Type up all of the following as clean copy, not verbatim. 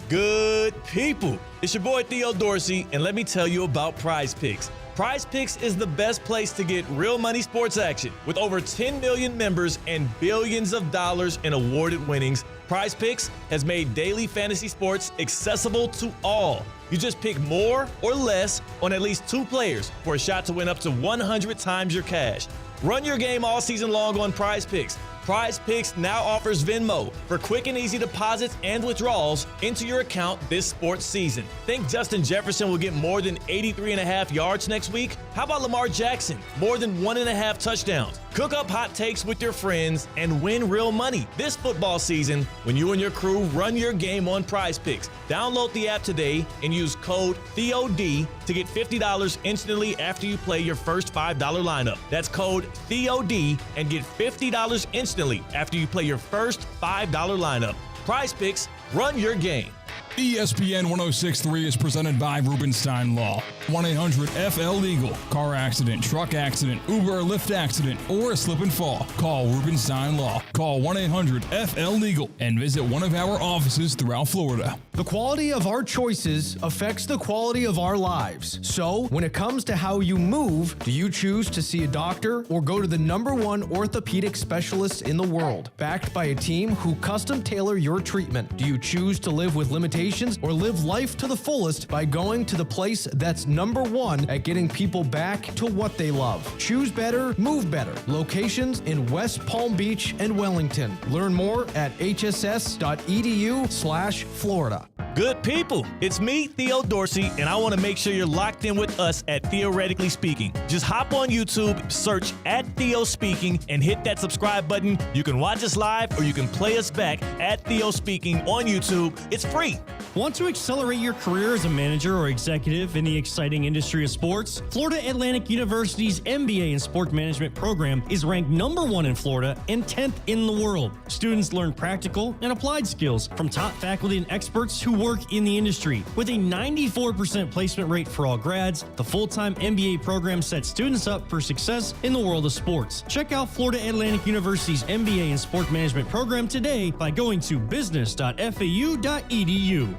Good people. It's your boy Theo Dorsey, and let me tell you about Prize Picks. Prize Picks is the best place to get real money sports action. With over 10 million members and billions of dollars in awarded winnings, Prize Picks has made daily fantasy sports accessible to all. You just pick more or less on at least 2 players for a shot to win up to 100 times your cash. Run your game all season long on Prize Picks. Prize Picks now offers Venmo for quick and easy deposits and withdrawals into your account this sports season. Think Justin Jefferson will get more than 83.5 yards next week? How about Lamar Jackson? More than 1.5 touchdowns. Cook up hot takes with your friends and win real money this football season when you and your crew run your game on Prize Picks. Download the app today and use code THEOD to get $50 instantly after you play your first $5 lineup. That's code THEOD and get $50 instantly after you play your first $5 lineup. Prize Picks, run your game. ESPN 106.3 is presented by Rubenstein Law. 1-800-FL-LEGAL. Car accident, truck accident, Uber or Lyft accident, or a slip and fall. Call Rubenstein Law. Call 1-800-FL-LEGAL and visit one of our offices throughout Florida. The quality of our choices affects the quality of our lives. So, when it comes to how you move, do you choose to see a doctor or go to the #1 orthopedic specialist in the world, backed by a team who custom tailor your treatment? Do you choose to live with limitations or live life to the fullest by going to the place that's #1 at getting people back to what they love? Choose better, move better. Locations in West Palm Beach and Wellington. Learn more at hss.edu/Florida. Good people, it's me, Theo Dorsey, and I want to make sure you're locked in with us at Theoretically Speaking. Just hop on YouTube, search at Theo Speaking, and hit that subscribe button. You can watch us live or you can play us back at Theo Speaking on YouTube. It's free. Want to accelerate your career as a manager or executive in the exciting industry of sports? Florida Atlantic University's MBA in Sport Management program is ranked #1 in Florida and 10th in the world. Students learn practical and applied skills from top faculty and experts who work in the industry. With a 94% placement rate for all grads, the full-time MBA program sets students up for success in the world of sports. Check out Florida Atlantic University's MBA in Sport Management program today by going to business.fau.edu.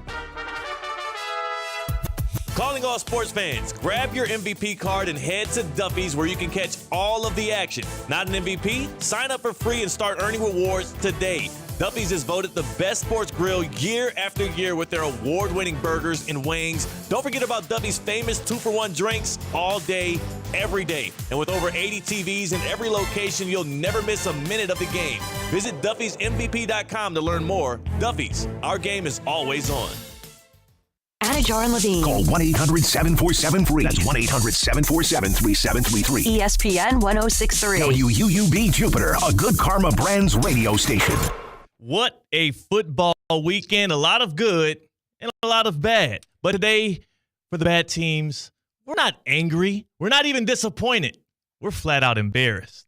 Calling all sports fans, grab your MVP card and head to Duffy's where you can catch all of the action. Not an MVP? Sign up for free and start earning rewards today. Duffy's is voted the best sports grill year after year with their award-winning burgers and wings. Don't forget about Duffy's famous 2-for-1 drinks all day, every day. And with over 80 TVs in every location, you'll never miss a minute of the game. Visit Duffy'sMVP.com to learn more. Duffy's, our game is always on. Anajar and Levine. Call 1-800-747-FREE. That's 1-800-747-3733. ESPN 106.3. WUUB Jupiter, a Good Karma Brands radio station. What a football weekend. A lot of good and a lot of bad. But today, for the bad teams, we're not angry. We're not even disappointed. We're flat out embarrassed.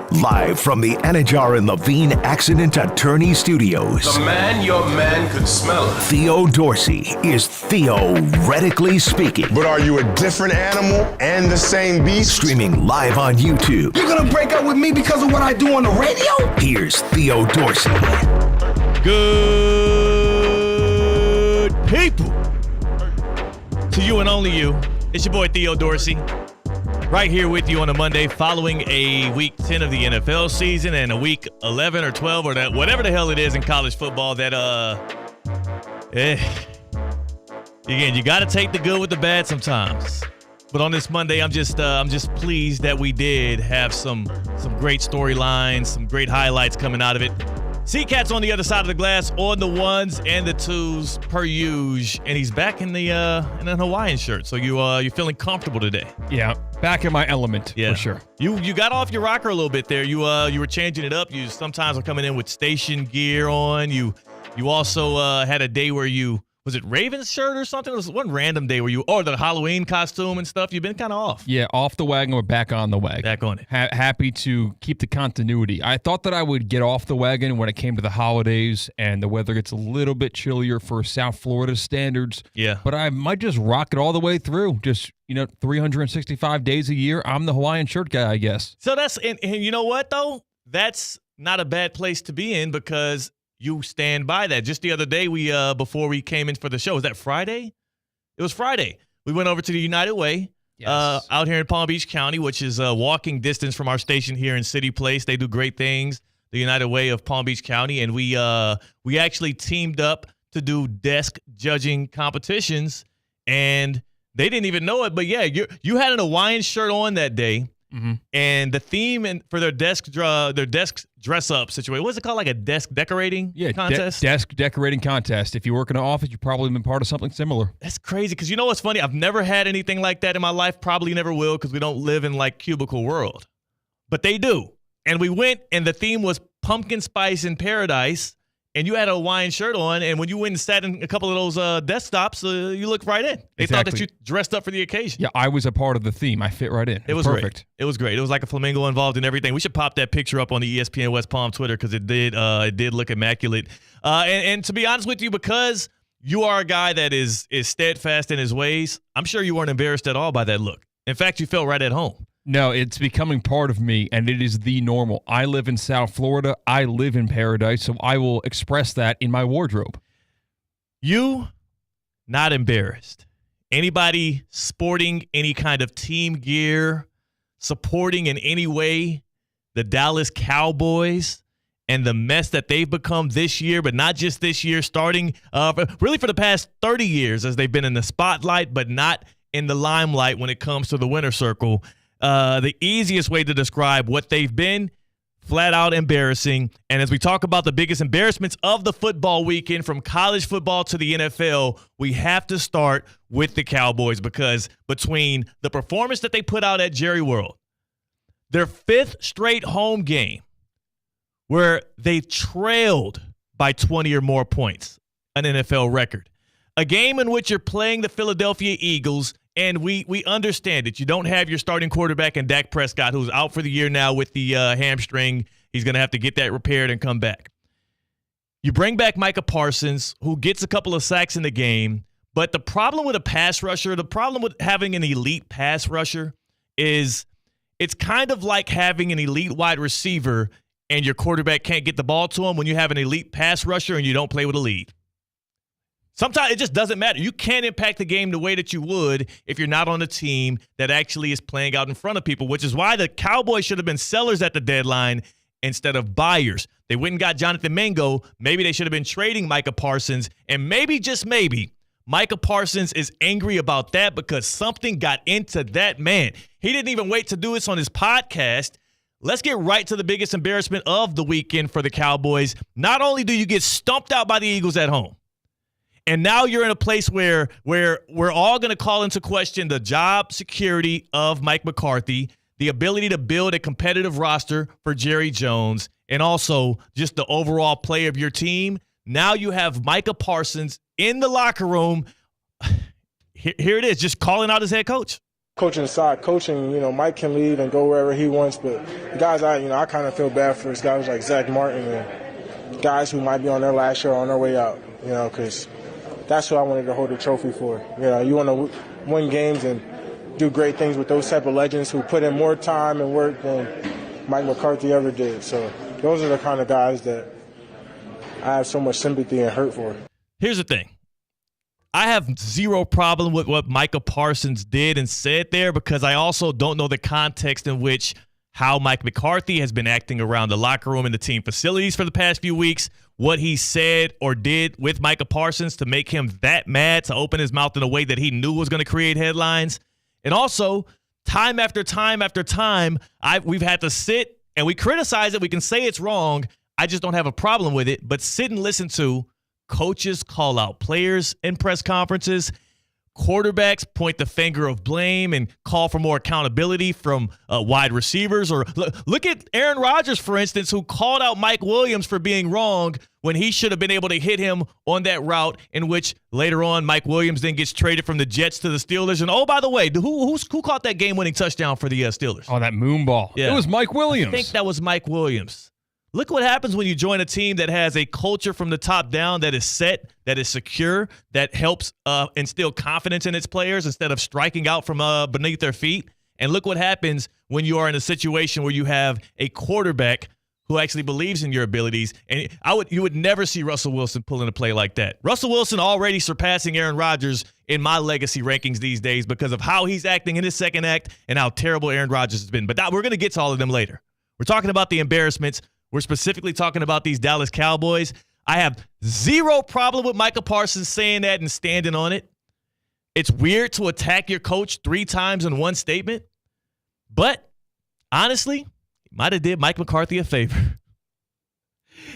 Live from the Anajar and Levine Accident Attorney Studios. The man your man could smell it. Theo Dorsey is Theoretically Speaking. But are you a different animal and the same beast? Streaming live on YouTube. You're gonna break up with me because of what I do on the radio? Here's Theo Dorsey. Good people. To you and only you, it's your boy Theo Dorsey. Right here with you on a Monday following a week 10 of the NFL season and a week 11 or 12 or that whatever the hell it is in college football that again, you got to take the good with the bad sometimes. But on this Monday, I'm just pleased that we did have some great storylines, some great highlights coming out of it. C-Cat's on the other side of the glass on the ones and the twos per usual, and he's back in the in a Hawaiian shirt. So you're feeling comfortable today. Yeah, back in my element for sure. You got off your rocker a little bit there. You were changing it up. You sometimes are coming in with station gear on. You also had a day where was it Ravens shirt or something? It was one random day where the Halloween costume and stuff. You've been kind of off. Yeah, off the wagon or back on the wagon. Back on it. Happy to keep the continuity. I thought that I would get off the wagon when it came to the holidays and the weather gets a little bit chillier for South Florida standards. Yeah. But I might just rock it all the way through. Just, 365 days a year. I'm the Hawaiian shirt guy, I guess. So and you know what, though? That's not a bad place to be in because you stand by that. Just the other day, we before we came in for the show, was that Friday? It was Friday. We went over to the United Way. Yes. Out here in Palm Beach County, which is a walking distance from our station here in City Place. They do great things, the United Way of Palm Beach County, and we actually teamed up to do desk judging competitions, and they didn't even know it. But yeah, you had an Hawaiian shirt on that day, and the theme for their desk dress up situation. What's it called? Like a desk decorating contest? Desk decorating contest. If you work in an office, you've probably been part of something similar. That's crazy because you know what's funny? I've never had anything like that in my life. Probably never will because we don't live in like cubicle world. But they do. And we went, and the theme was pumpkin spice in paradise. And you had a Hawaiian shirt on, and when you went and sat in a couple of those desktops, you looked right in. They thought that you dressed up for the occasion. Yeah, I was a part of the theme. I fit right in. It was perfect. Great. It was great. It was like a flamingo involved in everything. We should pop that picture up on the ESPN West Palm Twitter because it did look immaculate. And to be honest with you, because you are a guy that is steadfast in his ways, I'm sure you weren't embarrassed at all by that look. In fact, you felt right at home. No, it's becoming part of me, and it is the normal. I live in South Florida. I live in paradise, so I will express that in my wardrobe. You, not embarrassed. Anybody sporting any kind of team gear, supporting in any way the Dallas Cowboys and the mess that they've become this year, but not just this year, starting really for the past 30 years as they've been in the spotlight, but not in the limelight when it comes to the winner circle. The easiest way to describe what they've been, flat out embarrassing. And as we talk about the biggest embarrassments of the football weekend, from college football to the NFL, we have to start with the Cowboys, because between the performance that they put out at Jerry World, their 5th straight home game where they trailed by 20 or more points, an NFL record, a game in which you're playing the Philadelphia Eagles. And we understand that you don't have your starting quarterback in Dak Prescott, who's out for the year now with the hamstring. He's going to have to get that repaired and come back. You bring back Micah Parsons, who gets a couple of sacks in the game. But the problem with a pass rusher, the problem with having an elite pass rusher is it's kind of like having an elite wide receiver and your quarterback can't get the ball to him when you have an elite pass rusher and you don't play with a lead. Sometimes it just doesn't matter. You can't impact the game the way that you would if you're not on a team that actually is playing out in front of people, which is why the Cowboys should have been sellers at the deadline instead of buyers. They went and got Jonathan Mingo. Maybe they should have been trading Micah Parsons, and maybe, just maybe, Micah Parsons is angry about that because something got into that man. He didn't even wait to do this on his podcast. Let's get right to the biggest embarrassment of the weekend for the Cowboys. Not only do you get stumped out by the Eagles at home, and now you're in a place where we're all going to call into question the job security of Mike McCarthy, the ability to build a competitive roster for Jerry Jones, and also just the overall play of your team. Now you have Micah Parsons in the locker room. Here it is, just calling out his head coach. Coaching aside, Mike can leave and go wherever he wants, but the guys I kind of feel bad for is guys like Zach Martin and guys who might be on their last year or on their way out, because that's who I wanted to hold the trophy for. You want to win games and do great things with those type of legends who put in more time and work than Mike McCarthy ever did. So those are the kind of guys that I have so much sympathy and hurt for. Here's the thing. I have zero problem with what Micah Parsons did and said there, because I also don't know the context in which how Mike McCarthy has been acting around the locker room and the team facilities for the past few weeks, what he said or did with Micah Parsons to make him that mad to open his mouth in a way that he knew was going to create headlines. And also, time after time after time, we've had to sit and we criticize it. We can say it's wrong. I just don't have a problem with it. But sit and listen to coaches call out players in press conferences. Quarterbacks point the finger of blame and call for more accountability from wide receivers. Or look at Aaron Rodgers, for instance, who called out Mike Williams for being wrong when he should have been able to hit him on that route, in which later on Mike Williams then gets traded from the Jets to the Steelers. And, oh, by the way, who caught that game-winning touchdown for the Steelers? Oh, that moon ball. Yeah. It was Mike Williams. I think that was Mike Williams. Look what happens when you join a team that has a culture from the top down that is set, that is secure, that helps instill confidence in its players instead of striking out from beneath their feet. And look what happens when you are in a situation where you have a quarterback who actually believes in your abilities. And you would never see Russell Wilson pulling a play like that. Russell Wilson already surpassing Aaron Rodgers in my legacy rankings these days because of how he's acting in his second act and how terrible Aaron Rodgers has been. But we're going to get to all of them later. We're talking about the embarrassments. We're specifically talking about these Dallas Cowboys. I have zero problem with Micah Parsons saying that and standing on it. It's weird to attack your coach 3 times in one statement. But honestly, he might have did Mike McCarthy a favor.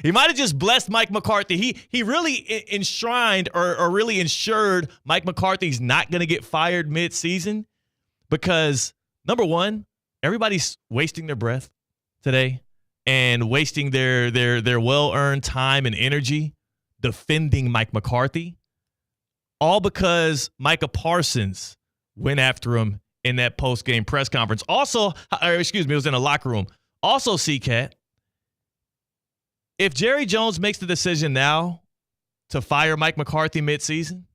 He might have just blessed Mike McCarthy. He really enshrined or really ensured Mike McCarthy's not going to get fired mid-season because, number one, everybody's wasting their breath today and wasting their well-earned time and energy defending Mike McCarthy, all because Micah Parsons went after him in that post-game press conference. Also, it was in a locker room. Also, C-Cat, if Jerry Jones makes the decision now to fire Mike McCarthy mid-season,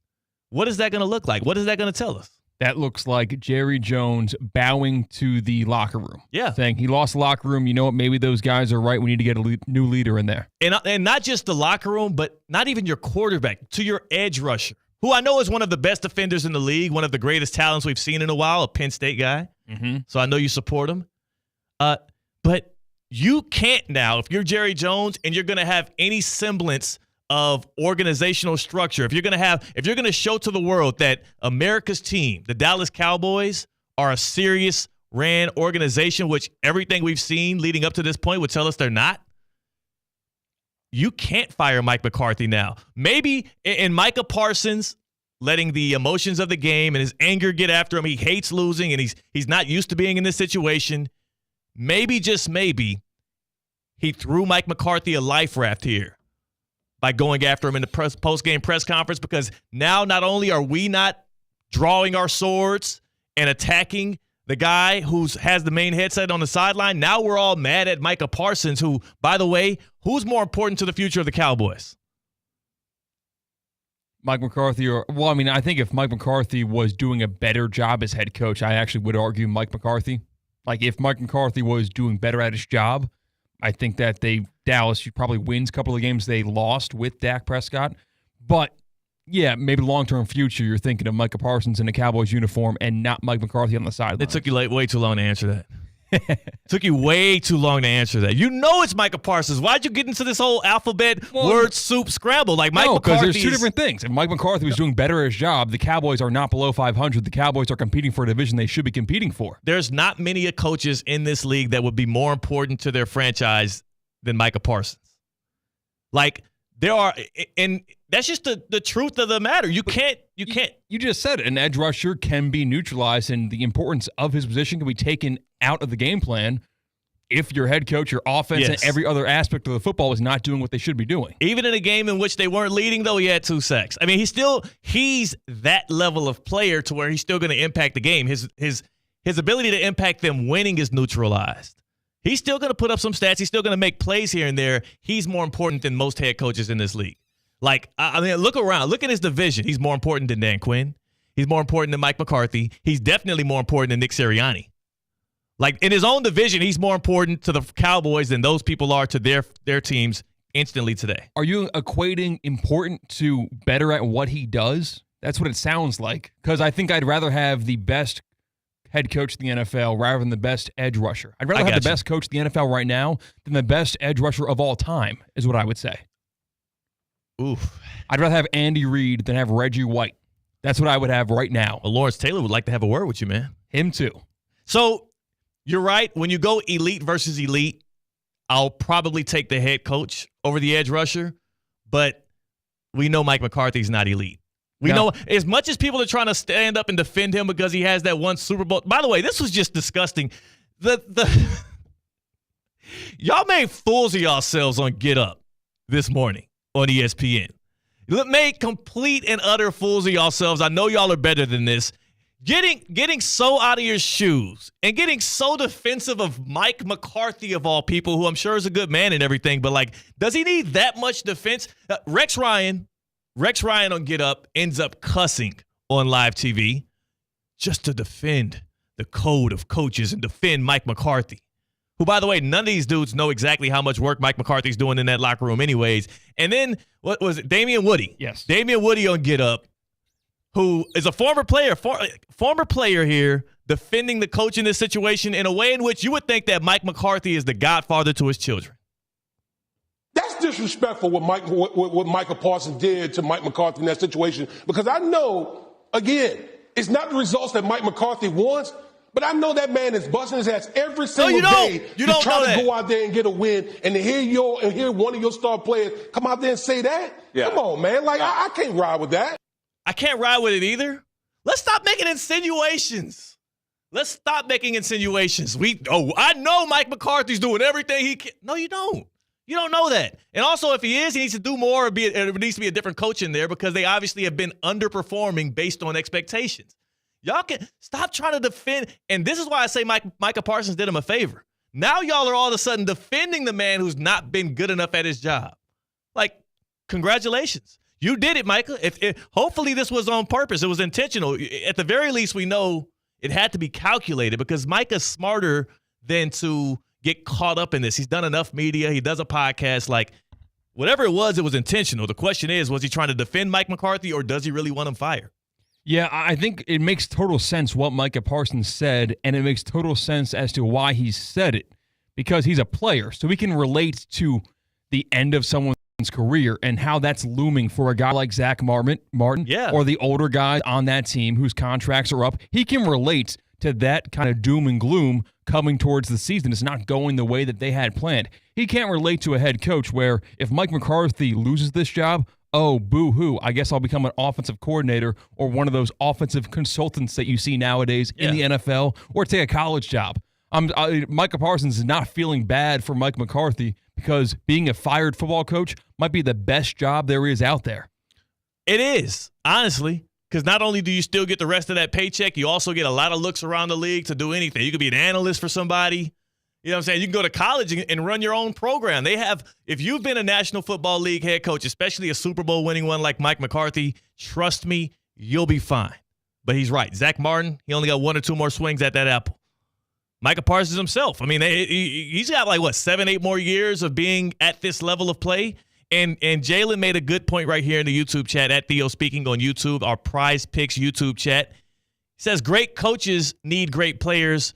what is that going to look like? What is that going to tell us? That looks like Jerry Jones bowing to the locker room. Yeah. Saying he lost the locker room. You know what? Maybe those guys are right. We need to get a new leader in there. And not just the locker room, but not even your quarterback, to your edge rusher, who I know is one of the best defenders in the league, one of the greatest talents we've seen in a while, a Penn State guy. Mm-hmm. So I know you support him. But you can't now, if you're Jerry Jones and you're going to have any semblance of organizational structure, if you're going to show to the world that America's team, the Dallas Cowboys, are a serious ran organization, which everything we've seen leading up to this point would tell us they're not, you can't fire Mike McCarthy now. Maybe in Micah Parsons letting the emotions of the game and his anger get after him, he hates losing and he's not used to being in this situation. Maybe, just maybe, he threw Mike McCarthy a life raft here by going after him in the post-game press conference, because now not only are we not drawing our swords and attacking the guy who has the main headset on the sideline, now we're all mad at Micah Parsons, who, by the way, who's more important to the future of the Cowboys? Mike McCarthy I think if Mike McCarthy was doing a better job as head coach, I actually would argue Mike McCarthy. Like, if Mike McCarthy was doing better at his job, I think that Dallas probably wins a couple of games they lost with Dak Prescott. But, yeah, maybe long-term future, you're thinking of Micah Parsons in a Cowboys uniform and not Mike McCarthy on the sideline. It took you way too long to answer that. Took you way too long to answer that. You know it's Micah Parsons. Why'd you get into this whole alphabet word soup scramble? Like Mike McCarthy. Because there's two different things. If Mike McCarthy was doing better at his job, the Cowboys are not below 500. The Cowboys are competing for a division they should be competing for. There's not many coaches in this league that would be more important to their franchise than Micah Parsons. Like, there are, and that's just the truth of the matter. You can't. You just said it. An edge rusher can be neutralized, and the importance of his position can be taken out of the game plan if your head coach, your offense, and every other aspect of the football is not doing what they should be doing. Even in a game in which they weren't leading, though, he had 2 sacks. I mean, he's that level of player to where he's still going to impact the game. His ability to impact them winning is neutralized. He's still going to put up some stats. He's still going to make plays here and there. He's more important than most head coaches in this league. Like, I mean, look around. Look at his division. He's more important than Dan Quinn. He's more important than Mike McCarthy. He's definitely more important than Nick Sirianni. Like, in his own division, he's more important to the Cowboys than those people are to their teams instantly today. Are you equating important to better at what he does? That's what it sounds like. Because I think I'd rather have the best head coach in the NFL rather than the best edge rusher. I'd rather have the best coach in the NFL right now than the best edge rusher of all time, is what I would say. Oof. I'd rather have Andy Reid than have Reggie White. That's what I would have right now. Well, Lawrence Taylor would like to have a word with you, man. Him too. So, you're right. When you go elite versus elite, I'll probably take the head coach over the edge rusher, but we know Mike McCarthy's not elite. We know, as much as people are trying to stand up and defend him because he has that one Super Bowl. By the way, this was just disgusting. Y'all made fools of yourselves on Get Up this morning on ESPN. You made complete and utter fools of yourselves. I know y'all are better than this. Getting so out of your shoes and getting so defensive of Mike McCarthy, of all people, who I'm sure is a good man and everything, but, like, does he need that much defense? Rex Ryan on Get Up ends up cussing on live TV just to defend the code of coaches and defend Mike McCarthy. who, by the way, none of these dudes know exactly how much work Mike McCarthy's doing in that locker room anyways. And then, what was it, Damian Woody? Yes. Damian Woody on Get Up, who is a former player here, defending the coach in this situation in a way in which you would think that Mike McCarthy is the godfather to his children. That's disrespectful what Michael Parsons did to Mike McCarthy in that situation, because I know, again, it's not the results that Mike McCarthy wants, but I know that man is busting his ass every single day to try to go out there and get a win, and to hear one of your star players come out there and say that. Yeah. Come on, man. Like, I can't ride with that. I can't ride with it either. Let's stop making insinuations. I know Mike McCarthy's doing everything he can. No, you don't. You don't know that. And also, if he is, he needs to do more. There needs to be a different coach in there, because they obviously have been underperforming based on expectations. Y'all can stop trying to defend. And this is why I say Micah Parsons did him a favor. Now y'all are all of a sudden defending the man who's not been good enough at his job. Like, congratulations. You did it, Micah. Hopefully this was on purpose. It was intentional. At the very least, we know it had to be calculated, because Micah's smarter than to get caught up in this. He's done enough media. He does a podcast. Like, whatever it was intentional. The question is, was he trying to defend Mike McCarthy, or does he really want him fired? Yeah, I think it makes total sense what Micah Parsons said, and it makes total sense as to why he said it, because he's a player. So we can relate to the end of someone's career and how that's looming for a guy like Zach Martin, or the older guys on that team whose contracts are up. He can relate to that kind of doom and gloom coming towards the season. It's not going the way that they had planned. He can't relate to a head coach where if Mike McCarthy loses this job, oh, boo-hoo, I guess I'll become an offensive coordinator or one of those offensive consultants that you see nowadays in the NFL, or take a college job. Micah Parsons is not feeling bad for Mike McCarthy, because being a fired football coach might be the best job there is out there. It is, honestly, because not only do you still get the rest of that paycheck, you also get a lot of looks around the league to do anything. You could be an analyst for somebody. You know what I'm saying? You can go to college and run your own program. They have, if you've been a National Football League head coach, especially a Super Bowl winning one like Mike McCarthy, trust me, you'll be fine. But he's right. Zach Martin, he only got one or two more swings at that apple. Micah Parsons himself, I mean, he's got 7-8 more years of being at this level of play. And Jalen made a good point right here in the YouTube chat, at Theo Speaking on YouTube, our Prize Picks YouTube chat. He says, great coaches need great players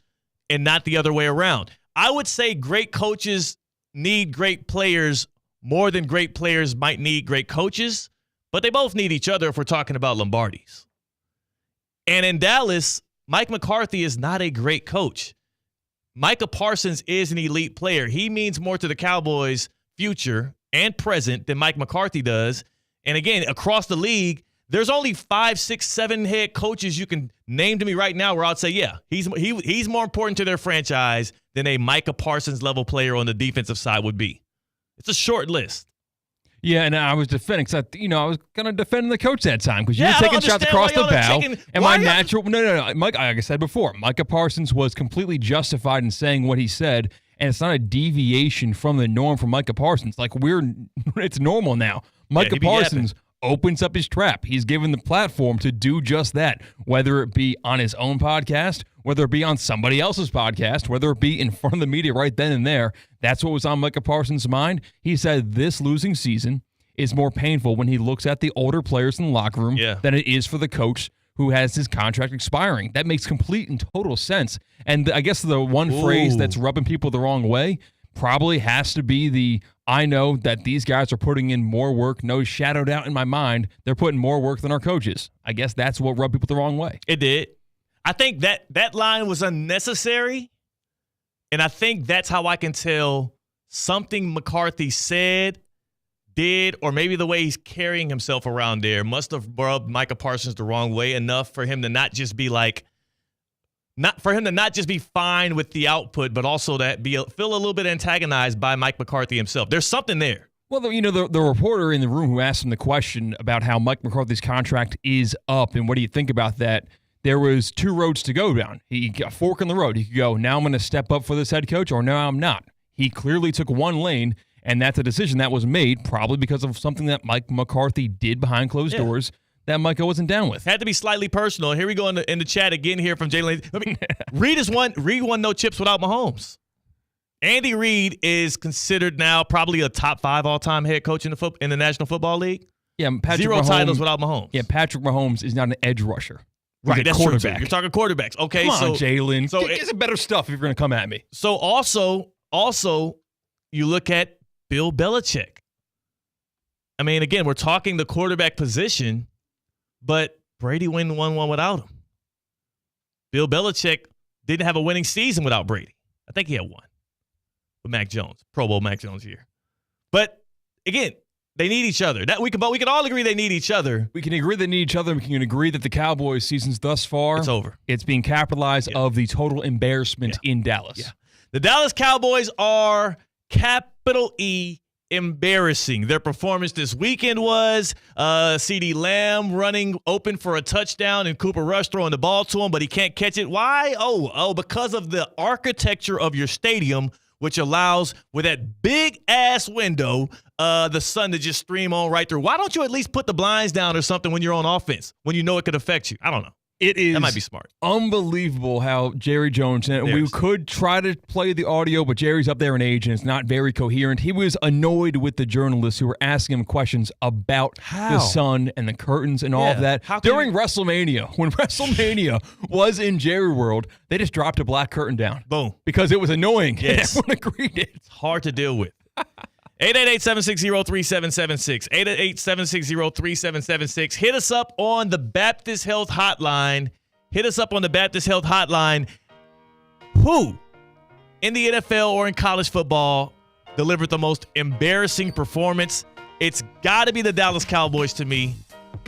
and not the other way around. I would say great coaches need great players more than great players might need great coaches, but they both need each other if we're talking about Lombardis. And in Dallas, Mike McCarthy is not a great coach. Micah Parsons is an elite player. He means more to the Cowboys' future and present than Mike McCarthy does. And again, across the league, there's only 5, 6, 7 head coaches you can name to me right now where I'd say, yeah, he's more important to their franchise than a Micah Parsons level player on the defensive side would be. It's a short list. Yeah, and I was defending, because I was going to defend the coach that time, because you were taking shots across the bow. And my natural, no, Mike, like I said before, Micah Parsons was completely justified in saying what he said, and it's not a deviation from the norm for Micah Parsons. Like, it's normal now. Micah Parsons opens up his trap. He's given the platform to do just that, whether it be on his own podcast, whether it be on somebody else's podcast, whether it be in front of the media right then and there. That's what was on Micah Parsons' mind. He said this losing season is more painful when he looks at the older players in the locker room than it is for the coach who has his contract expiring. That makes complete and total sense. And I guess the one phrase that's rubbing people the wrong way probably has to be I know that these guys are putting in more work, no shadow doubt in my mind. They're putting more work than our coaches. I guess that's what rubbed people the wrong way. It did. I think that line was unnecessary, and I think that's how I can tell something McCarthy said, did, or maybe the way he's carrying himself around there must have rubbed Micah Parsons the wrong way enough for him to not just be fine with the output, but also to feel a little bit antagonized by Mike McCarthy himself. There's something there. Well, the reporter in the room who asked him the question about how Mike McCarthy's contract is up and what do you think about that, there was 2 roads to go down. He got a fork in the road. He could go, now I'm going to step up for this head coach, or no, I'm not. He clearly took one lane, and that's a decision that was made probably because of something that Mike McCarthy did behind closed doors that Micah wasn't down with. Had to be slightly personal. Here we go in the chat again here from Jalen. Reed won no chips without Mahomes. Andy Reid is considered now probably a top 5 all-time head coach in the National Football League. Yeah, Patrick Zero Mahomes, titles without Mahomes. Yeah, Patrick Mahomes is not an edge rusher. Right, that's quarterback. true. You're talking quarterbacks. Okay, Come on, so Jalen. So Get some better stuff if you're going to come at me. So also, you look at Bill Belichick. I mean, again, we're talking the quarterback position, but Brady won one without him. Bill Belichick didn't have a winning season without Brady. I think he had one with Mac Jones, Pro Bowl Mac Jones year. But again, they need each other. But we can all agree they need each other. We can agree they need each other. We can agree that the Cowboys' season's thus far, it's over. It's being capitalized of the total embarrassment in Dallas. Yeah. The Dallas Cowboys are capital E embarrassing. Their performance this weekend was CeeDee Lamb running open for a touchdown and Cooper Rush throwing the ball to him, but he can't catch it. Why? Oh, because of the architecture of your stadium, which allows, with that big-ass window, the sun to just stream on right through. Why don't you at least put the blinds down or something when you're on offense, when you know it could affect you? I don't know. That might be smart. Unbelievable how Jerry Jones, and we could try to play the audio, but Jerry's up there in age and it's not very coherent. He was annoyed with the journalists who were asking him questions about the sun and the curtains and all of that. During WrestleMania, when WrestleMania was in Jerry World, they just dropped a black curtain down. Boom. Because it was annoying. Yes. Everyone agreed It's hard to deal with. 888-760-3776. 888-760-3776. Hit us up on the Baptist Health Hotline. Who in the NFL or in college football delivered the most embarrassing performance? It's got to be the Dallas Cowboys to me.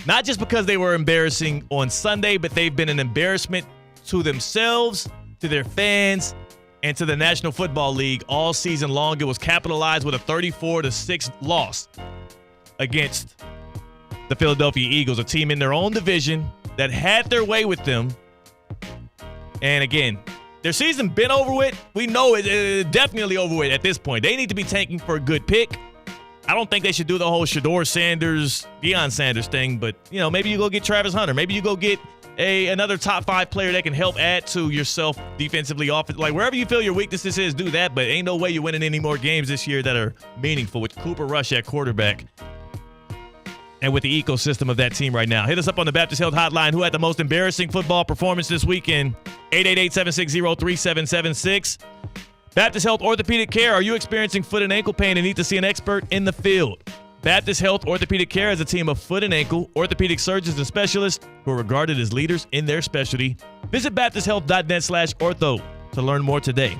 Not just because they were embarrassing on Sunday, but they've been an embarrassment to themselves, to their fans, and to the National Football League all season long. It was capitalized with a 34-6 loss against the Philadelphia Eagles, a team in their own division that had their way with them. And again, their season been over with. We know it definitely over with at this point. They need to be tanking for a good pick. I don't think they should do the whole Shedeur Sanders, Deion Sanders thing, but maybe you go get Travis Hunter. Maybe you go get another top 5 player that can help add to yourself defensively, like wherever you feel your weaknesses is, do that. But ain't no way you're winning any more games this year that are meaningful with Cooper Rush at quarterback and with the ecosystem of that team right now. Hit us up on the Baptist Health Hotline. Who had the most embarrassing football performance this weekend? 888-760-3776. Baptist Health Orthopedic Care. Are you experiencing foot and ankle pain and need to see an expert in the field? Baptist Health Orthopedic Care is a team of foot and ankle orthopedic surgeons and specialists who are regarded as leaders in their specialty. Visit baptisthealth.net/ortho to learn more today.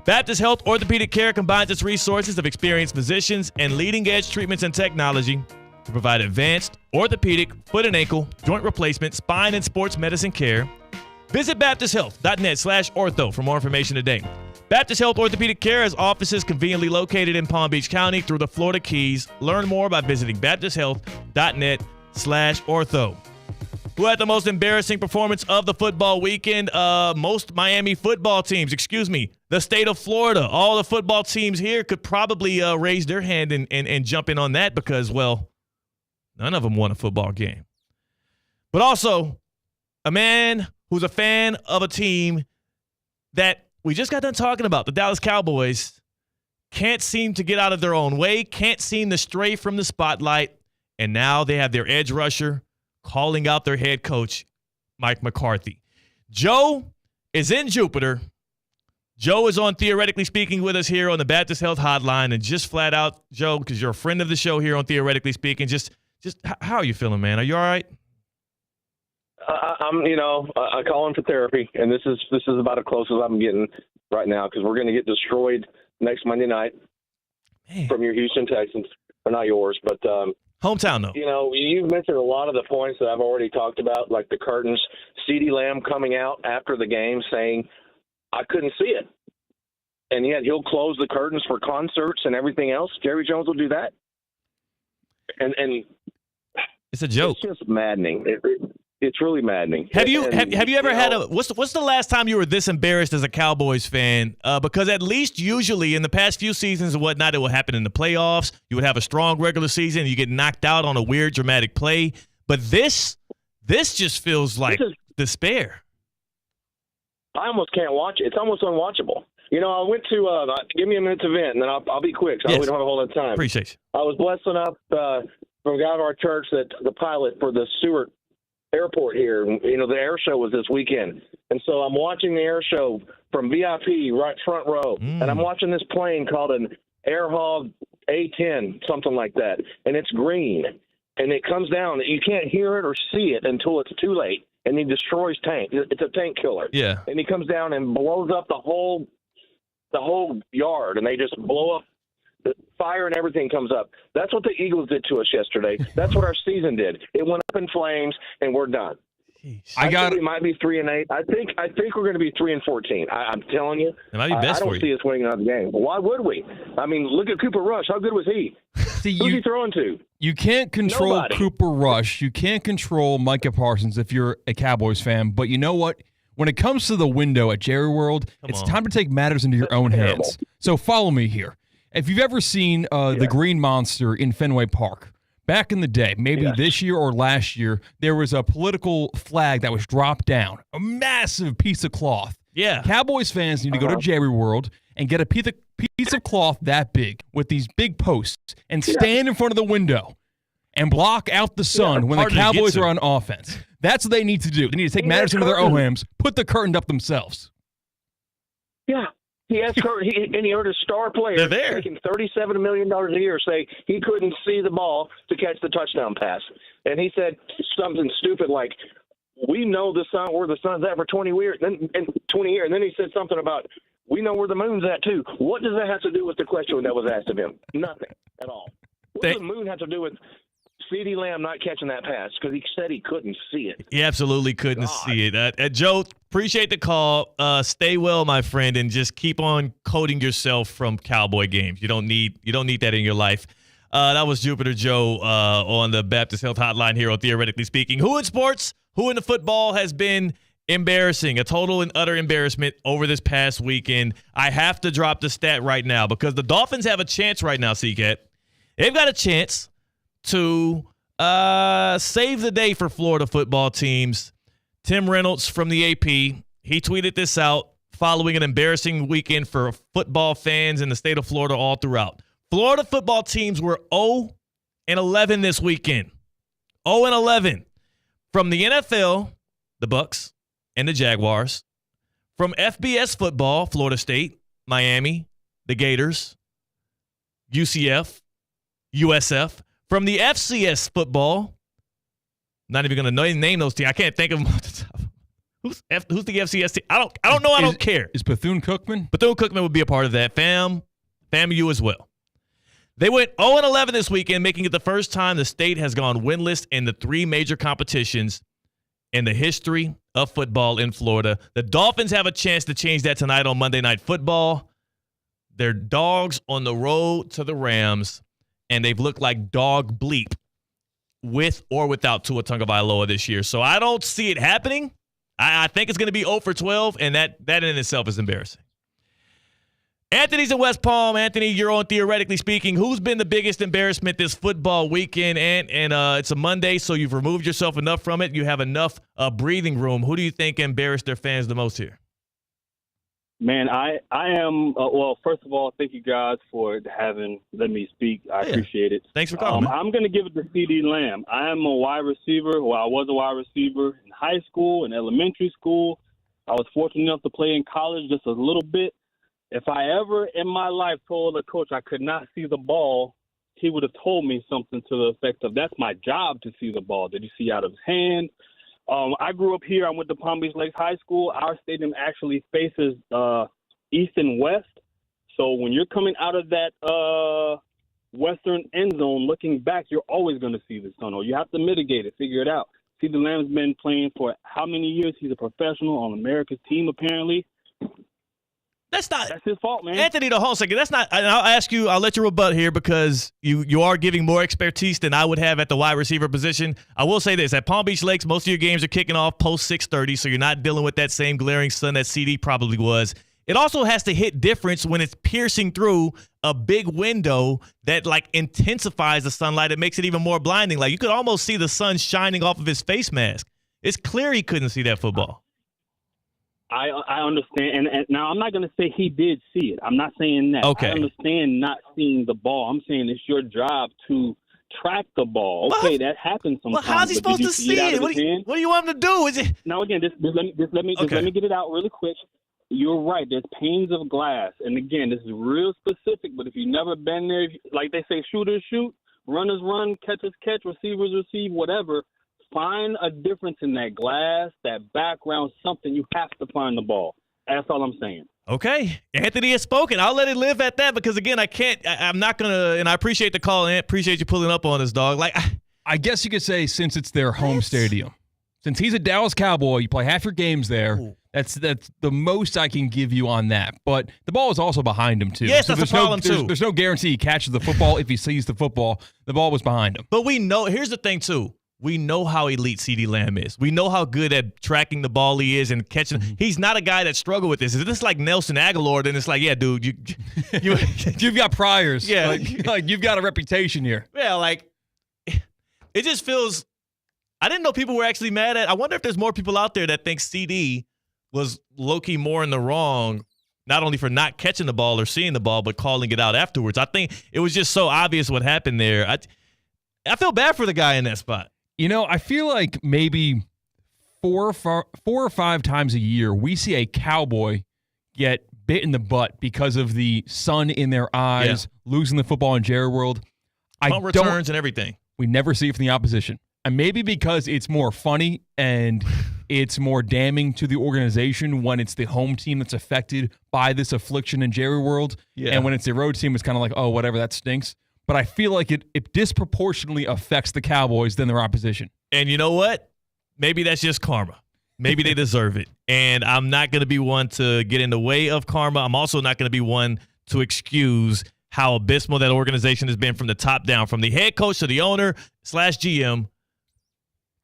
Baptist Health Orthopedic Care combines its resources of experienced physicians and leading-edge treatments and technology to provide advanced orthopedic, foot and ankle, joint replacement, spine, and sports medicine care. Visit baptisthealth.net/ortho for more information today. Baptist Health Orthopedic Care has offices conveniently located in Palm Beach County through the Florida Keys. Learn more by visiting baptisthealth.net/ortho. Who had the most embarrassing performance of the football weekend? Most Miami football teams, the state of Florida. All the football teams here could probably raise their hand and jump in on that because, well, none of them won a football game. But also, a man who's a fan of a team that we just got done talking about, the Dallas Cowboys, can't seem to get out of their own way, can't seem to stray from the spotlight, and now they have their edge rusher calling out their head coach, Mike McCarthy. Joe is in Jupiter. Joe is on Theoretically Speaking with us here on the Baptist Health Hotline, and just flat out, Joe, because you're a friend of the show here on Theoretically Speaking, just how are you feeling, man? Are you all right? I call in for therapy, and this is about as close as I'm getting right now because we're going to get destroyed next Monday night from your Houston Texans, or not yours, but hometown though. You've mentioned a lot of the points that I've already talked about, like the curtains. CeeDee Lamb coming out after the game saying, "I couldn't see it," and yet he'll close the curtains for concerts and everything else. Jerry Jones will do that, and it's a joke. It's just maddening. It's really maddening. Have you ever had what's the last time you were this embarrassed as a Cowboys fan? Because at least usually in the past few seasons and whatnot, it will happen in the playoffs. You would have a strong regular season. You get knocked out on a weird dramatic play. But this just feels like despair. I almost can't watch it. It's almost unwatchable. I went to give me a minute to vent, and then I'll be quick. So Yes. we don't have a whole lot of time. Appreciate you. I was blessed enough from a guy of our church that the pilot for the Stewart Airport here, the air show was this weekend. And so I'm watching the air show from VIP, right front row. And I'm watching this plane called an Air Hog A-10, something like that. And it's green. And it comes down. You can't hear it or see it until it's too late. And he destroys tank. It's a tank killer. Yeah. And he comes down and blows up the whole yard. And they just blow up. The fire and everything comes up. That's what the Eagles did to us yesterday. That's what our season did. It went up in flames, and we're done. I think we might be 3-8. I think we're going to be 3-14. I'm telling you. It might be best I for don't you. see us winning another game. But why would we? I mean, look at Cooper Rush. How good was he? Who's he throwing to? You can't control Nobody. Cooper Rush. You can't control Micah Parsons if you're a Cowboys fan. But you know what? When it comes to the window at Jerry World, it's time to take matters into your own hands. So follow me here. If you've ever seen the Green Monster in Fenway Park, back in the day, maybe this year or last year, there was a political flag that was dropped down, a massive piece of cloth. Yeah. Cowboys fans need to go to Jerry World and get a piece of cloth that big with these big posts and stand in front of the window and block out the sun when the Cowboys are on offense. That's what they need to do. They need to take matters into their own hands, put the curtain up themselves. Yeah. He has and he heard a star player making $37 million a year say he couldn't see the ball to catch the touchdown pass. And he said something stupid like, we know the sun, where the sun's at for 20 years. And then he said something about, we know where the moon's at too. What does that have to do with the question that was asked of him? Nothing at all. What does the moon have to do with CeeDee Lamb not catching that pass? Because he said he couldn't see it. He absolutely couldn't see it. Joe, appreciate the call. Stay well, my friend, and just keep on coding yourself from Cowboy games. You don't need that in your life. That was Jupiter Joe on the Baptist Health Hotline here on Theoretically Speaking. Who in sports, who in the football has been embarrassing, a total and utter embarrassment over this past weekend? I have to drop the stat right now because the Dolphins have a chance right now, C-Cat. They've got a chance to save the day for Florida football teams. Tim Reynolds from the AP, he tweeted this out following an embarrassing weekend for football fans in the state of Florida all throughout. Florida football teams were 0-11 this weekend. 0-11. From the NFL, the Bucks and the Jaguars. From FBS football, Florida State, Miami, the Gators, UCF, USF. From the FCS football, not even going to name those teams. I can't think of them off the top. Who's the FCS team? I don't know. I don't care. Is Bethune-Cookman? Bethune-Cookman would be a part of that. FAMU as well. They went 0-11 this weekend, making it the first time the state has gone winless in the three major competitions in the history of football in Florida. The Dolphins have a chance to change that tonight on Monday Night Football. They're dogs on the road to the Rams, and they've looked like dog bleep with or without Tua Tagovailoa this year. So I don't see it happening. I think it's going to be 0-12, and that in itself is embarrassing. Anthony's in West Palm. Anthony, you're on Theoretically Speaking. Who's been the biggest embarrassment this football weekend? And it's a Monday, so you've removed yourself enough from it. You have enough breathing room. Who do you think embarrassed their fans the most here? Man, I am well, first of all, thank you guys for let me speak. I appreciate it. Thanks for calling. I'm going to give it to CeeDee Lamb. I am a wide receiver. Well, I was a wide receiver in high school and elementary school. I was fortunate enough to play in college just a little bit. If I ever in my life told a coach I could not see the ball, he would have told me something to the effect of, that's my job to see the ball. Did you see out of his hand? I grew up here. I went to Palm Beach Lakes High School. Our stadium actually faces east and west. So when you're coming out of that western end zone, looking back, you're always going to see the tunnel. You have to mitigate it, figure it out. CeeDee Lamb's been playing for how many years? He's a professional on America's team, apparently. That's his fault, man. Anthony, hold on a second. That's not. And I'll ask you. I'll let you rebut here because you are giving more expertise than I would have at the wide receiver position. I will say this: at Palm Beach Lakes, most of your games are kicking off post 6:30, so you're not dealing with that same glaring sun that CD probably was. It also has to hit difference when it's piercing through a big window that like intensifies the sunlight. It makes it even more blinding. Like you could almost see the sun shining off of his face mask. It's clear he couldn't see that football. I understand, and now I'm not going to say he did see it. I'm not saying that. Okay. I understand not seeing the ball. I'm saying it's your job to track the ball. Okay, that happens sometimes. Well, how's he supposed to see it? What do you want him to do? Is it? Now again, just let me get it out really quick. You're right. There's panes of glass, and again, this is real specific. But if you've never been there, like they say, shooters shoot, runners run, catchers catch, receivers receive, whatever. Find a difference in that glass, that background, something. You have to find the ball. That's all I'm saying. Okay. Anthony has spoken. I'll let it live at that because, again, I'm not going to – and I appreciate the call, and appreciate you pulling up on us, dog. Like, I guess you could say since it's their home stadium. Since he's a Dallas Cowboy, you play half your games there. Ooh. That's the most I can give you on that. But the ball is also behind him, too. Yes, so that's a problem, too. There's no guarantee he catches the football if he sees the football. The ball was behind him. But we know – here's the thing, too. We know how elite CeeDee Lamb is. We know how good at tracking the ball he is and catching. Mm-hmm. He's not a guy that struggled with this. Is this like Nelson Aguilar? Then it's like, yeah, dude, you've got priors. Yeah, like you've got a reputation here. Yeah, like it just feels. I didn't know people were actually mad at. I wonder if there's more people out there that think CD was low-key more in the wrong, not only for not catching the ball or seeing the ball, but calling it out afterwards. I think it was just so obvious what happened there. I feel bad for the guy in that spot. You know, I feel like maybe four or five times a year we see a Cowboy get bit in the butt because of the sun in their eyes, losing the football in Jerry World. Punt returns and everything. We never see it from the opposition. And maybe because it's more funny and it's more damning to the organization when it's the home team that's affected by this affliction in Jerry World. Yeah. And when it's the road team, it's kind of like, oh, whatever, that stinks. But I feel like it disproportionately affects the Cowboys than their opposition. And you know what? Maybe that's just karma. Maybe they deserve it. And I'm not going to be one to get in the way of karma. I'm also not going to be one to excuse how abysmal that organization has been from the top down, from the head coach to the owner / GM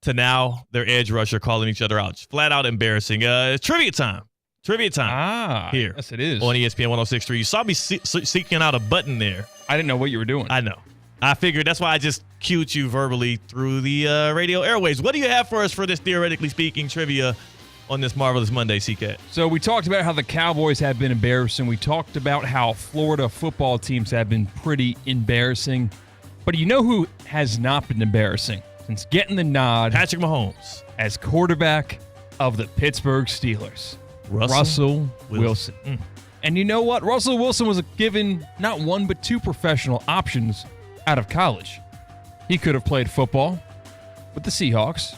to now their edge rusher calling each other out. Flat out embarrassing. Trivia time. Here. Yes, it is. On ESPN 106.3. You saw me seeking out a button there. I didn't know what you were doing. I know. I figured that's why I just cued you verbally through the radio airways. What do you have for us for this Theoretically Speaking trivia on this Marvelous Monday, CCAT? So we talked about how the Cowboys have been embarrassing. We talked about how Florida football teams have been pretty embarrassing. But you know who has not been embarrassing since getting the nod? Patrick Mahomes. As quarterback of the Pittsburgh Steelers. Russell Wilson. And you know what? Russell Wilson was given not one but two professional options out of college. He could have played football with the Seahawks,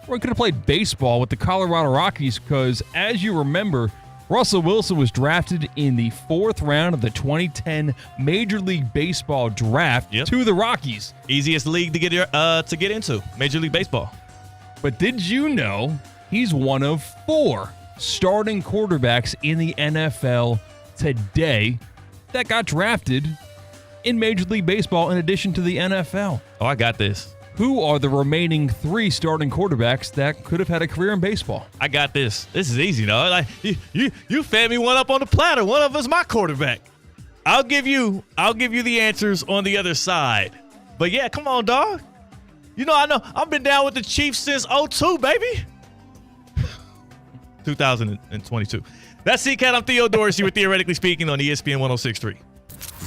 or he could have played baseball with the Colorado Rockies because, as you remember, Russell Wilson was drafted in the 4th round of the 2010 Major League Baseball draft to the Rockies. Easiest league to get into, Major League Baseball. But did you know he's one of 4 starting quarterbacks in the NFL today that got drafted in Major League Baseball in addition to the NFL? Oh, I got this. Who are the remaining 3 starting quarterbacks that could have had a career in baseball? I got this. This is easy, though. Like you fed me one up on the platter. One of us my quarterback. I'll give you the answers on the other side. But yeah, come on, dog. You know I've been down with the Chiefs since 2002, baby. 2022. That's CCAT. I'm Theo Dorsey with Theoretically Speaking on ESPN 106.3.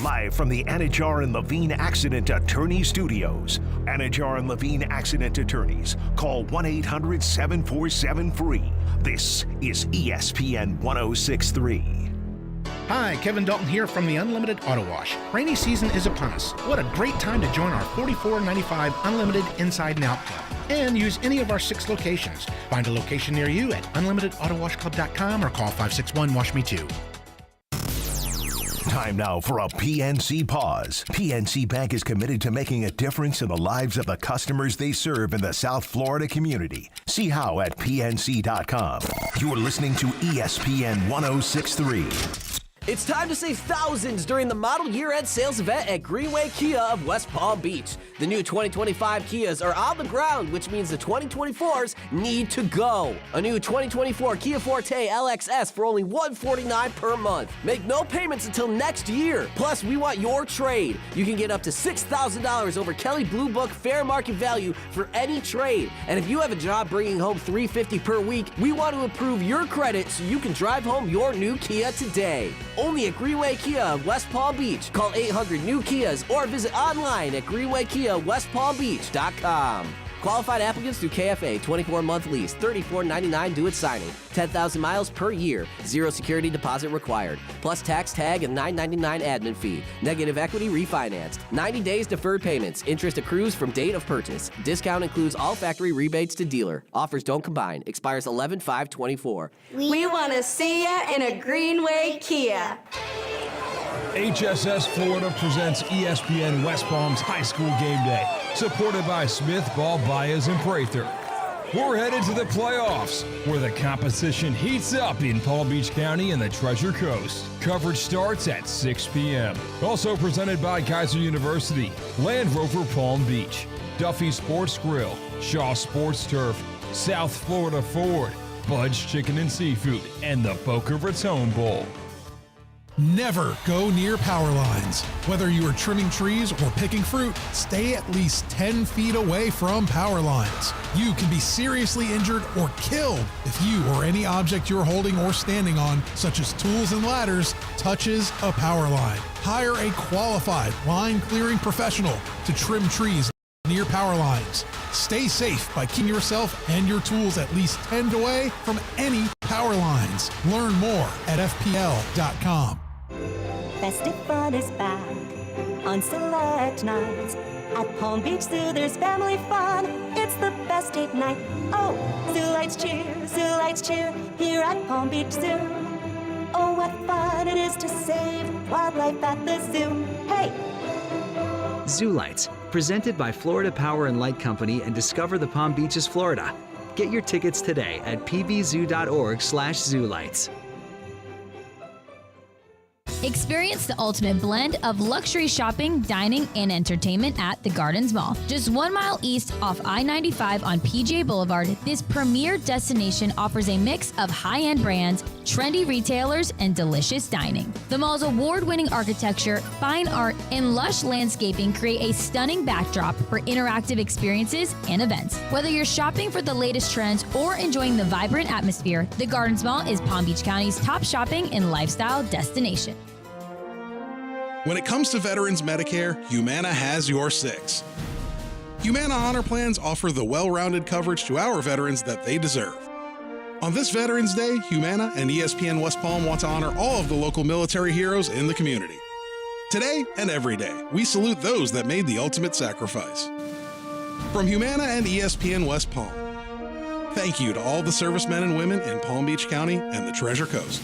Live from the Anajar and Levine Accident Attorney Studios. Anajar and Levine Accident Attorneys. Call 1-800-747-FREE. This is ESPN 106.3. Hi, Kevin Dalton here from the Unlimited Auto Wash. Rainy season is upon us. What a great time to join our $44.95 Unlimited Inside and Out Club and use any of our 6 locations. Find a location near you at unlimitedautoWashClub.com or call 561-WASH-ME-TOO. Time now for a PNC Pause. PNC Bank is committed to making a difference in the lives of the customers they serve in the South Florida community. See how at PNC.com. You're listening to ESPN 106.3. It's time to save thousands during the model year-end sales event at Greenway Kia of West Palm Beach. The new 2025 Kias are on the ground, which means the 2024s need to go. A new 2024 Kia Forte LXS for only $149 per month. Make no payments until next year. Plus, we want your trade. You can get up to $6,000 over Kelley Blue Book fair market value for any trade. And if you have a job bringing home $350 per week, we want to improve your credit so you can drive home your new Kia today. Only at Greenway Kia of West Palm Beach. Call 800-NEW-KIAs or visit online at greenwaykiawestpalmbeach.com. Qualified applicants through KFA, 24-month lease, $34.99 due at signing, 10,000 miles per year, 0 security deposit required, plus tax tag and $9.99 admin fee. Negative equity refinanced. 90 days deferred payments. Interest accrues from date of purchase. Discount includes all factory rebates to dealer. Offers don't combine. Expires 11/5/24. We want to see ya in a Greenway Kia. HSS Florida presents ESPN West Palm's High School Game Day, supported by Smith, Ball, Baez, and Prather. We're headed to the playoffs, where the competition heats up in Palm Beach County and the Treasure Coast. Coverage starts at 6 p.m. Also presented by Kaiser University, Land Rover Palm Beach, Duffy Sports Grill, Shaw Sports Turf, South Florida Ford, Bud's Chicken and Seafood, and the Boca Raton Bowl. Never go near power lines. Whether you are trimming trees or picking fruit, stay at least 10 feet away from power lines. You can be seriously injured or killed if you or any object you're holding or standing on, such as tools and ladders, touches a power line. Hire a qualified line clearing professional to trim trees near power lines. Stay safe by keeping yourself and your tools at least 10 feet away from any power lines. Learn more at FPL.com. Festive fun is back on select nights. At Palm Beach Zoo, there's family fun. It's the best date night. Oh, Zoo Lights cheer here at Palm Beach Zoo. Oh, what fun it is to save wildlife at the zoo. Hey! Zoo Lights, presented by Florida Power and Light Company and Discover the Palm Beaches, Florida. Get your tickets today at pbzoo.org/zoolights. Experience the ultimate blend of luxury shopping, dining, and entertainment at the Gardens Mall. Just 1 mile east off I-95 on PJ Boulevard, this premier destination offers a mix of high-end brands, trendy retailers, and delicious dining. The mall's award-winning architecture, fine art, and lush landscaping create a stunning backdrop for interactive experiences and events. Whether you're shopping for the latest trends or enjoying the vibrant atmosphere, the Gardens Mall is Palm Beach County's top shopping and lifestyle destination. When it comes to Veterans Medicare, Humana has your six. Humana Honor Plans offer the well-rounded coverage to our veterans that they deserve. On this Veterans Day, Humana and ESPN West Palm want to honor all of the local military heroes in the community. Today and every day, we salute those that made the ultimate sacrifice. From Humana and ESPN West Palm, thank you to all the servicemen and women in Palm Beach County and the Treasure Coast.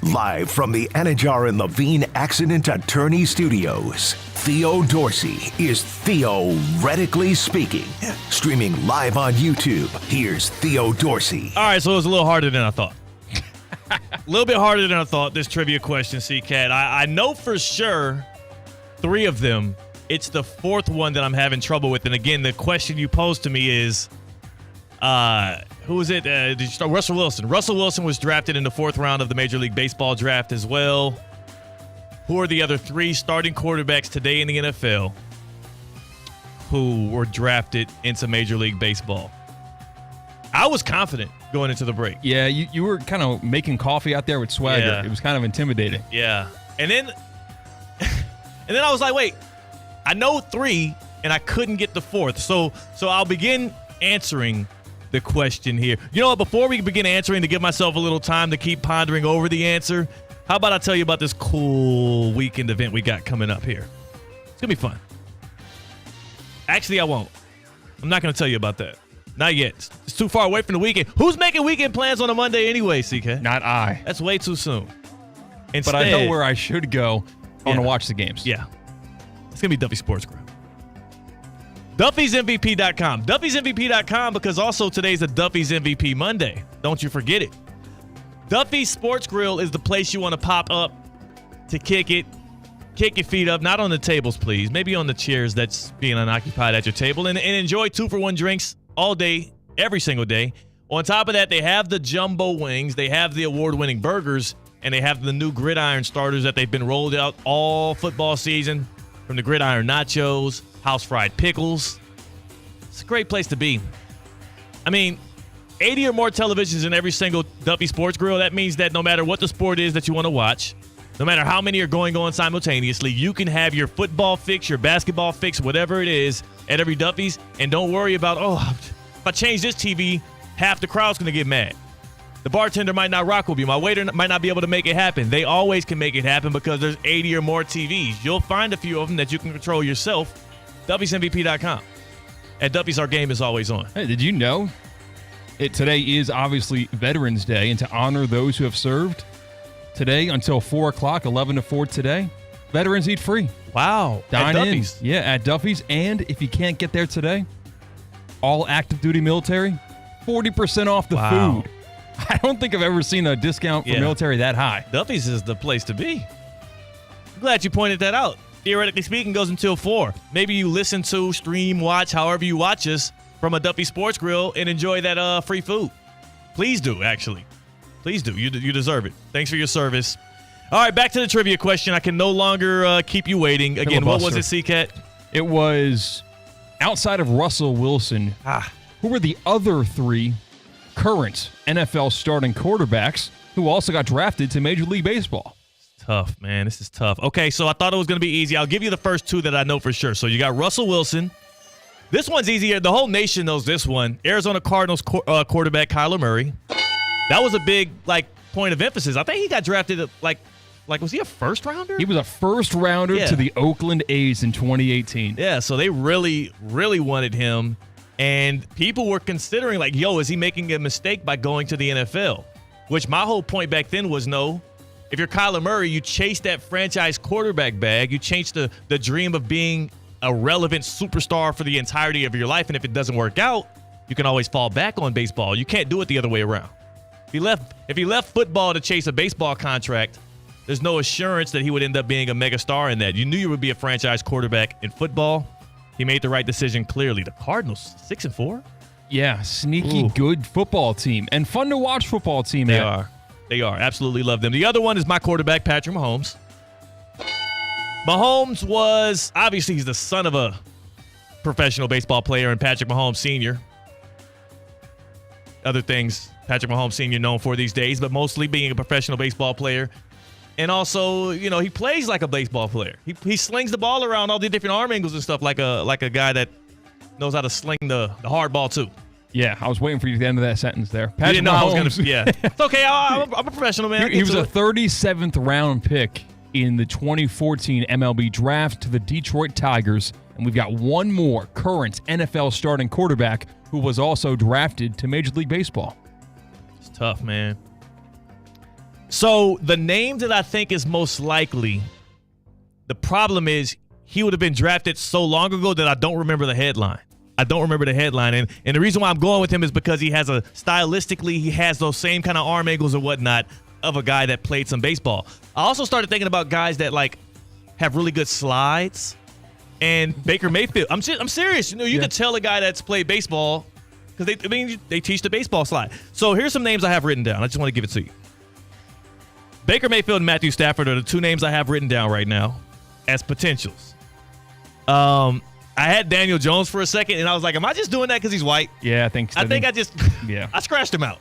Live from the Anajar and Levine Accident Attorney Studios, Theo Dorsey is theoretically speaking. Streaming live on YouTube, here's Theo Dorsey. All right, so it was a little harder than I thought. A little bit harder than I thought, this trivia question, C-Cat. I know for sure 3 of them. It's the 4th one that I'm having trouble with. And again, the question you posed to me is, who was it? Did you start? Russell Wilson. Russell Wilson was drafted in the 4th round of the Major League Baseball draft as well. Who are the other 3 starting quarterbacks today in the NFL who were drafted into Major League Baseball? I was confident going into the break. Yeah, you were kind of making coffee out there with swagger. Yeah. It was kind of intimidating. Yeah. And then I was like, wait, I know 3 and I couldn't get the 4th. So I'll begin answering the question here. You know what? Before we begin answering, to give myself a little time to keep pondering over the answer, how about I tell you about this cool weekend event we got coming up here? It's going to be fun. Actually, I won't. I'm not going to tell you about that. Not yet. It's too far away from the weekend. Who's making weekend plans on a Monday anyway, CK? Not I. That's way too soon. Instead, but I know where I should go. I want to watch the games. Yeah. It's going to be Duffy Sports Grill. Duffy'sMVP.com. Duffy'sMVP.com because also today's a Duffy's MVP Monday. Don't you forget it. Duffy's Sports Grill is the place you want to pop up to kick it. Kick your feet up, not on the tables, please. Maybe on the chairs that's being unoccupied at your table. And enjoy 2-for-1 drinks all day, every single day. On top of that, they have the jumbo wings. They have the award-winning burgers. And they have the new gridiron starters that they've been rolled out all football season. From the gridiron nachos, house-fried pickles. It's a great place to be. I mean, 80 or more televisions in every single Duffy Sports Grill. That means that no matter what the sport is that you want to watch, no matter how many are going on simultaneously, you can have your football fix, your basketball fix, whatever it is, at every Duffy's. And don't worry about, if I change this TV, half the crowd's going to get mad. The bartender might not rock with you. My waiter might not be able to make it happen. They always can make it happen because there's 80 or more TVs. You'll find a few of them that you can control yourself. Duffy'sMVP.com. At Duffy's, our game is always on. Hey, did you know today is obviously Veterans Day, and to honor those who have served, today until 4 o'clock, 11 to 4 today, veterans eat free. Wow. Dine at Duffy's. in. Yeah, at Duffy's. And if you can't get there today, all active duty military, 40% off the food. I don't think I've ever seen a discount for military that high. Duffy's is the place to be. I'm glad you pointed that out. Theoretically speaking, goes until 4. Maybe you listen to, stream, watch, however you watch us from a Duffy Sports Grill and enjoy that free food. Please do, actually. Please do. You deserve it. Thanks for your service. All right, back to the trivia question. I can no longer keep you waiting. Again, what was it, C-Cat? It was outside of Russell Wilson. Who were the other 3 current NFL starting quarterbacks who also got drafted to Major League Baseball? It's tough, man. This is tough. Okay, so I thought it was going to be easy. I'll give you the first 2 that I know for sure. So you got Russell Wilson. This one's easier. The whole nation knows this one. Arizona Cardinals quarterback Kyler Murray. That was a big point of emphasis. I think he got drafted was he a first rounder? He was a first rounder to the Oakland A's in 2018. Yeah, so they really, really wanted him. And people were considering, is he making a mistake by going to the NFL? Which my whole point back then was no. If you're Kyler Murray, you chase that franchise quarterback bag. You chase the dream of being a relevant superstar for the entirety of your life. And if it doesn't work out, you can always fall back on baseball. You can't do it the other way around. If he left football to chase a baseball contract, there's no assurance that he would end up being a megastar in that. You knew you would be a franchise quarterback in football. He made the right decision clearly. The Cardinals, 6-4? Yeah, sneaky good football team. And fun to watch football team. They are. Absolutely love them. The other one is my quarterback, Patrick Mahomes. Mahomes was, obviously, he's the son of a professional baseball player and Patrick Mahomes Sr. Other things Patrick Mahomes Sr. known for these days, but mostly being a professional baseball player. And also, he plays like a baseball player. He slings the ball around all the different arm angles and stuff like a guy that knows how to sling the hard ball too. Yeah, I was waiting for you at the end of that sentence there. Patrick Mahomes, I was going to. Yeah, it's okay. I'm a professional, man. He was a 37th round pick in the 2014 MLB draft to the Detroit Tigers, and we've got one more current NFL starting quarterback who was also drafted to Major League Baseball. It's tough, man. So the name that I think is most likely, the problem is he would have been drafted so long ago that I don't remember the headline. And the reason why I'm going with him is because he has stylistically, he has those same kind of arm angles and whatnot of a guy that played some baseball. I also started thinking about guys that have really good slides. And Baker Mayfield, I'm serious. You can tell a guy that's played baseball because they teach the baseball slide. So here's some names I have written down. I just want to give it to you. Baker Mayfield and Matthew Stafford are the 2 names I have written down right now as potentials. I had Daniel Jones for a second, and I was like, am I just doing that because he's white? Yeah, I think so. I scratched him out.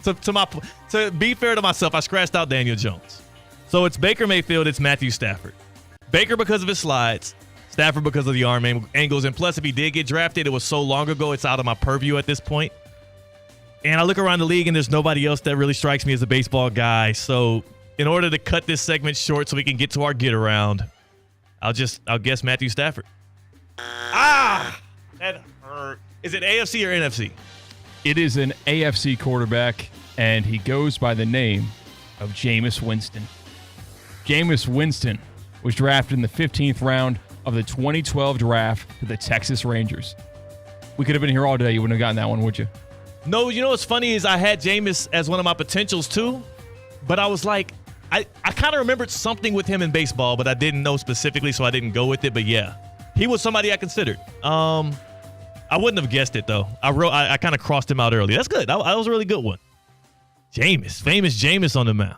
To be fair to myself, I scratched out Daniel Jones. So it's Baker Mayfield, it's Matthew Stafford. Baker because of his slides, Stafford because of the arm angles, and plus if he did get drafted, it was so long ago, it's out of my purview at this point. And I look around the league, and there's nobody else that really strikes me as a baseball guy. So in order to cut this segment short so we can get to our get around, I'll guess Matthew Stafford. That hurt. Is it AFC or NFC? It is an AFC quarterback, and he goes by the name of Jameis Winston. Jameis Winston was drafted in the 15th round of the 2012 draft to the Texas Rangers. We could have been here all day. You wouldn't have gotten that one, would you? No, you know what's funny is I had Jameis as one of my potentials too, but I was like, I kind of remembered something with him in baseball, but I didn't know specifically, so I didn't go with it. But yeah, he was somebody I considered. I wouldn't have guessed it though. I kind of crossed him out early. That's good. That was a really good one. Jameis, famous Jameis on the mound.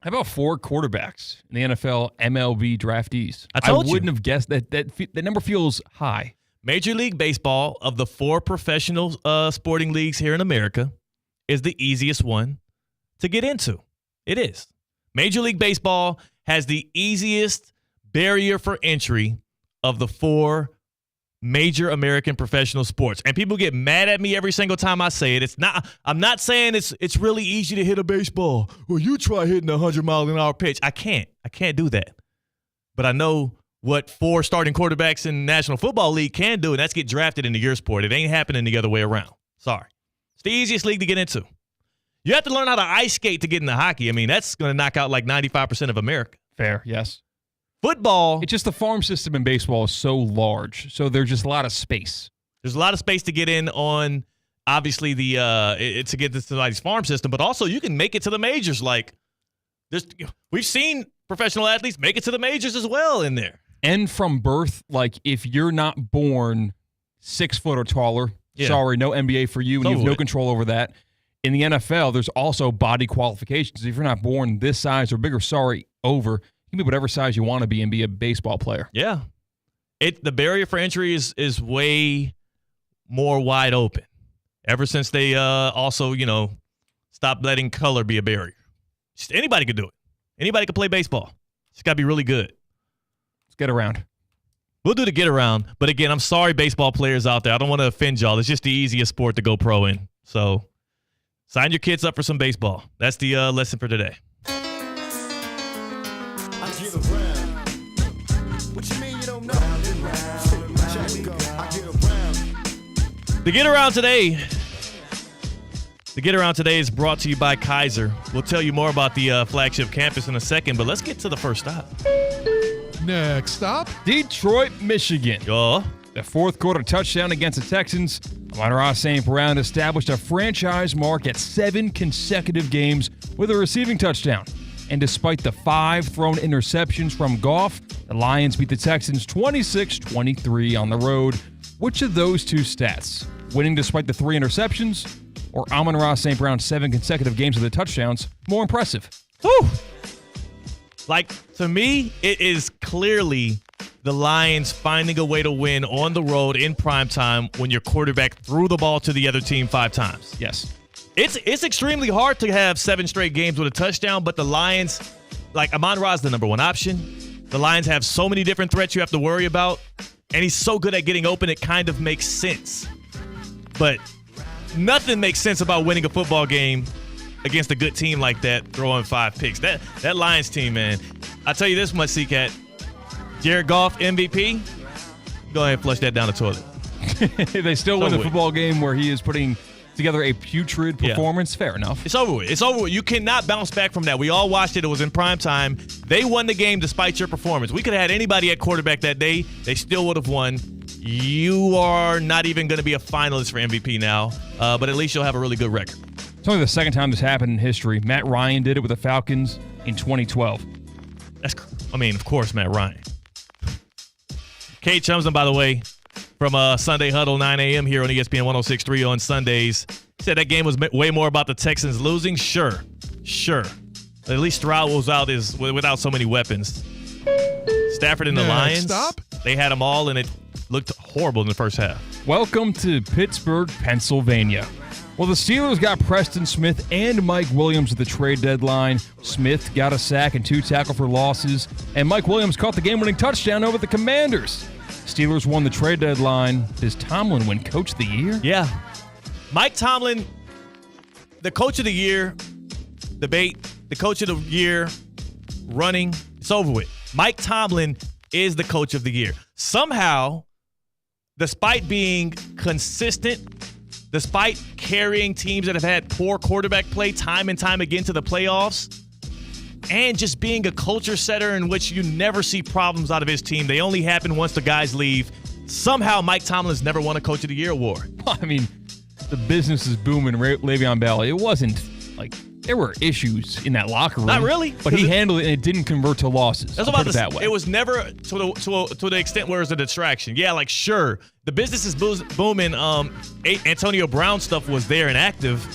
How about 4 quarterbacks in the NFL MLB draftees? I wouldn't have guessed that. That number feels high. Major League Baseball, of the 4 professional sporting leagues here in America, is the easiest one to get into. It is. Major League Baseball has the easiest barrier for entry of the 4 major American professional sports. And people get mad at me every single time I say it. I'm not saying it's really easy to hit a baseball. Well, you try hitting a 100-mile-an-hour pitch. I can't do that. But I know what 4 starting quarterbacks in the National Football League can do, and that's get drafted into your sport. It ain't happening the other way around. Sorry. It's the easiest league to get into. You have to learn how to ice skate to get into hockey. I mean, that's going to knock out like 95% of America. Fair, yes. Football. It's just the farm system in baseball is so large, so there's just a lot of space. There's a lot of space to get in on, obviously, to get to somebody's farm system, but also you can make it to the majors. Like, we've seen professional athletes make it to the majors as well in there. And from birth, like if you're not born 6 foot or taller, sorry, no NBA for you, and you have no control over that. In the NFL, there's also body qualifications. If you're not born this size or bigger, over. You can be whatever size you want to be and be a baseball player. Yeah. The barrier for entry is way more wide open. Ever since they also, stopped letting color be a barrier. Just anybody could do it. Anybody could play baseball. It's got to be really good. Let's get around. We'll do the get around. But again, I'm sorry, baseball players out there. I don't want to offend y'all. It's just the easiest sport to go pro in. So sign your kids up for some baseball. That's the lesson for today. The Get Around today is brought to you by Kaiser. We'll tell you more about the flagship campus in a second, but let's get to the first stop. Next stop, Detroit, Michigan. The 4th quarter touchdown against the Texans. Amon-Ra St. Brown established a franchise mark at 7 consecutive games with a receiving touchdown. And despite the 5 thrown interceptions from Goff, the Lions beat the Texans 26-23 on the road. Which of those 2 stats, winning despite the 3 interceptions, or Amon-Ra St. Brown's 7 consecutive games with the touchdowns, more impressive? Whew. Like, to me, it is clearly the Lions finding a way to win on the road in primetime when your quarterback threw the ball to the other team 5 times. Yes. It's extremely hard to have 7 straight games with a touchdown, but the Lions, like Amon-Ra is the number 1 option. The Lions have so many different threats you have to worry about, and he's so good at getting open, it kind of makes sense. But nothing makes sense about winning a football game against a good team like that, throwing 5 picks. That Lions team, man. I'll tell you this much, C-Cat. Jared Goff, MVP, go ahead and flush that down the toilet. They still win the football game where he is putting together a putrid performance. Fair enough. It's over with. It's over with. You cannot bounce back from that. We all watched it. It was in prime time. They won the game despite your performance. We could have had anybody at quarterback that day. They still would have won. You are not even going to be a finalist for MVP now, but at least you'll have a really good record. It's only the 2nd time this happened in history. Matt Ryan did it with the Falcons in 2012. Of course, Matt Ryan. Kate Chumsman, by the way, from Sunday Huddle, 9 a.m. here on ESPN 106.3 on Sundays, said that game was way more about the Texans losing. Sure. At least Stroud was out without so many weapons. Stafford and the Lions, they had them all, and it looked horrible in the first half. Welcome to Pittsburgh, Pennsylvania. Well, the Steelers got Preston Smith and Mike Williams at the trade deadline. Smith got a sack and 2 tackle for losses, and Mike Williams caught the game-winning touchdown over the Commanders. Steelers won the trade deadline. Does Tomlin win Coach of the Year? Yeah. Mike Tomlin, the Coach of the Year debate, the Coach of the Year running, it's over with. Mike Tomlin is the Coach of the Year. Somehow, despite being consistent, despite carrying teams that have had poor quarterback play time and time again to the playoffs, and just being a culture setter in which you never see problems out of his team. They only happen once the guys leave. Somehow Mike Tomlin's never won a Coach of the Year award. I mean, the business is booming. Le'Veon Bell, it wasn't like there were issues in that locker room. Not really. But he handled it, and it didn't convert to losses. That's about that way. It was never to the extent where it was a distraction. Yeah, like, sure, the business is booming. Antonio Brown stuff was there and active,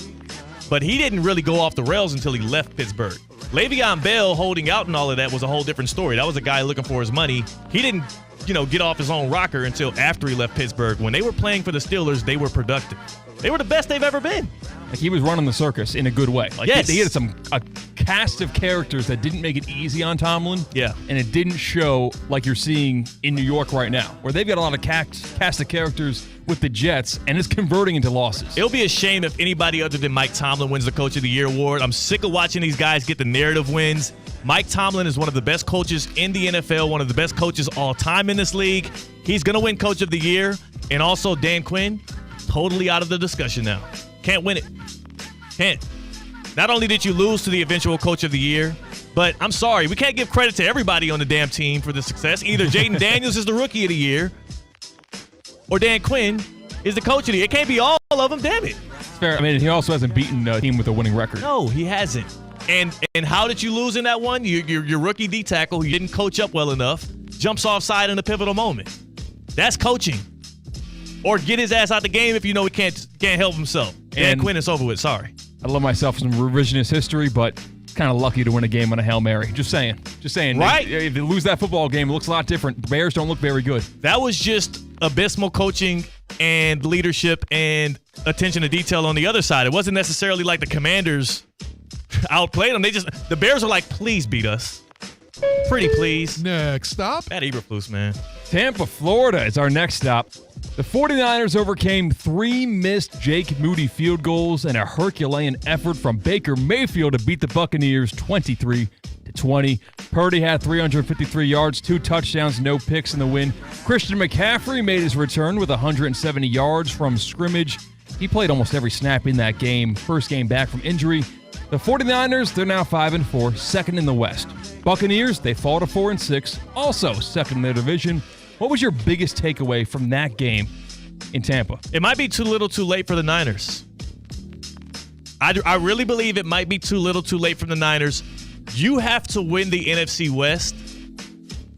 but he didn't really go off the rails until he left Pittsburgh. Le'Veon Bell holding out and all of that was a whole different story. That was a guy looking for his money. He didn't, get off his own rocker until after he left Pittsburgh. When they were playing for the Steelers, they were productive. They were the best they've ever been. Like, he was running the circus in a good way. Like, yes. He had a cast of characters that didn't make it easy on Tomlin. Yeah. And it didn't show like you're seeing in New York right now, where they've got a lot of cast of characters with the Jets, and it's converting into losses. It'll be a shame if anybody other than Mike Tomlin wins the Coach of the Year award. I'm sick of watching these guys get the narrative wins. Mike Tomlin is one of the best coaches in the NFL, one of the best coaches all time in this league. He's going to win Coach of the Year. And also Dan Quinn, totally out of the discussion now. Can't win it. Can't. Not only did you lose to the eventual Coach of the Year, but I'm sorry, we can't give credit to everybody on the damn team for the success. Either Jaden Daniels is the Rookie of the Year, or Dan Quinn is the Coach of the Year. It can't be all of them, damn it. Fair. I mean, he also hasn't beaten a team with a winning record. No, he hasn't. And how did you lose in that one? Your rookie D-tackle who didn't coach up well enough jumps offside in a pivotal moment. That's coaching. Or get his ass out the game if you know he can't help himself. Dan Quinn is over with. Sorry. I love myself some revisionist history, but kind of lucky to win a game on a Hail Mary. Just saying. Right? If they lose that football game, it looks a lot different. The Bears don't look very good. That was just abysmal coaching and leadership and attention to detail on the other side. It wasn't necessarily like the Commanders outplayed them. The Bears were like, please beat us. Pretty please. Next stop. Bad Eberflus, man. Tampa, Florida is our next stop. The 49ers overcame 3 missed Jake Moody field goals and a Herculean effort from Baker Mayfield to beat the Buccaneers 23-20. Purdy had 353 yards, 2 touchdowns, no picks in the win. Christian McCaffrey made his return with 170 yards from scrimmage. He played almost every snap in that game, first game back from injury. The 49ers, they're now 5-4, second in the West. Buccaneers, they fall to 4-6, also second in their division. What was your biggest takeaway from that game in Tampa? It might be too little too late for the Niners. I really believe it might be too little too late for the Niners. You have to win the NFC West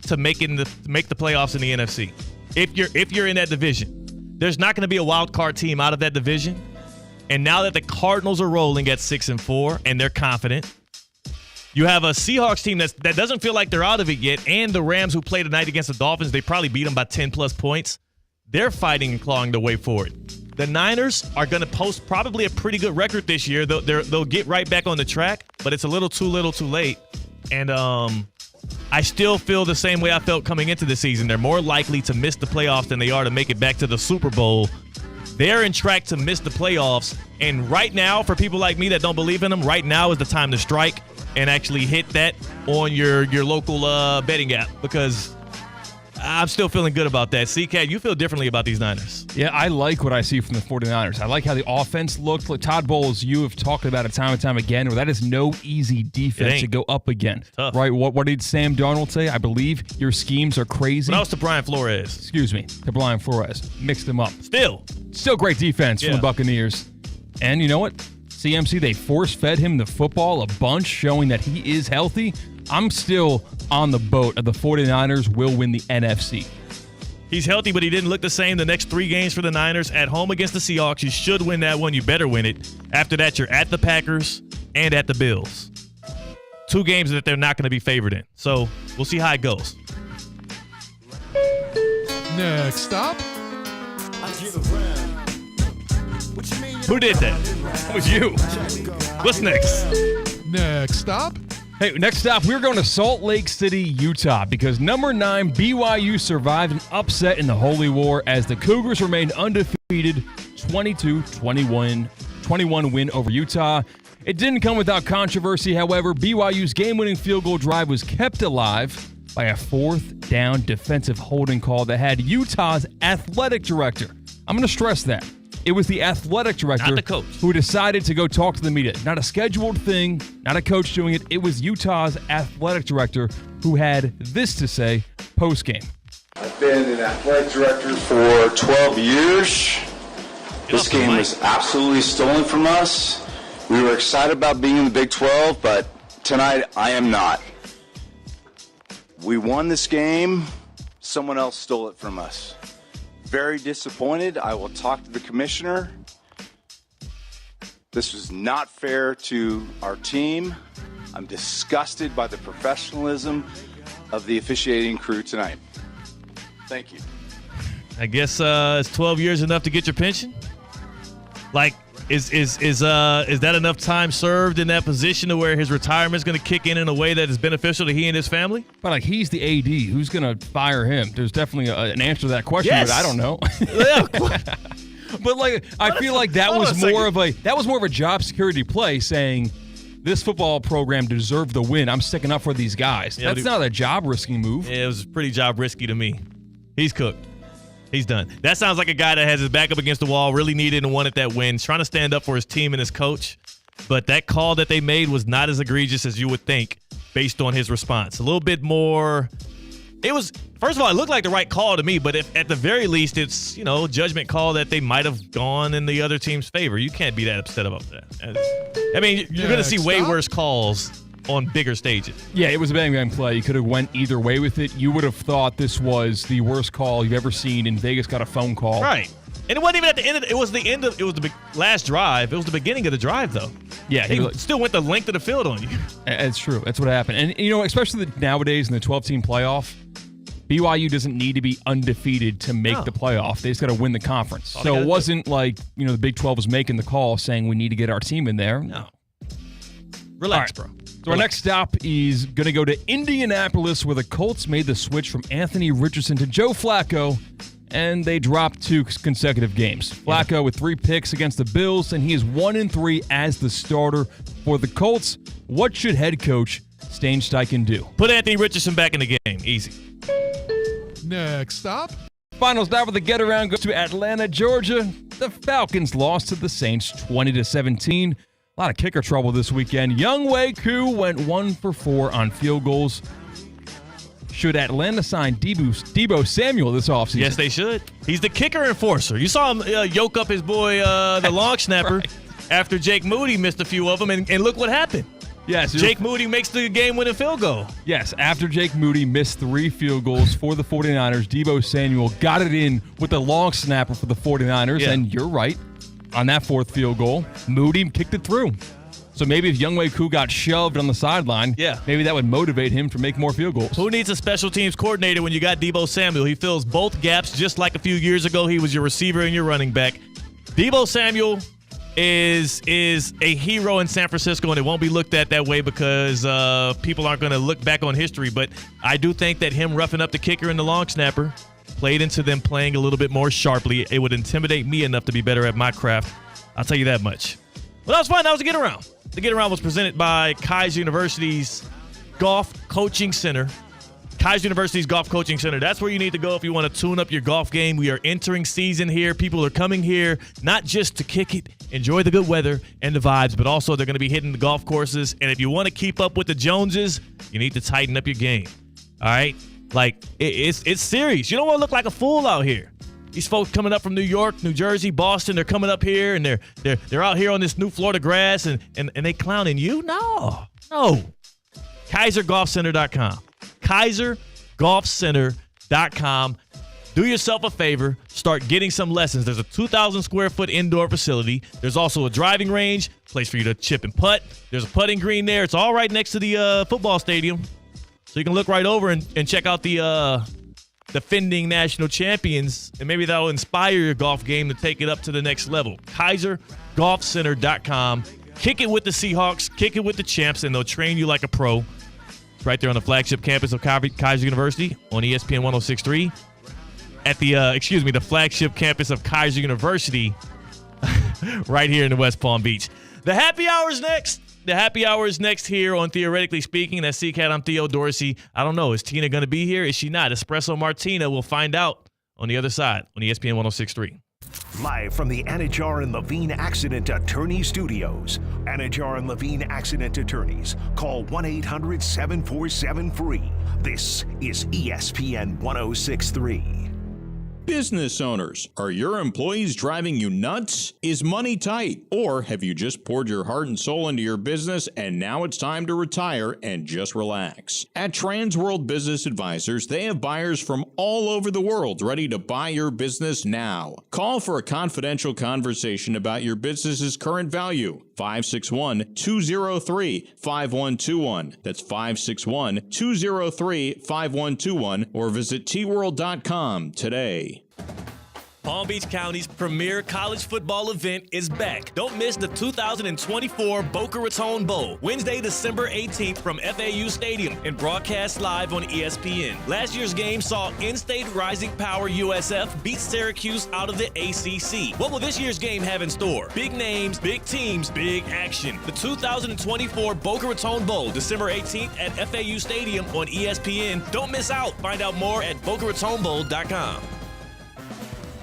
to make the playoffs in the NFC. If you're in that division, there's not going to be a wild card team out of that division. And now that the Cardinals are rolling at 6-4 and they're confident, you have a Seahawks team that doesn't feel like they're out of it yet, and the Rams who play tonight against the Dolphins, they probably beat them by 10-plus points. They're fighting and clawing their way forward. The Niners are going to post probably a pretty good record this year. They'll get right back on the track, but it's a little too late. And I still feel the same way I felt coming into the season. They're more likely to miss the playoffs than they are to make it back to the Super Bowl. They're in track to miss the playoffs. And right now, for people like me that don't believe in them, right now is the time to strike and actually hit that on your local betting app, because I'm still feeling good about that. CCAT, you feel differently about these Niners. Yeah, I like what I see from the 49ers. I like how the offense looked. Like Todd Bowles, you have talked about it time and time again, where that is no easy defense to go up against. Tough. Right? What did Sam Darnold say? I believe your schemes are crazy. No, it's to Brian Flores. Excuse me, to Brian Flores. Mixed them up. Still great defense from the Buccaneers. And you know what? CMC, they force-fed him the football a bunch, showing that he is healthy. I'm still on the boat of the 49ers will win the NFC. He's healthy, but he didn't look the same the next 3 games for the Niners. At home against the Seahawks, you should win that one. You better win it. After that, you're at the Packers and at the Bills. 2 games that they're not going to be favored in. So we'll see how it goes. Next stop. Who did that? That was you. What's next? Next stop. Hey, next stop, we're going to Salt Lake City, Utah, because number 9, BYU survived an upset in the Holy War as the Cougars remained undefeated, 22-21 win over Utah. It didn't come without controversy, however. BYU's game-winning field goal drive was kept alive by a 4th down defensive holding call that had Utah's athletic director, I'm going to stress that, It was the athletic director, not the coach, who decided to go talk to the media. Not a scheduled thing, not a coach doing it. It was Utah's athletic director who had this to say post-game. I've been an athletic director for 12 years. This game was absolutely stolen from us. We were excited about being in the Big 12, but tonight I am not. We won this game. Someone else stole it from us. Very disappointed. I will talk to the commissioner. This was not fair to our team. I'm disgusted by the professionalism of the officiating crew tonight. Thank you. I guess is 12 years enough to get your pension? Like, is that enough time served in that position to where his retirement is going to kick in a way that is beneficial to he and his family? But like, he's the AD. Who's going to fire him? There's definitely an answer to that question, yes. but I don't know. But like, I feel like that was more of a job security play, saying this football program deserved the win. I'm sticking up for these guys. Yeah, That's not a job risky move. Yeah, it was pretty job risky to me. He's cooked. He's done. That sounds like a guy that has his back up against the wall, really needed and wanted that win, trying to stand up for his team and his coach. But that call that they made was not as egregious as you would think based on his response. A little bit more. It was, first of all, it looked like the right call to me, but if at the very least it's, a judgment call that they might have gone in the other team's favor. You can't be that upset about that. I mean, you're going to see way worse calls on bigger stages. Yeah, it was a bang-bang play. You could have went either way with it. You would have thought this was the worst call you've ever seen, and Vegas got a phone call. Right. And it wasn't even at the end of it. It was the last drive. It was the beginning of the drive, though. Yeah. He still went the length of the field on you. It's true. That's what happened. And, especially nowadays in the 12-team playoff, BYU doesn't need to be undefeated to make the playoff. They just got to win the conference. So it wasn't like, the Big 12 was making the call saying we need to get our team in there. No. Relax, bro. So our next stop is going to go to Indianapolis, where the Colts made the switch from Anthony Richardson to Joe Flacco, and they dropped 2 consecutive games. Flacco with 3 picks against the Bills, and he is 1-3 as the starter for the Colts. What should head coach Steinsteichen do? Put Anthony Richardson back in the game. Easy. Next stop. Final stop of the get-around goes to Atlanta, Georgia. The Falcons lost to the Saints 20-17. A lot of kicker trouble this weekend. Younghoe Koo went 1 for 4 on field goals. Should Atlanta sign Deebo Samuel this offseason? Yes, they should. He's the kicker enforcer. You saw him yoke up his boy, the long snapper, after Jake Moody missed a few of them, and look what happened. Yes, Jake Moody makes the game-winning field goal. Yes, after Jake Moody missed 3 field goals for the 49ers, Deebo Samuel got it in with the long snapper for the 49ers, and you're right. On that 4th field goal, Moody kicked it through. So maybe if Younghoe Koo got shoved on the sideline, maybe that would motivate him to make more field goals. Who needs a special teams coordinator when you got Deebo Samuel? He fills both gaps just like a few years ago. He was your receiver and your running back. Deebo Samuel is a hero in San Francisco, and it won't be looked at that way because people aren't going to look back on history. But I do think that him roughing up the kicker and the long snapper played into them playing a little bit more sharply. It would intimidate me enough to be better at my craft. I'll tell you that much. Well, that was fun. That was a get-around. The get-around was presented by Kaiser University's Golf Coaching Center. Kaiser University's Golf Coaching Center. That's where you need to go if you want to tune up your golf game. We are entering season here. People are coming here not just to kick it, enjoy the good weather and the vibes, but also they're going to be hitting the golf courses. And if you want to keep up with the Joneses, you need to tighten up your game. All right? Like, it's serious. You don't want to look like a fool out here. These folks coming up from New York, New Jersey, Boston, they're coming up here, and they're out here on this new Florida grass, and they clowning you? No. KaiserGolfCenter.com. KaiserGolfCenter.com. Do yourself a favor. Start getting some lessons. There's a 2,000-square-foot indoor facility. There's also a driving range, place for you to chip and putt. There's a putting green there. It's all right next to the football stadium. So you can look right over and check out the defending national champions, and maybe that'll inspire your golf game to take it up to the next level. KaiserGolfCenter.com. Kick it with the Seahawks. Kick it with the champs, and they'll train you like a pro. It's right there on the flagship campus of Kaiser University on ESPN 106.3. At the flagship campus of Kaiser University right here in the West Palm Beach. The happy hour is next. The happy hour is next here on Theoretically Speaking. That's CCAT. I'm Theo Dorsey. I don't know. Is Tina going to be here? Is she not? Espresso Martina. We'll find out on the other side on ESPN 106.3. Live from the Anajar and Levine Accident Attorney Studios. Anajar and Levine Accident Attorneys. Call 1-800-747-FREE. This is ESPN 1063. Business owners, are your employees driving you nuts? Is money tight? Or have you just poured your heart and soul into your business and now it's time to retire and just relax? At Transworld Business Advisors, they have buyers from all over the world ready to buy your business now. Call for a confidential conversation about your business's current value. 561-203-5121. That's 561-203-5121 or visit tworld.com today. Palm Beach County's premier college football event is back. Don't miss the 2024 Boca Raton Bowl, Wednesday, December 18th from FAU Stadium and broadcast live on ESPN. Last year's game saw in-state Rising Power USF beat Syracuse out of the ACC. What will this year's game have in store? Big names, big teams, big action. The 2024 Boca Raton Bowl, December 18th at FAU Stadium on ESPN. Don't miss out. Find out more at BocaRatonBowl.com.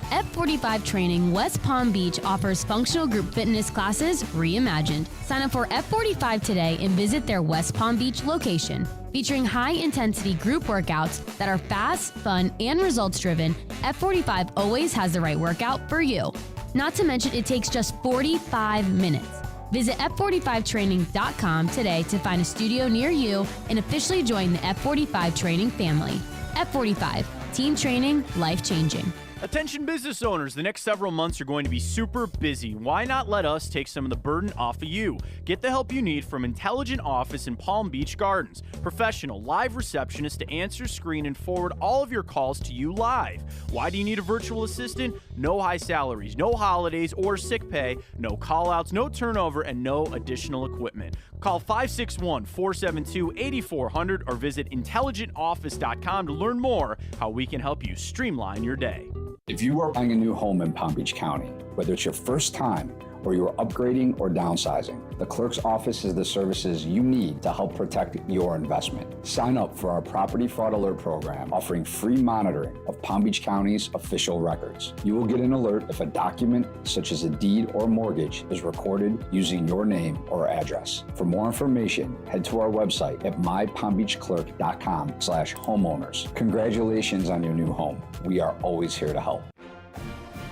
F45 Training West Palm Beach offers functional group fitness classes reimagined. Sign up for F45 today and visit their West Palm Beach location. Featuring high-intensity group workouts that are fast, fun, and results-driven, F45 always has the right workout for you. Not to mention, it takes just 45 minutes. Visit F45training.com today to find a studio near you and officially join the F45 Training family. F45, team training, life-changing. Attention business owners, the next several months are going to be super busy. Why not let us take some of the burden off of you? Get the help you need from Intelligent Office in Palm Beach Gardens. Professional live receptionists to answer, screen, and forward all of your calls to you live. Why do you need a virtual assistant? No high salaries, no holidays or sick pay, no call-outs, no turnover, and no additional equipment. Call 561-472-8400 or visit intelligentoffice.com to learn more how we can help you streamline your day. If you are buying a new home in Palm Beach County, whether it's your first time or you're upgrading or downsizing, the clerk's office has the services you need to help protect your investment. Sign up for our Property Fraud Alert program, offering free monitoring of Palm Beach County's official records. You will get an alert if a document, such as a deed or mortgage, is recorded using your name or address. For more information, head to our website at mypalmbeachclerk.com/homeowners. Congratulations on your new home. We are always here to help.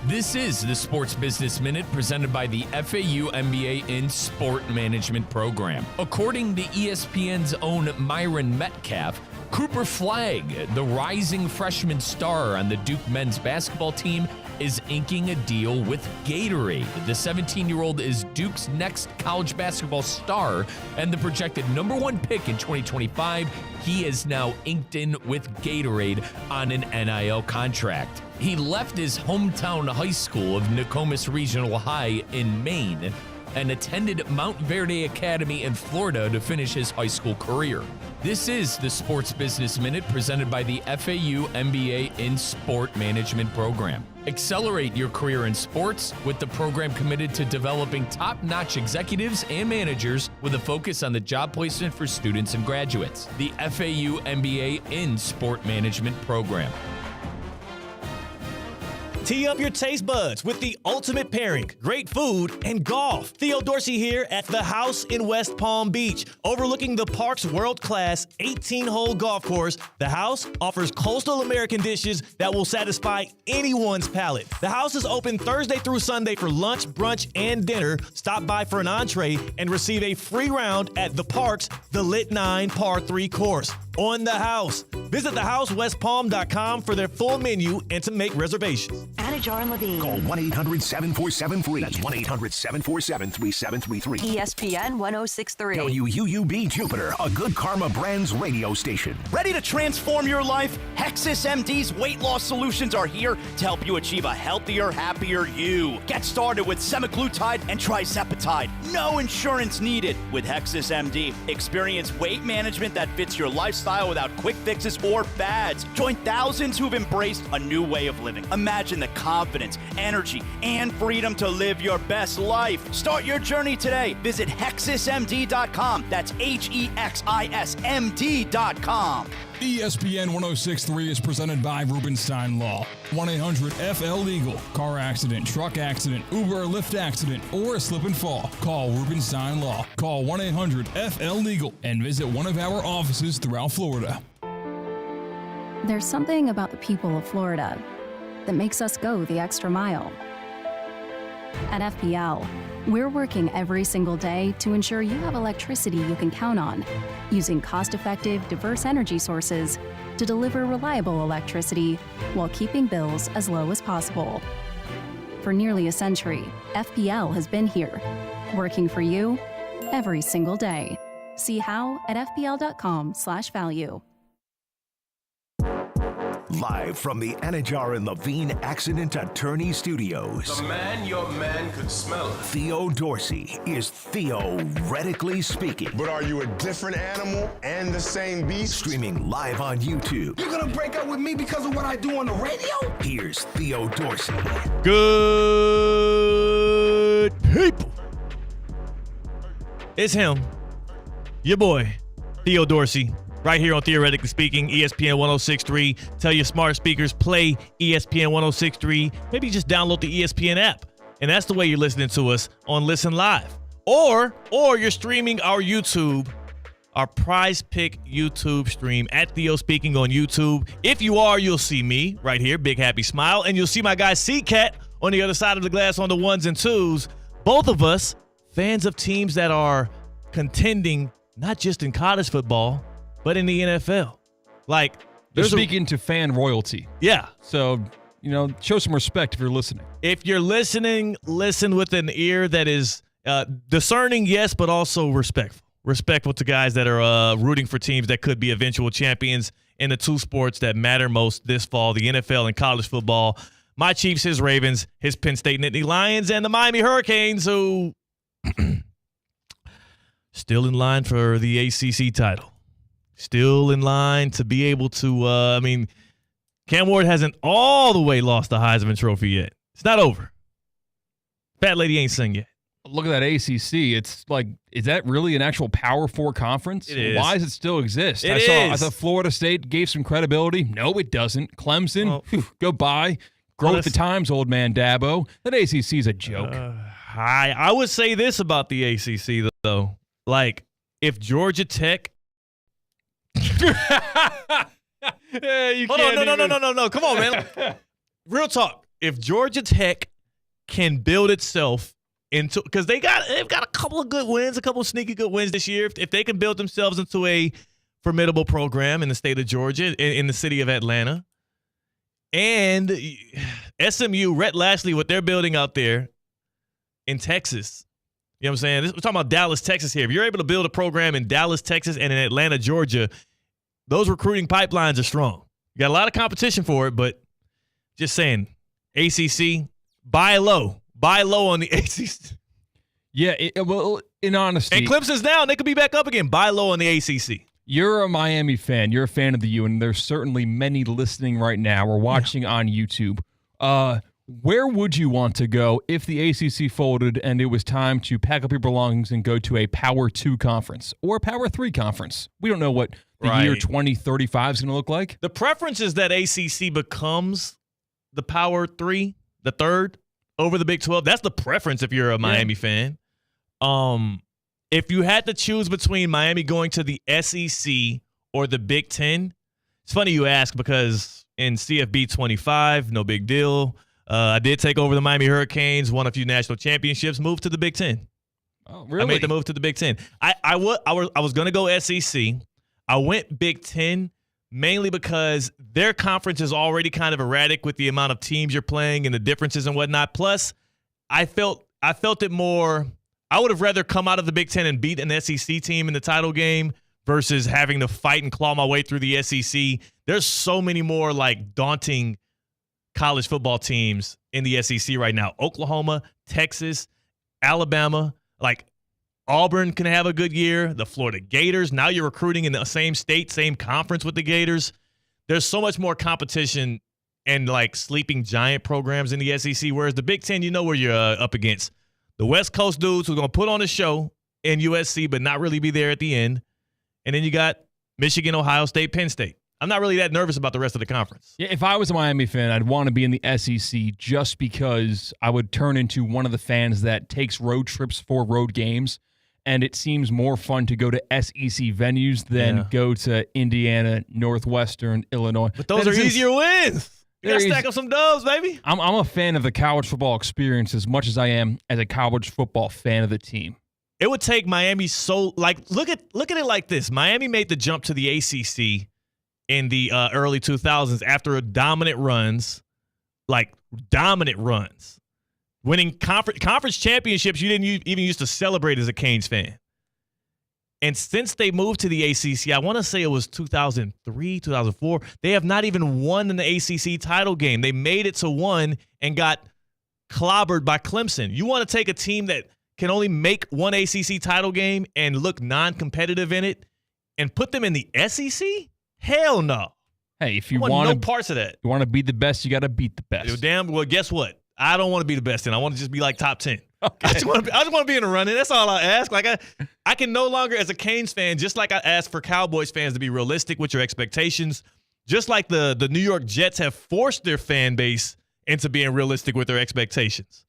This is the Sports Business Minute presented by the FAU MBA in Sport Management Program. According to ESPN's own Myron Metcalf, Cooper Flagg, the rising freshman star on the Duke men's basketball team, is inking a deal with Gatorade. The 17-year-old is Duke's next college basketball star and the projected #1 pick in 2025. He is now inked in with Gatorade on an NIL contract. He left his hometown high school of Nokomis Regional High in Maine and attended Mount Verde Academy in Florida to finish his high school career. This is the Sports Business Minute presented by the FAU MBA in Sport Management Program. Accelerate your career in sports with the program committed to developing top-notch executives and managers with a focus on the job placement for students and graduates. The FAU MBA in Sport Management Program. Tee up your taste buds with the ultimate pairing, great food, and golf. Theo Dorsey here at The House in West Palm Beach. Overlooking the park's world-class 18-hole golf course, The House offers coastal American dishes that will satisfy anyone's palate. The House is open Thursday through Sunday for lunch, brunch, and dinner. Stop by for an entree and receive a free round at the park's The Lit 9 Par 3 course. On The House. Visit thehousewestpalm.com for their full menu and to make reservations. Anajar and Levine. Call 1-800-747-FREE. That's 1-800-747-3733. ESPN 1063. WUUB Jupiter, a Good Karma Brands radio station. Ready to transform your life? Hexus MD's weight loss solutions are here to help you achieve a healthier, happier you. Get started with semaglutide and trizepatide. No insurance needed. With Hexus MD, experience weight management that fits your lifestyle without quick fixes or fads. Join thousands who've embraced a new way of living. Imagine the confidence, energy, and freedom to live your best life. Start your journey today. Visit HexisMD.com. That's HEXISMD.com. ESPN 1063 is presented by Rubenstein Law. 1-800-FL-LEGAL. Car accident, truck accident, Uber or Lyft accident, or a slip and fall. Call Rubenstein Law. Call 1-800-FL-LEGAL and visit one of our offices throughout Florida. There's something about the people of Florida that makes us go the extra mile. At FPL, we're working every single day to ensure you have electricity you can count on, using cost-effective, diverse energy sources to deliver reliable electricity while keeping bills as low as possible. For nearly a century, FPL has been here, working for you every single day. See how at fpl.com/value. Live from the Anajar and Levine Accident Attorney Studios. The man your man could smell it. Theo Dorsey is theoretically speaking. But are you a different animal and the same beast? Streaming live on YouTube. You're gonna break up with me because of what I do on the radio? Here's Theo Dorsey. Good people. It's him, your boy, Theo Dorsey. Right here on Theoretically Speaking, ESPN 1063. Tell your smart speakers, play ESPN 1063. Maybe just download the ESPN app. And that's the way you're listening to us on Listen Live. Or you're streaming our YouTube, our Prize Pick YouTube stream at Theo Speaking on YouTube. If you are, you'll see me right here, big happy smile. And you'll see my guy C-Cat on the other side of the glass on the ones and twos. Both of us, fans of teams that are contending not just in college football, but in the NFL. Like, they're speaking to fan royalty. Yeah. So, show some respect if you're listening. If you're listening, listen with an ear that is discerning, yes, but also respectful. Respectful to guys that are rooting for teams that could be eventual champions in the two sports that matter most this fall, the NFL and college football. My Chiefs, his Ravens, his Penn State Nittany Lions, and the Miami Hurricanes, who still in line for the ACC title. Still in line to be able to, Cam Ward hasn't all the way lost the Heisman Trophy yet. It's not over. Fat lady ain't sung yet. Look at that ACC. It's like, is that really an actual Power 4 conference? It is. Why does it still exist? I thought Florida State gave some credibility. No, it doesn't. Clemson, go by. Grow with the times, old man Dabo. That ACC is a joke. I would say this about the ACC, though. Like, if Georgia Tech you Hold on, no. Come on, man. Real talk. If Georgia Tech can build itself into, because they've got a couple of good wins, a couple of sneaky good wins this year. If they can build themselves into a formidable program in the state of Georgia, in the city of Atlanta, and SMU, Rhett Lashlee, what they're building out there in Texas. You know what I'm saying? We're talking about Dallas, Texas here. If you're able to build a program in Dallas, Texas, and in Atlanta, Georgia, those recruiting pipelines are strong. You got a lot of competition for it, but just saying, ACC, buy low on the ACC. Yeah, well, in honesty. And Clemson's down. They could be back up again. Buy low on the ACC. You're a Miami fan. You're a fan of the U, and there's certainly many listening right now or watching on YouTube. Where would you want to go if the ACC folded and it was time to pack up your belongings and go to a Power 2 conference or a Power 3 conference? We don't know what the year 2035 is going to look like. The preference is that ACC becomes the Power 3, the third, over the Big 12. That's the preference if you're a Miami fan. If you had to choose between Miami going to the SEC or the Big 10, it's funny you ask because in CFB 25, no big deal. I did take over the Miami Hurricanes, won a few national championships, moved to the Big 10. Oh, really? I made the move to the Big 10. I was going to go SEC. I went Big 10 mainly because their conference is already kind of erratic with the amount of teams you're playing and the differences and whatnot. Plus, I felt it more. I would have rather come out of the Big 10 and beat an SEC team in the title game versus having to fight and claw my way through the SEC. There's so many more like daunting college football teams in the SEC right now. Oklahoma, Texas, Alabama, like Auburn can have a good year. The Florida Gators. Now you're recruiting in the same state, same conference with the Gators. There's so much more competition and like sleeping giant programs in the SEC, whereas the Big 10, you know where you're up against. The West Coast dudes who are going to put on a show in USC but not really be there at the end. And then you got Michigan, Ohio State, Penn State. I'm not really that nervous about the rest of the conference. Yeah, if I was a Miami fan, I'd want to be in the SEC just because I would turn into one of the fans that takes road trips for road games, and it seems more fun to go to SEC venues than go to Indiana, Northwestern, Illinois. But those are easier wins. You got to stack up some dubs, baby. I'm a fan of the college football experience as much as I am as a college football fan of the team. It would take Miami look at it like this. Miami made the jump to the ACC in the early 2000s after dominant runs, winning conference championships you didn't even used to celebrate as a Canes fan. And since they moved to the ACC, I want to say it was 2003, 2004, they have not even won in the ACC title game. They made it to one and got clobbered by Clemson. You want to take a team that can only make one ACC title game and look non-competitive in it and put them in the SEC? Hell no. Hey, if you want no parts of that. You want to be the best, you got to beat the best. Well, guess what? I don't want to be the best, and I want to just be like top 10. Okay. I just want to be in the running. That's all I ask. Like I can no longer, as a Canes fan, just like I ask for Cowboys fans to be realistic with your expectations, just like the New York Jets have forced their fan base into being realistic with their expectations.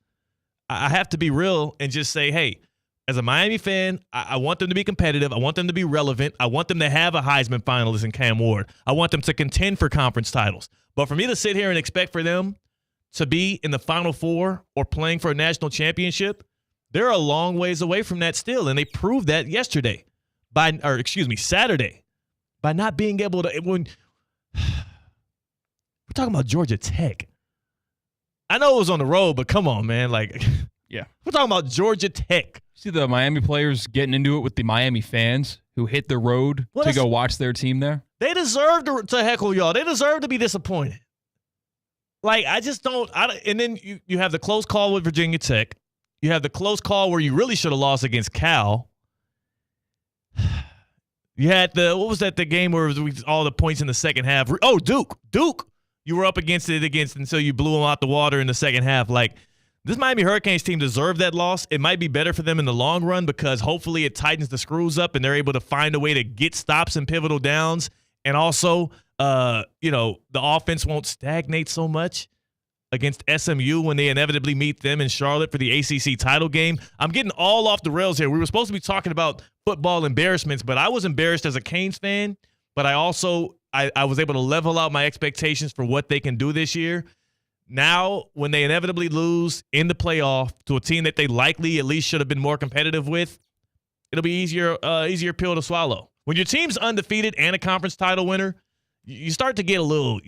I have to be real and just say, hey, as a Miami fan, I want them to be competitive. I want them to be relevant. I want them to have a Heisman finalist in Cam Ward. I want them to contend for conference titles. But for me to sit here and expect for them to be in the Final Four or playing for a national championship, they're a long ways away from that still. And they proved that Saturday, by not being able to. We're talking about Georgia Tech. I know it was on the road, but come on, man. Yeah. We're talking about Georgia Tech. See the Miami players getting into it with the Miami fans who hit the road to go watch their team there? They deserve to heckle y'all. They deserve to be disappointed. I just don't. And then you have the close call with Virginia Tech. You have the close call where you really should have lost against Cal. You had the game where it was all the points in the second half. Oh, Duke. You were up against until you blew them out the water in the second half. This Miami Hurricanes team deserved that loss. It might be better for them in the long run because hopefully it tightens the screws up and they're able to find a way to get stops in pivotal downs. And also, the offense won't stagnate so much against SMU when they inevitably meet them in Charlotte for the ACC title game. I'm getting all off the rails here. We were supposed to be talking about football embarrassments, but I was embarrassed as a Canes fan. But I also I was able to level out my expectations for what they can do this year. Now, when they inevitably lose in the playoff to a team that they likely at least should have been more competitive with, it'll be easier pill to swallow. When your team's undefeated and a conference title winner, you start to get a little,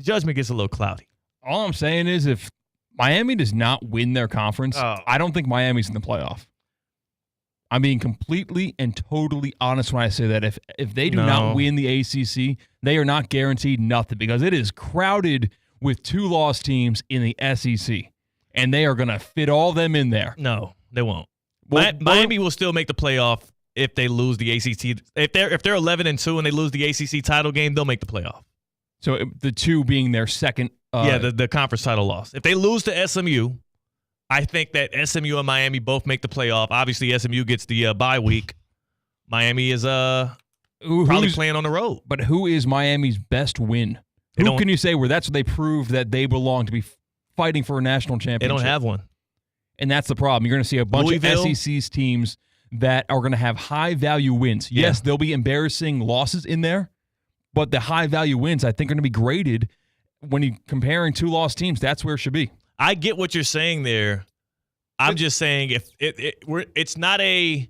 judgment gets a little cloudy. All I'm saying is if Miami does not win their conference, I don't think Miami's in the playoff. I'm being completely and totally honest when I say that. If they do not win the ACC, they are not guaranteed nothing because it is crowded with 2 lost teams in the SEC, and they are going to fit all them in there. No, they won't. Miami will still make the playoff if they lose the ACC. If they're 11-2 and they lose the ACC title game, they'll make the playoff. So the 2 being their second. The conference title loss. If they lose to SMU, I think that SMU and Miami both make the playoff. Obviously, SMU gets the bye week. Miami is probably playing on the road. But who is Miami's best win? Who can you say where that's what they prove that they belong to be fighting for a national championship? They don't have one. And that's the problem. You're going to see a bunch Louisville. of SEC's teams that are going to have high-value wins. Yeah. Yes, there'll be embarrassing losses in there, but the high-value wins, I think, are going to be graded when you're comparing 2 lost teams. That's where it should be. I get what you're saying there. I'm just saying it's not a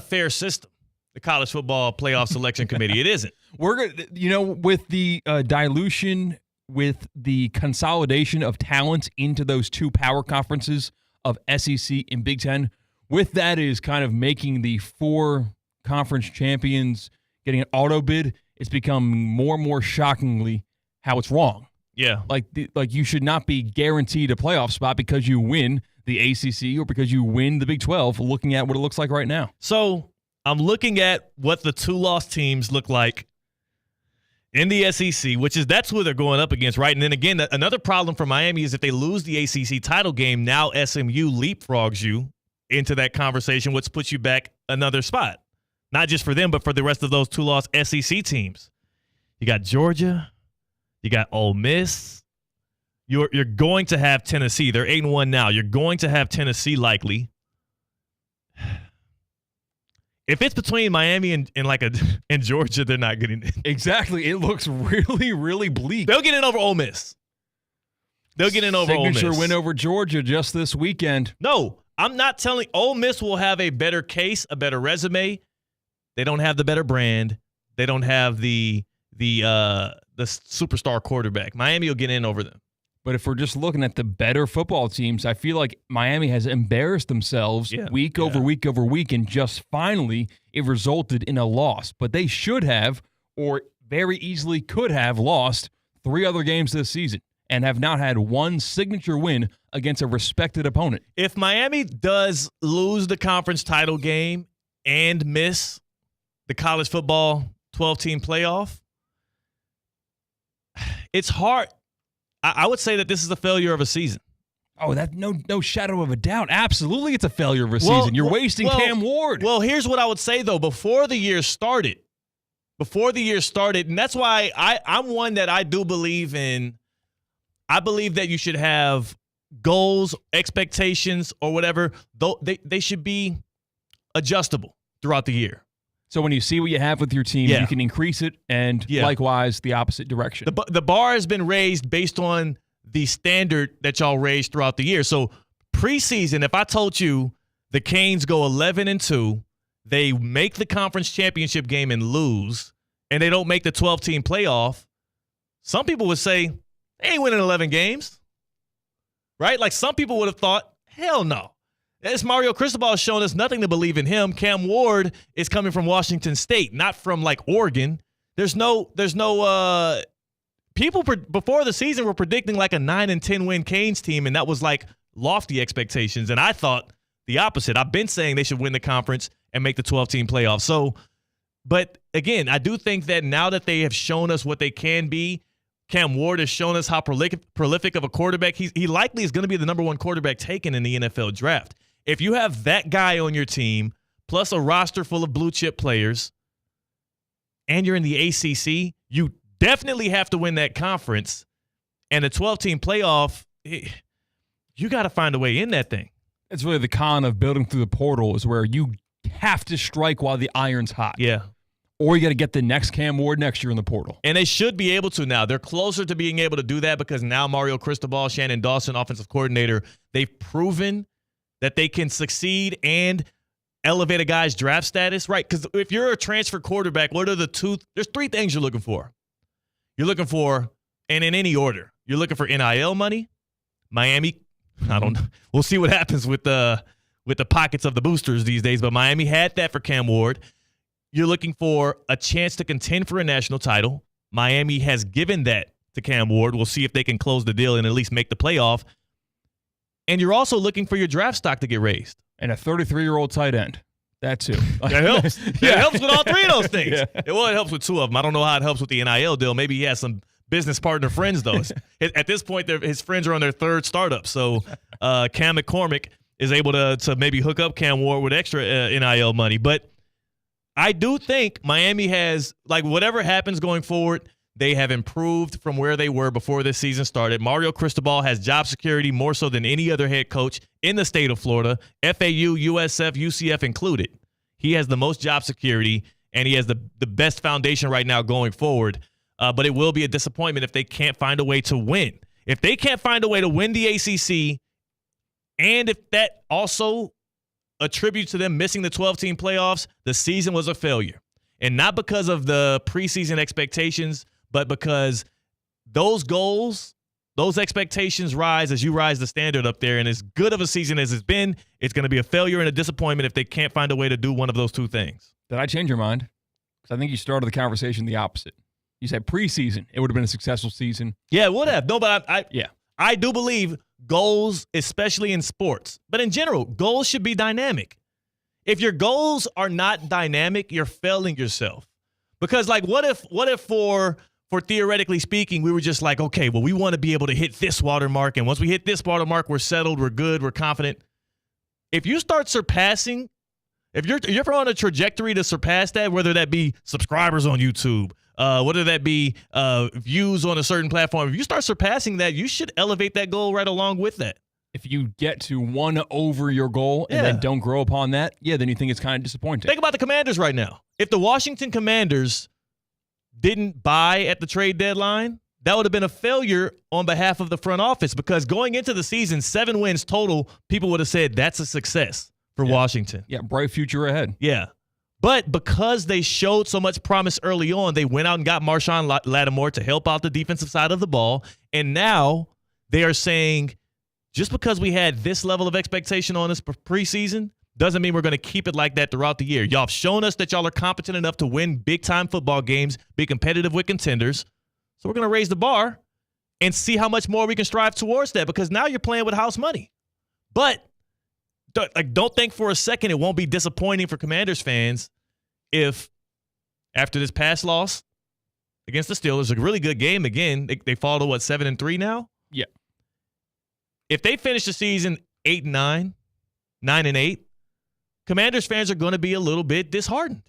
fair system. The college football playoff selection committee, it isn't. We're gonna, with the dilution, with the consolidation of talent into those 2 power conferences of SEC and Big Ten. With that is kind of making the 4 conference champions getting an auto bid. It's become more and more shockingly how it's wrong. Yeah. Like you should not be guaranteed a playoff spot because you win the ACC or because you win the Big 12, looking at what it looks like right now. So I'm looking at what the 2 lost teams look like in the SEC, that's who they're going up against, right? And then again, another problem for Miami is if they lose the ACC title game, now SMU leapfrogs you into that conversation, which puts you back another spot. Not just for them, but for the rest of those 2 lost SEC teams. You got Georgia. You got Ole Miss. You're going to have Tennessee. They're 8-1 now. You're going to have Tennessee likely. If it's between Miami and Georgia, they're not getting it. Exactly. It looks really, really bleak. They'll get in over Ole Miss. Signature win over Georgia just this weekend. No, I'm not telling. Ole Miss will have a better case, a better resume. They don't have the better brand. They don't have the superstar quarterback. Miami will get in over them. But if we're just looking at the better football teams, I feel like Miami has embarrassed themselves week over week over week, and just finally it resulted in a loss. But they should have, or very easily could have, lost 3 other games this season and have not had one signature win against a respected opponent. If Miami does lose the conference title game and miss the college football 12-team playoff, it's hard. I would say that this is a failure of a season. Oh, that no shadow of a doubt. Absolutely, it's a failure of a season. You're wasting Cam Ward. Well, here's what I would say, though. Before the year started, and that's why I'm one that I do believe in. I believe that you should have goals, expectations, or whatever. They should be adjustable throughout the year. So when you see what you have with your team, you can increase it, and likewise the opposite direction. The bar has been raised based on the standard that y'all raised throughout the year. So preseason, if I told you the Canes go 11-2, they make the conference championship game and lose, and they don't make the 12-team playoff, some people would say, they ain't winning 11 games. Right? Like some people would have thought, hell no. As Mario Cristobal has shown us nothing to believe in him. Cam Ward is coming from Washington State, not from like Oregon. There's no people before the season were predicting like a 9-10 win Canes team, and that was like lofty expectations. And I thought the opposite. I've been saying they should win the conference and make the 12-team playoff. So, but again, I do think that now that they have shown us what they can be, Cam Ward has shown us how prolific of a quarterback he likely is going to be the number 1 quarterback taken in the NFL draft. If you have that guy on your team, plus a roster full of blue chip players, and you're in the ACC, you definitely have to win that conference. And the 12-team playoff, you got to find a way in that thing. It's really the con of building through the portal, is where you have to strike while the iron's hot. Yeah. Or you got to get the next Cam Ward next year in the portal. And they should be able to now. They're closer to being able to do that because now Mario Cristobal, Shannon Dawson, offensive coordinator, they've proven that they can succeed and elevate a guy's draft status, right? Because if you're a transfer quarterback, what are there's 3 things you're looking for. You're looking for, and in any order, you're looking for NIL money. Miami, we'll see what happens with the pockets of the boosters these days, but Miami had that for Cam Ward. You're looking for a chance to contend for a national title. Miami has given that to Cam Ward. We'll see if they can close the deal and at least make the playoff. And you're also looking for your draft stock to get raised. And a 33-year-old tight end. That too. That helps. It helps with all 3 of those things. It helps with 2 of them. I don't know how it helps with the NIL deal. Maybe he has some business partner friends, though. At this point, his friends are on their 3rd startup. So Cam McCormick is able to maybe hook up Cam Ward with extra NIL money. But I do think Miami has, like, whatever happens going forward, they have improved from where they were before this season started. Mario Cristobal has job security more so than any other head coach in the state of Florida, FAU, USF, UCF included. He has the most job security, and he has the best foundation right now going forward. But it will be a disappointment if they can't find a way to win. If they can't find a way to win the ACC, and if that also attributes to them missing the 12-team playoffs, the season was a failure. And not because of the preseason expectations, but because those goals, those expectations rise as you rise the standard up there. And as good of a season as it's been, it's going to be a failure and a disappointment if they can't find a way to do one of those 2 things. Did I change your mind? Because I think you started the conversation the opposite. You said preseason, it would have been a successful season. Yeah, it would have. No, but I do believe goals, especially in sports, but in general, goals should be dynamic. If your goals are not dynamic, you're failing yourself. Because, like, what if for theoretically speaking, we were just like, okay, well, we want to be able to hit this watermark, and once we hit this watermark, we're settled, we're good, we're confident. If you start surpassing, if you're on a trajectory to surpass that, whether that be subscribers on YouTube, whether that be views on a certain platform. If you start surpassing that, you should elevate that goal right along with that. If you get to one over your goal and then don't grow upon that, then you think it's kind of disappointing. Think about the Commanders right now. If the Washington Commanders didn't buy at the trade deadline, that would have been a failure on behalf of the front office, because going into the season, 7 wins total, people would have said that's a success for Washington. Yeah, bright future ahead. Yeah. But because they showed so much promise early on, they went out and got Marshawn Lattimore to help out the defensive side of the ball. And now they are saying, just because we had this level of expectation on us preseason doesn't mean we're going to keep it like that throughout the year. Y'all have shown us that y'all are competent enough to win big-time football games, be competitive with contenders. So we're going to raise the bar and see how much more we can strive towards that, because now you're playing with house money. But don't think for a second it won't be disappointing for Commanders fans if after this past loss against the Steelers, a really good game again, they fall to 7-3 now? Yeah. If they finish the season 8-9, 9-8, Commanders fans are going to be a little bit disheartened.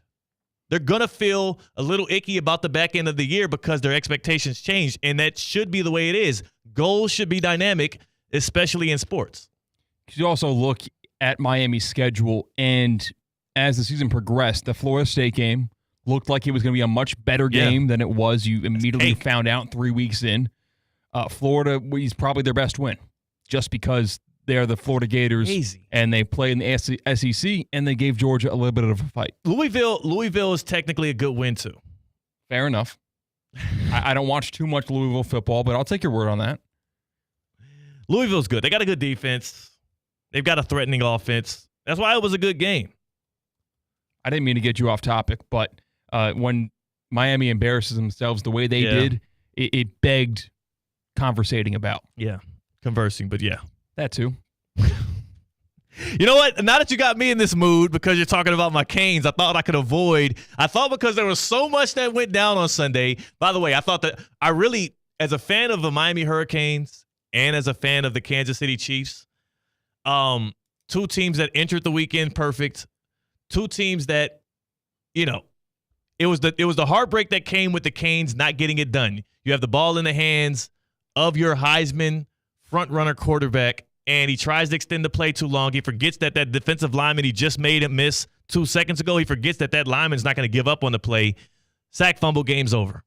They're going to feel a little icky about the back end of the year because their expectations changed, and that should be the way it is. Goals should be dynamic, especially in sports. You also look at Miami's schedule, and as the season progressed, the Florida State game looked like it was going to be a much better game than it was. You immediately found out 3 weeks in. Florida is probably their best win, just because they're the Florida Gators, and they play in the SEC, and they gave Georgia a little bit of a fight. Louisville is technically a good win, too. Fair enough. I don't watch too much Louisville football, but I'll take your word on that. Louisville's good. They got a good defense. They've got a threatening offense. That's why it was a good game. I didn't mean to get you off topic, but when Miami embarrasses themselves the way they did, it begged conversating about. Yeah, conversing, but yeah. That too. You know what? Now that you got me in this mood because you're talking about my Canes, I thought I could avoid. I thought because there was so much that went down on Sunday. By the way, I thought that I really, as a fan of the Miami Hurricanes and as a fan of the Kansas City Chiefs, two teams that entered the weekend perfect, two teams that, it was the heartbreak that came with the Canes not getting it done. You have the ball in the hands of your Heisman front-runner quarterback, and he tries to extend the play too long. He forgets that defensive lineman he just made him miss 2 seconds ago. He forgets that lineman's not going to give up on the play. Sack, fumble, game's over.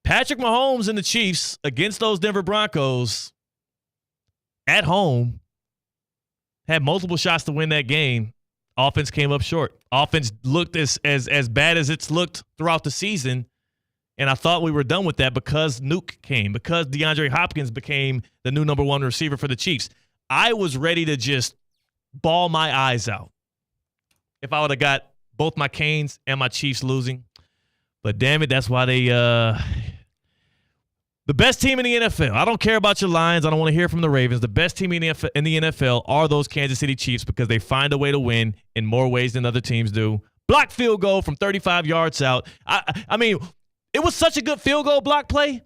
Patrick Mahomes and the Chiefs against those Denver Broncos at home had multiple shots to win that game. Offense came up short. Offense looked as bad as it's looked throughout the season. And I thought we were done with that because Nuke came, because DeAndre Hopkins became the new number 1 receiver for the Chiefs. I was ready to just bawl my eyes out if I would have got both my Canes and my Chiefs losing. But damn it, that's why they the best team in the NFL. I don't care about your Lions. I don't want to hear from the Ravens. The best team in the NFL are those Kansas City Chiefs because they find a way to win in more ways than other teams do. Blocked field goal from 35 yards out. I mean, it was such a good field goal block play.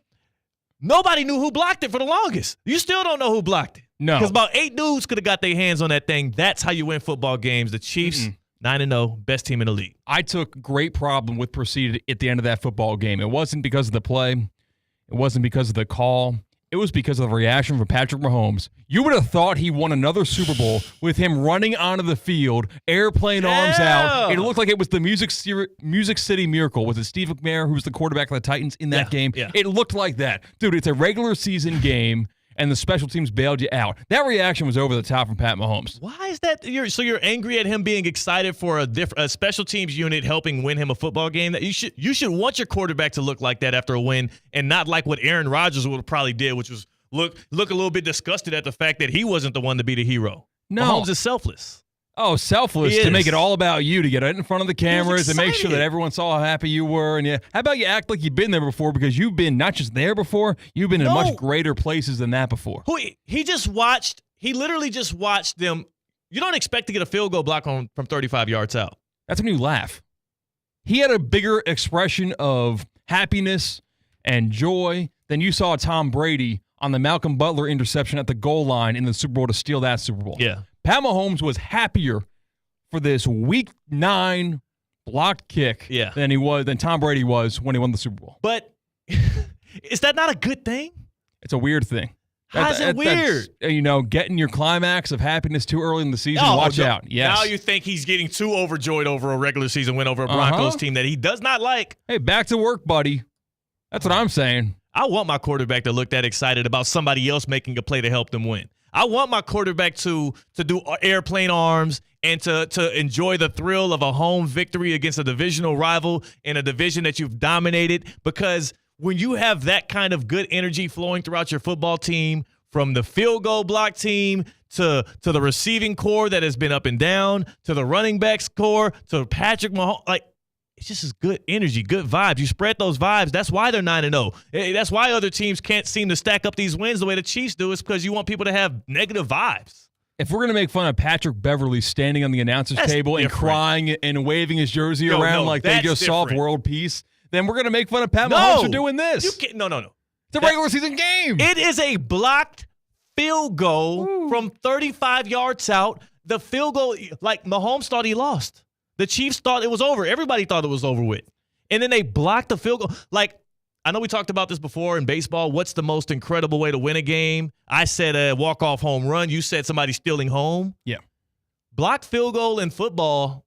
Nobody knew who blocked it for the longest. You still don't know who blocked it. No. Because about 8 dudes could have got their hands on that thing. That's how you win football games. The Chiefs, 9-0, best team in the league. I took great problem with proceeded at the end of that football game. It wasn't because of the play. It wasn't because of the call. It was because of the reaction from Patrick Mahomes. You would have thought he won another Super Bowl with him running onto the field, airplane arms out. It looked like it was the Music City Miracle. Was it Steve McNair, who was the quarterback of the Titans in that game? Yeah. It looked like that. Dude, it's a regular season game, and the special teams bailed you out. That reaction was over the top from Pat Mahomes. Why is that? So you're angry at him being excited for a special teams unit helping win him a football game? That you should want your quarterback to look like that after a win, and not like what Aaron Rodgers would have probably did, which was look a little bit disgusted at the fact that he wasn't the one to be the hero. No. Mahomes is selfless. Oh, selfless to make it all about you, to get it in front of the cameras and make sure that everyone saw how happy you were. And how about you act like you've been there before, because you've been not just there before, you've been in much greater places than that before. He literally just watched them. You don't expect to get a field goal block from 35 yards out. That's when you laugh. He had a bigger expression of happiness and joy than you saw Tom Brady on the Malcolm Butler interception at the goal line in the Super Bowl to steal that Super Bowl. Yeah. Pat Mahomes was happier for this Week 9 blocked kick than Tom Brady was when he won the Super Bowl. But is that not a good thing? It's a weird thing. How's it weird? Getting your climax of happiness too early in the season. Watch out. Yes. Now you think he's getting too overjoyed over a regular season win over a Broncos team that he does not like. Hey, back to work, buddy. That's what I'm saying. I want my quarterback to look that excited about somebody else making a play to help them win. I want my quarterback to do airplane arms and to enjoy the thrill of a home victory against a divisional rival in a division that you've dominated, because when you have that kind of good energy flowing throughout your football team, from the field goal block team to the receiving core that has been up and down, to the running backs core, to Patrick Mahomes, it's just as good energy, good vibes. You spread those vibes. That's why they're 9-0. That's why other teams can't seem to stack up these wins the way the Chiefs do. It's because you want people to have negative vibes. If we're going to make fun of Patrick Beverly standing on the announcer's table and crying and waving his jersey around like they just solved world peace, then we're going to make fun of Pat Mahomes for doing this. You can't, no. It's a regular season game. It is a blocked field goal from 35 yards out. The field goal, Mahomes thought he lost. The Chiefs thought it was over. Everybody thought it was over with. And then they blocked the field goal. I know we talked about this before in baseball. What's the most incredible way to win a game? I said a walk-off home run. You said somebody stealing home. Yeah. Blocked field goal in football,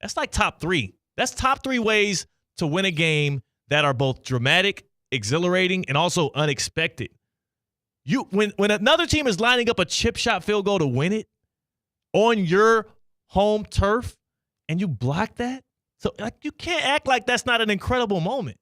that's like top 3. That's top 3 ways to win a game that are both dramatic, exhilarating, and also unexpected. When another team is lining up a chip shot field goal to win it on your home turf, and you block that? So you can't act like that's not an incredible moment.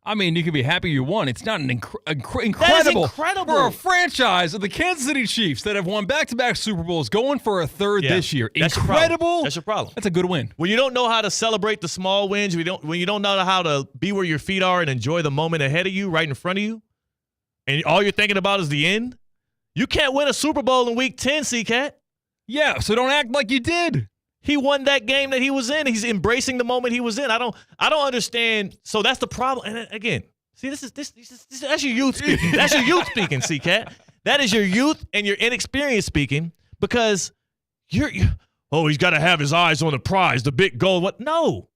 I mean, you can be happy you won. It's not an incredible. That is incredible. For a franchise of the Kansas City Chiefs that have won back-to-back Super Bowls, going for a third this year. That's incredible. That's your problem. That's a good win. When you don't know how to celebrate the small wins, when you don't know how to be where your feet are and enjoy the moment ahead of you, right in front of you, and all you're thinking about is the end, you can't win a Super Bowl in Week 10, C-Cat. Yeah, so don't act like you did. He won that game that he was in. He's embracing the moment he was in. I don't understand. So that's the problem. And again, see, that's your youth speaking. That's your youth speaking, C-Cat. That is your youth and your inexperience speaking, because he's got to have his eyes on the prize, the big goal. What? No.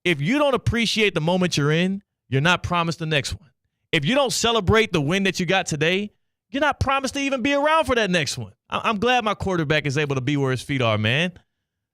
If you don't appreciate the moment you're in, you're not promised the next one. If you don't celebrate the win that you got today, you're not promised to even be around for that next one. I'm glad my quarterback is able to be where his feet are, man.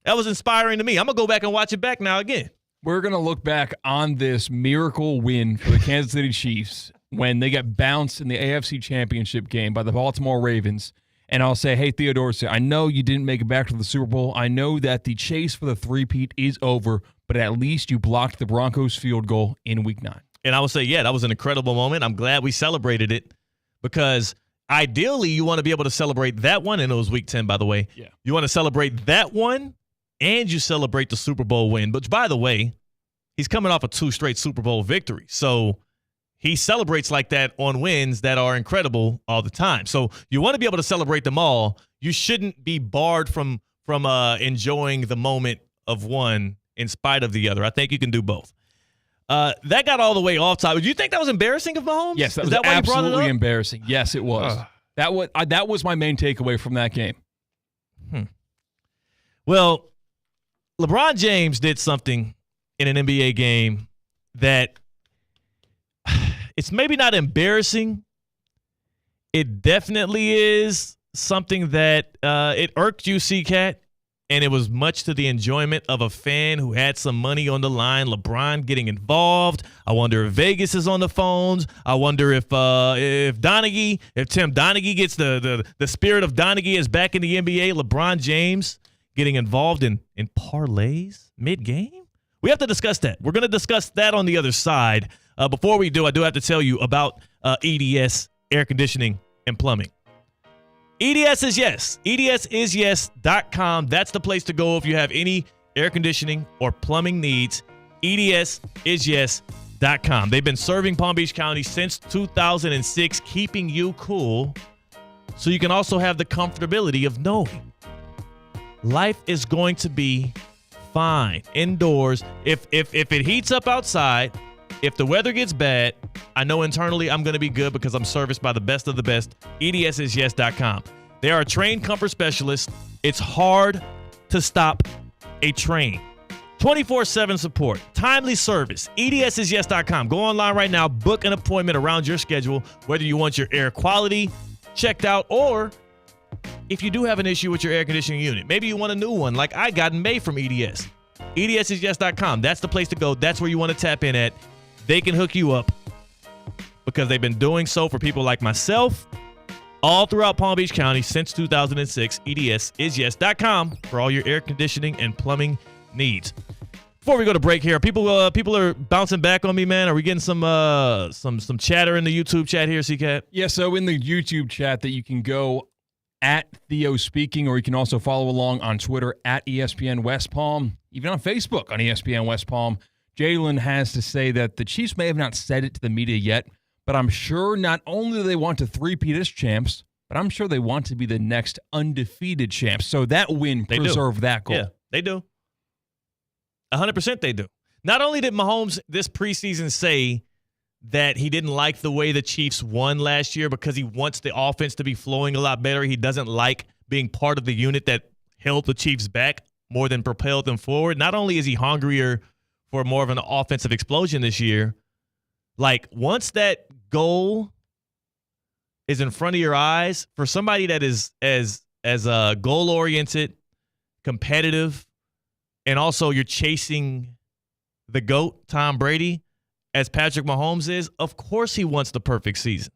That was inspiring to me. I'm going to go back and watch it back now again. We're going to look back on this miracle win for the Kansas City Chiefs when they got bounced in the AFC Championship game by the Baltimore Ravens. And I'll say, hey, Theodosia, I know you didn't make it back to the Super Bowl. I know that the chase for the three-peat is over, but at least you blocked the Broncos field goal in Week 9. And I would say, that was an incredible moment. I'm glad we celebrated it, because ideally you want to be able to celebrate that one, and it was Week 10, by the way. Yeah. You want to celebrate that one, and you celebrate the Super Bowl win. But by the way, he's coming off of 2 straight Super Bowl victories. So he celebrates like that on wins that are incredible all the time. So you want to be able to celebrate them all. You shouldn't be barred from enjoying the moment of one in spite of the other. I think you can do both. That got all the way off topic. Do you think that was embarrassing of Mahomes? Yes, that was absolutely embarrassing. Yes, it was. That was my main takeaway from that game. Well, LeBron James did something in an NBA game that it's maybe not embarrassing. It definitely is something that it irked you, C-Cat, and it was much to the enjoyment of a fan who had some money on the line. LeBron getting involved. I wonder if Vegas is on the phones. I wonder if Tim Donaghy gets the spirit of Donaghy is back in the NBA. LeBron James getting involved in parlays mid-game? We have to discuss that. We're going to discuss that on the other side. Before we do, I do have to tell you about EDS Air Conditioning and Plumbing. EDS is yes. EDSisyes.com. That's the place to go if you have any air conditioning or plumbing needs. EDSisyes.com. They've been serving Palm Beach County since 2006, keeping you cool so you can also have the comfortability of knowing life is going to be fine indoors. If it heats up outside, if the weather gets bad, I know internally I'm going to be good because I'm serviced by the best of the best. EDSisyes.com. They are a trained comfort specialist. It's hard to stop a train. 24/7 support, timely service, EDSisyes.com. Go online right now, book an appointment around your schedule, whether you want your air quality checked out or if you do have an issue with your air conditioning unit. Maybe you want a new one like I got in May from EDS. EDSisyes.com. That's the place to go. That's where you want to tap in at. They can hook you up because they've been doing so for people like myself all throughout Palm Beach County since 2006. EDSisyes.com for all your air conditioning and plumbing needs. Before we go to break here, people are bouncing back on me, man. Are we getting some chatter in the YouTube chat here, C-Cat? Yeah, so in the YouTube chat that you can go at Theo Speaking, or you can also follow along on Twitter at ESPN West Palm, even on Facebook on ESPN West Palm. Jalen has to say that the Chiefs may have not said it to the media yet, but I'm sure not only do they want to three-peat as champs, but I'm sure they want to be the next undefeated champs. So that win preserved that goal. Yeah, they do. 100% they do. Not only did Mahomes this preseason say that he didn't like the way the Chiefs won last year because he wants the offense to be flowing a lot better. He doesn't like being part of the unit that held the Chiefs back more than propelled them forward. Not only is he hungrier for more of an offensive explosion this year, like once that goal is in front of your eyes, for somebody that is as goal-oriented, competitive, and also you're chasing the GOAT, Tom Brady, as Patrick Mahomes is, of course he wants the perfect season.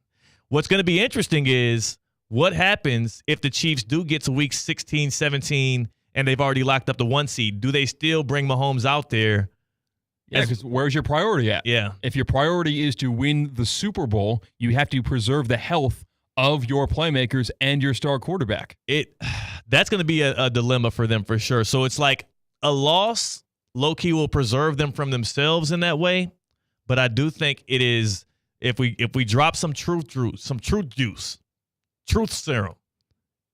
What's going to be interesting is what happens if the Chiefs do get to week 16, 17, and they've already locked up the 1 seed. Do they still bring Mahomes out there? Yeah, because where's your priority at? Yeah. If your priority is to win the Super Bowl, you have to preserve the health of your playmakers and your star quarterback. That's going to be a dilemma for them for sure. So it's like a loss, low-key, will preserve them from themselves in that way. But I do think it is, if we drop some truth juice, truth serum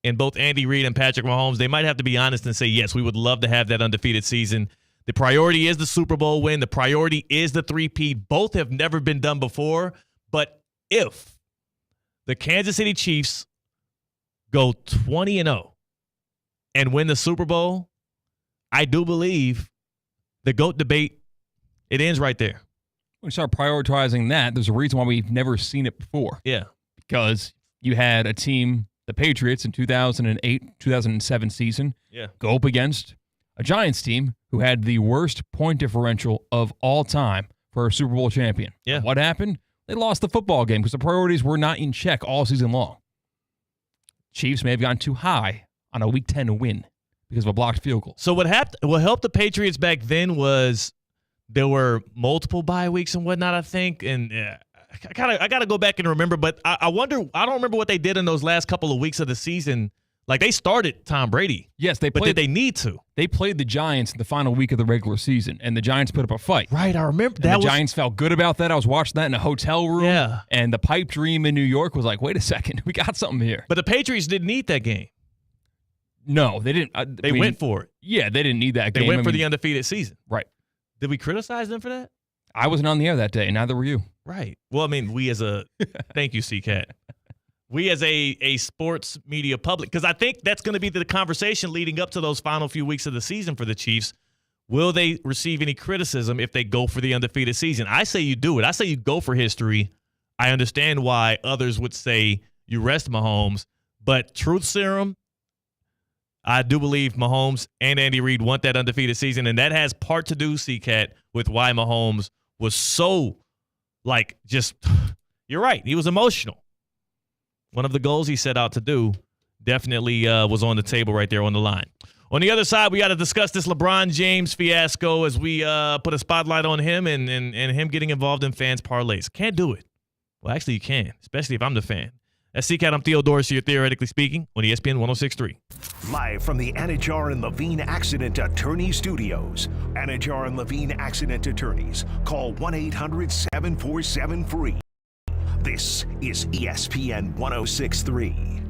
in both Andy Reid and Patrick Mahomes, they might have to be honest and say, yes, we would love to have that undefeated season. The priority is the Super Bowl win. The priority is the three-peat. Both have never been done before. But if the Kansas City Chiefs go 20-0 and win the Super Bowl, I do believe the GOAT debate, it ends right there. We start prioritizing that. There's a reason why we've never seen it before. Yeah. Because you had a team, the Patriots, in 2008, 2007 season, go up against a Giants team who had the worst point differential of all time for a Super Bowl champion. Yeah. What happened? They lost the football game because the priorities were not in check all season long. Chiefs may have gone too high on a Week 10 win because of a blocked field goal. So what helped the Patriots back then was there were multiple bye weeks and whatnot, I think. And I gotta go back and remember, but I wonder, I don't remember what they did in those last couple of weeks of the season. Like, they started Tom Brady. Yes, but did they need to? They played the Giants in the final week of the regular season, and the Giants put up a fight. Right, I remember that. The Giants felt good about that. I was watching that in a hotel room. Yeah. And the pipe dream in New York was like, wait a second, we got something here. But the Patriots didn't need that game. No, they didn't. They went for it. Yeah, they didn't need that game. They went for the undefeated season. Right. Did we criticize them for that? I wasn't on the air that day, and neither were you. Right. Well, I mean, we as a thank you, C-Cat. We as a sports media public, because I think that's going to be the conversation leading up to those final few weeks of the season for the Chiefs. Will they receive any criticism if they go for the undefeated season? I say you do it. I say you go for history. I understand why others would say you rest Mahomes, but truth serum, I do believe Mahomes and Andy Reid want that undefeated season, and that has part to do, C-Cat, with why Mahomes was so, you're right, he was emotional. One of the goals he set out to do definitely was on the table right there on the line. On the other side, we got to discuss this LeBron James fiasco as we put a spotlight on him and him getting involved in fans' parlays. Can't do it. Well, actually, you can, especially if I'm the fan. That's C-Cat. I'm Theo Dorsey, Theoretically Speaking, on ESPN 106.3. Live from the Anajar and Levine Accident Attorney Studios. Anajar and Levine Accident Attorneys. Call 1-800-747-FREE. This is ESPN 106.3.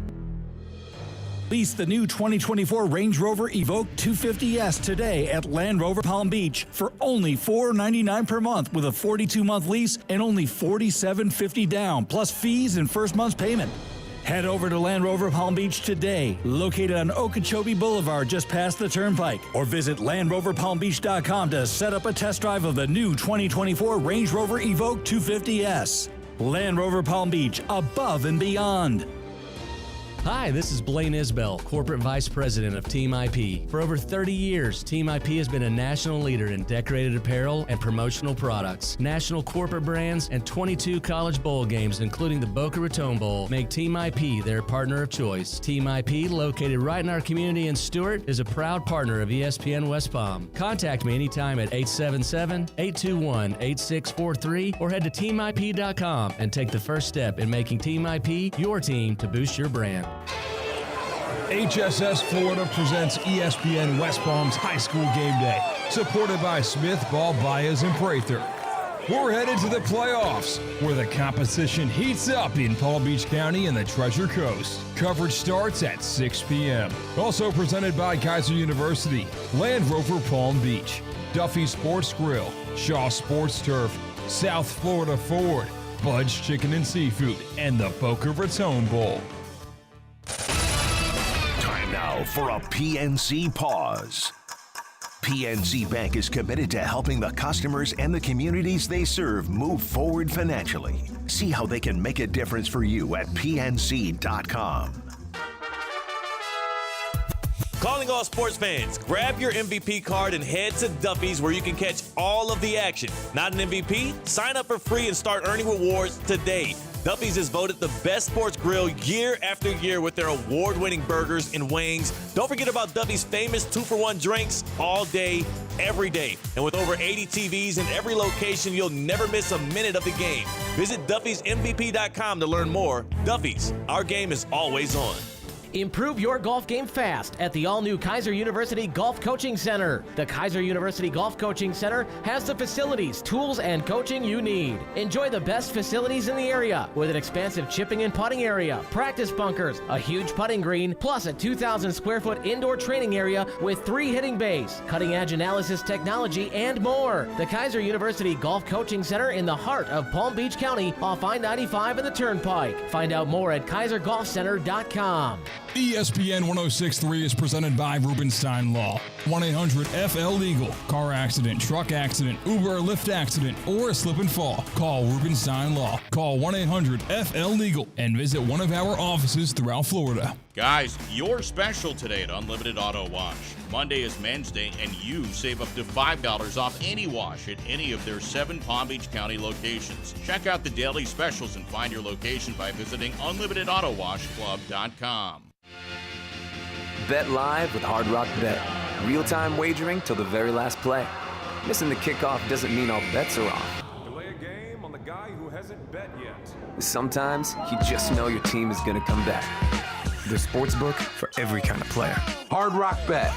Lease the new 2024 Range Rover Evoque 250S today at Land Rover Palm Beach for only $499 per month with a 42-month lease and only $47.50 down, plus fees and first month's payment. Head over to Land Rover Palm Beach today, located on Okeechobee Boulevard just past the Turnpike, or visit LandRoverPalmBeach.com to set up a test drive of the new 2024 Range Rover Evoque 250S. Land Rover Palm Beach, above and beyond. Hi, this is Blaine Isbell, Corporate Vice President of Team IP. For over 30 years, Team IP has been a national leader in decorated apparel and promotional products. National corporate brands and 22 college bowl games, including the Boca Raton Bowl, make Team IP their partner of choice. Team IP, located right in our community in Stewart, is a proud partner of ESPN West Palm. Contact me anytime at 877-821-8643 or head to teamip.com and take the first step in making Team IP your team to boost your brand. HSS Florida presents ESPN West Palm's High School Game Day, supported by Smith, Ball, Baez, and Prather. We're headed to the playoffs, where the competition heats up in Palm Beach County and the Treasure Coast. Coverage starts at 6 p.m. Also presented by Kaiser University, Land Rover Palm Beach, Duffy Sports Grill, Shaw Sports Turf, South Florida Ford, Bud's Chicken and Seafood, and the Boca Raton Bowl. Time now for a PNC pause. PNC Bank is committed to helping the customers and the communities they serve move forward financially. See how they can make a difference for you at pnc.com. Calling all sports fans, grab your MVP card and head to Duffy's where you can catch all of the action. Not an MVP? Sign up for free and start earning rewards today. Duffy's is voted the best sports grill year after year with their award-winning burgers and wings. Don't forget about Duffy's famous 2-for-1 drinks all day, every day. And with over 80 TVs in every location, you'll never miss a minute of the game. Visit Duffy'sMVP.com to learn more. Duffy's, our game is always on. Improve your golf game fast at the all-new Kaiser University Golf Coaching Center. The Kaiser University Golf Coaching Center has the facilities, tools, and coaching you need. Enjoy the best facilities in the area with an expansive chipping and putting area, practice bunkers, a huge putting green, plus a 2,000 square foot indoor training area with 3 hitting bays, cutting-edge analysis technology, and more. The Kaiser University Golf Coaching Center in the heart of Palm Beach County off I-95 and the Turnpike. Find out more at KaiserGolfCenter.com. ESPN 106.3 is presented by Rubenstein Law. 1-800-FL-LEGAL. Car accident, truck accident, Uber or Lyft accident, or a slip and fall. Call Rubenstein Law. Call 1-800-FL-LEGAL and visit one of our offices throughout Florida. Guys, you're special today at Unlimited Auto Wash. Monday is Men's Day, and you save up to $5 off any wash at any of their 7 Palm Beach County locations. Check out the daily specials and find your location by visiting UnlimitedAutoWashClub.com. Bet live with Hard Rock Bet. Real-time wagering till the very last play. Missing the kickoff doesn't mean all bets are off. Delay a game on the guy who hasn't bet yet. Sometimes you just know your team is going to come back. The sportsbook for every kind of player. Hard Rock Bet.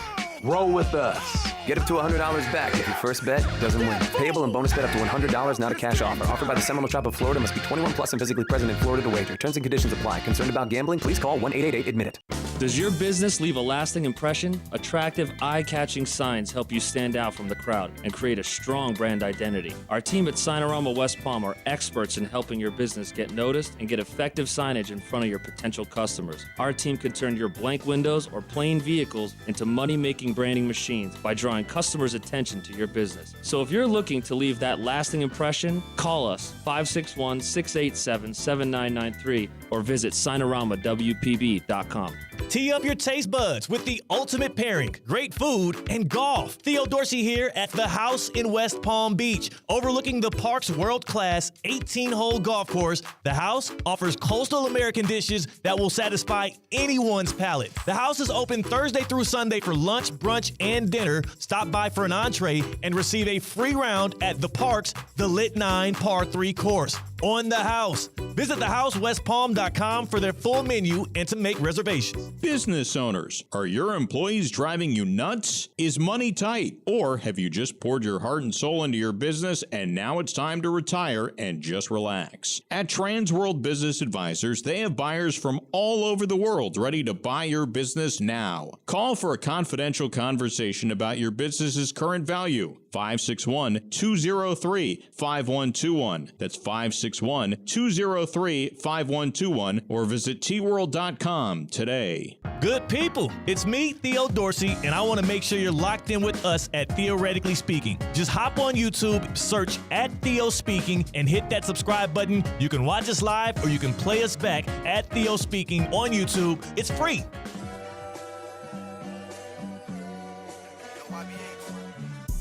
Roll with us. Get up to $100 back if your first bet doesn't win. Payable and bonus bet up to $100, not a cash offer. Offered by the Seminole Tribe of Florida. Must be 21 plus and physically present in Florida to wager. Terms and conditions apply. Concerned about gambling? Please call 1-888-ADMIT-IT. Does your business leave a lasting impression? Attractive, eye-catching signs help you stand out from the crowd and create a strong brand identity. Our team at Signorama West Palm are experts in helping your business get noticed and get effective signage in front of your potential customers. Our team can turn your blank windows or plain vehicles into money-making branding machines by drawing customers' attention to your business. So if you're looking to leave that lasting impression, call us 561-687-7993 or visit SignoramawPB.com. Tee up your taste buds with the ultimate pairing, great food and golf. Theo Dorsey here at The House in West Palm Beach. Overlooking the park's world-class 18-hole golf course, The House offers coastal American dishes that will satisfy anyone's palate. The House is open Thursday through Sunday for lunch, brunch, and dinner. Stop by for an entree and receive a free round at the park's The Lit 9 Par 3 course. On The House. Visit thehousewestpalm.com for their full menu and to make reservations. Business owners, are your employees driving you nuts? Is money tight? Or have you just poured your heart and soul into your business and now it's time to retire and just relax? At Trans World Business Advisors, they have buyers from all over the world ready to buy your business now. Call for a confidential conversation about your business's current value. 561-203-5121. That's 561-203-5121 or visit tworld.com today. Good people, it's me, Theo Dorsey, and I want to make sure you're locked in with us at Theoretically Speaking. Just hop on YouTube, search at Theo Speaking, and hit that subscribe button. You can watch us live or you can play us back at Theo Speaking on YouTube. It's free.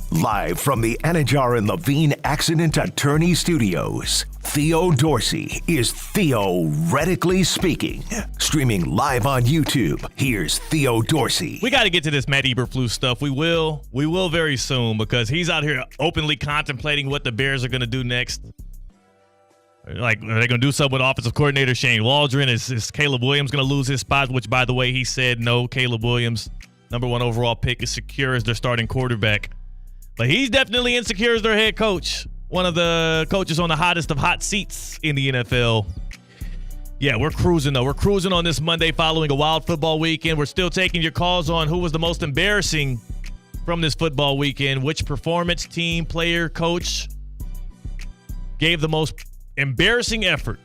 Live from the Anajar and Levine Accident Attorney Studios, Theo Dorsey is Theoretically Speaking. Streaming live on YouTube, here's Theo Dorsey. We got to get to this Matt Eberflus stuff. We will very soon because he's out here openly contemplating what the Bears are going to do next. Like, are they going to do something with offensive coordinator Shane Waldron? Is Caleb Williams going to lose his spot? Which, by the way, he said no. Caleb Williams, #1 overall pick, is secure as their starting quarterback. But he's definitely insecure as their head coach. One of the coaches on the hottest of hot seats in the NFL. Yeah, we're cruising, though. We're cruising on this Monday following a wild football weekend. We're still taking your calls on who was the most embarrassing from this football weekend. Which performance, team, player, coach gave the most embarrassing effort.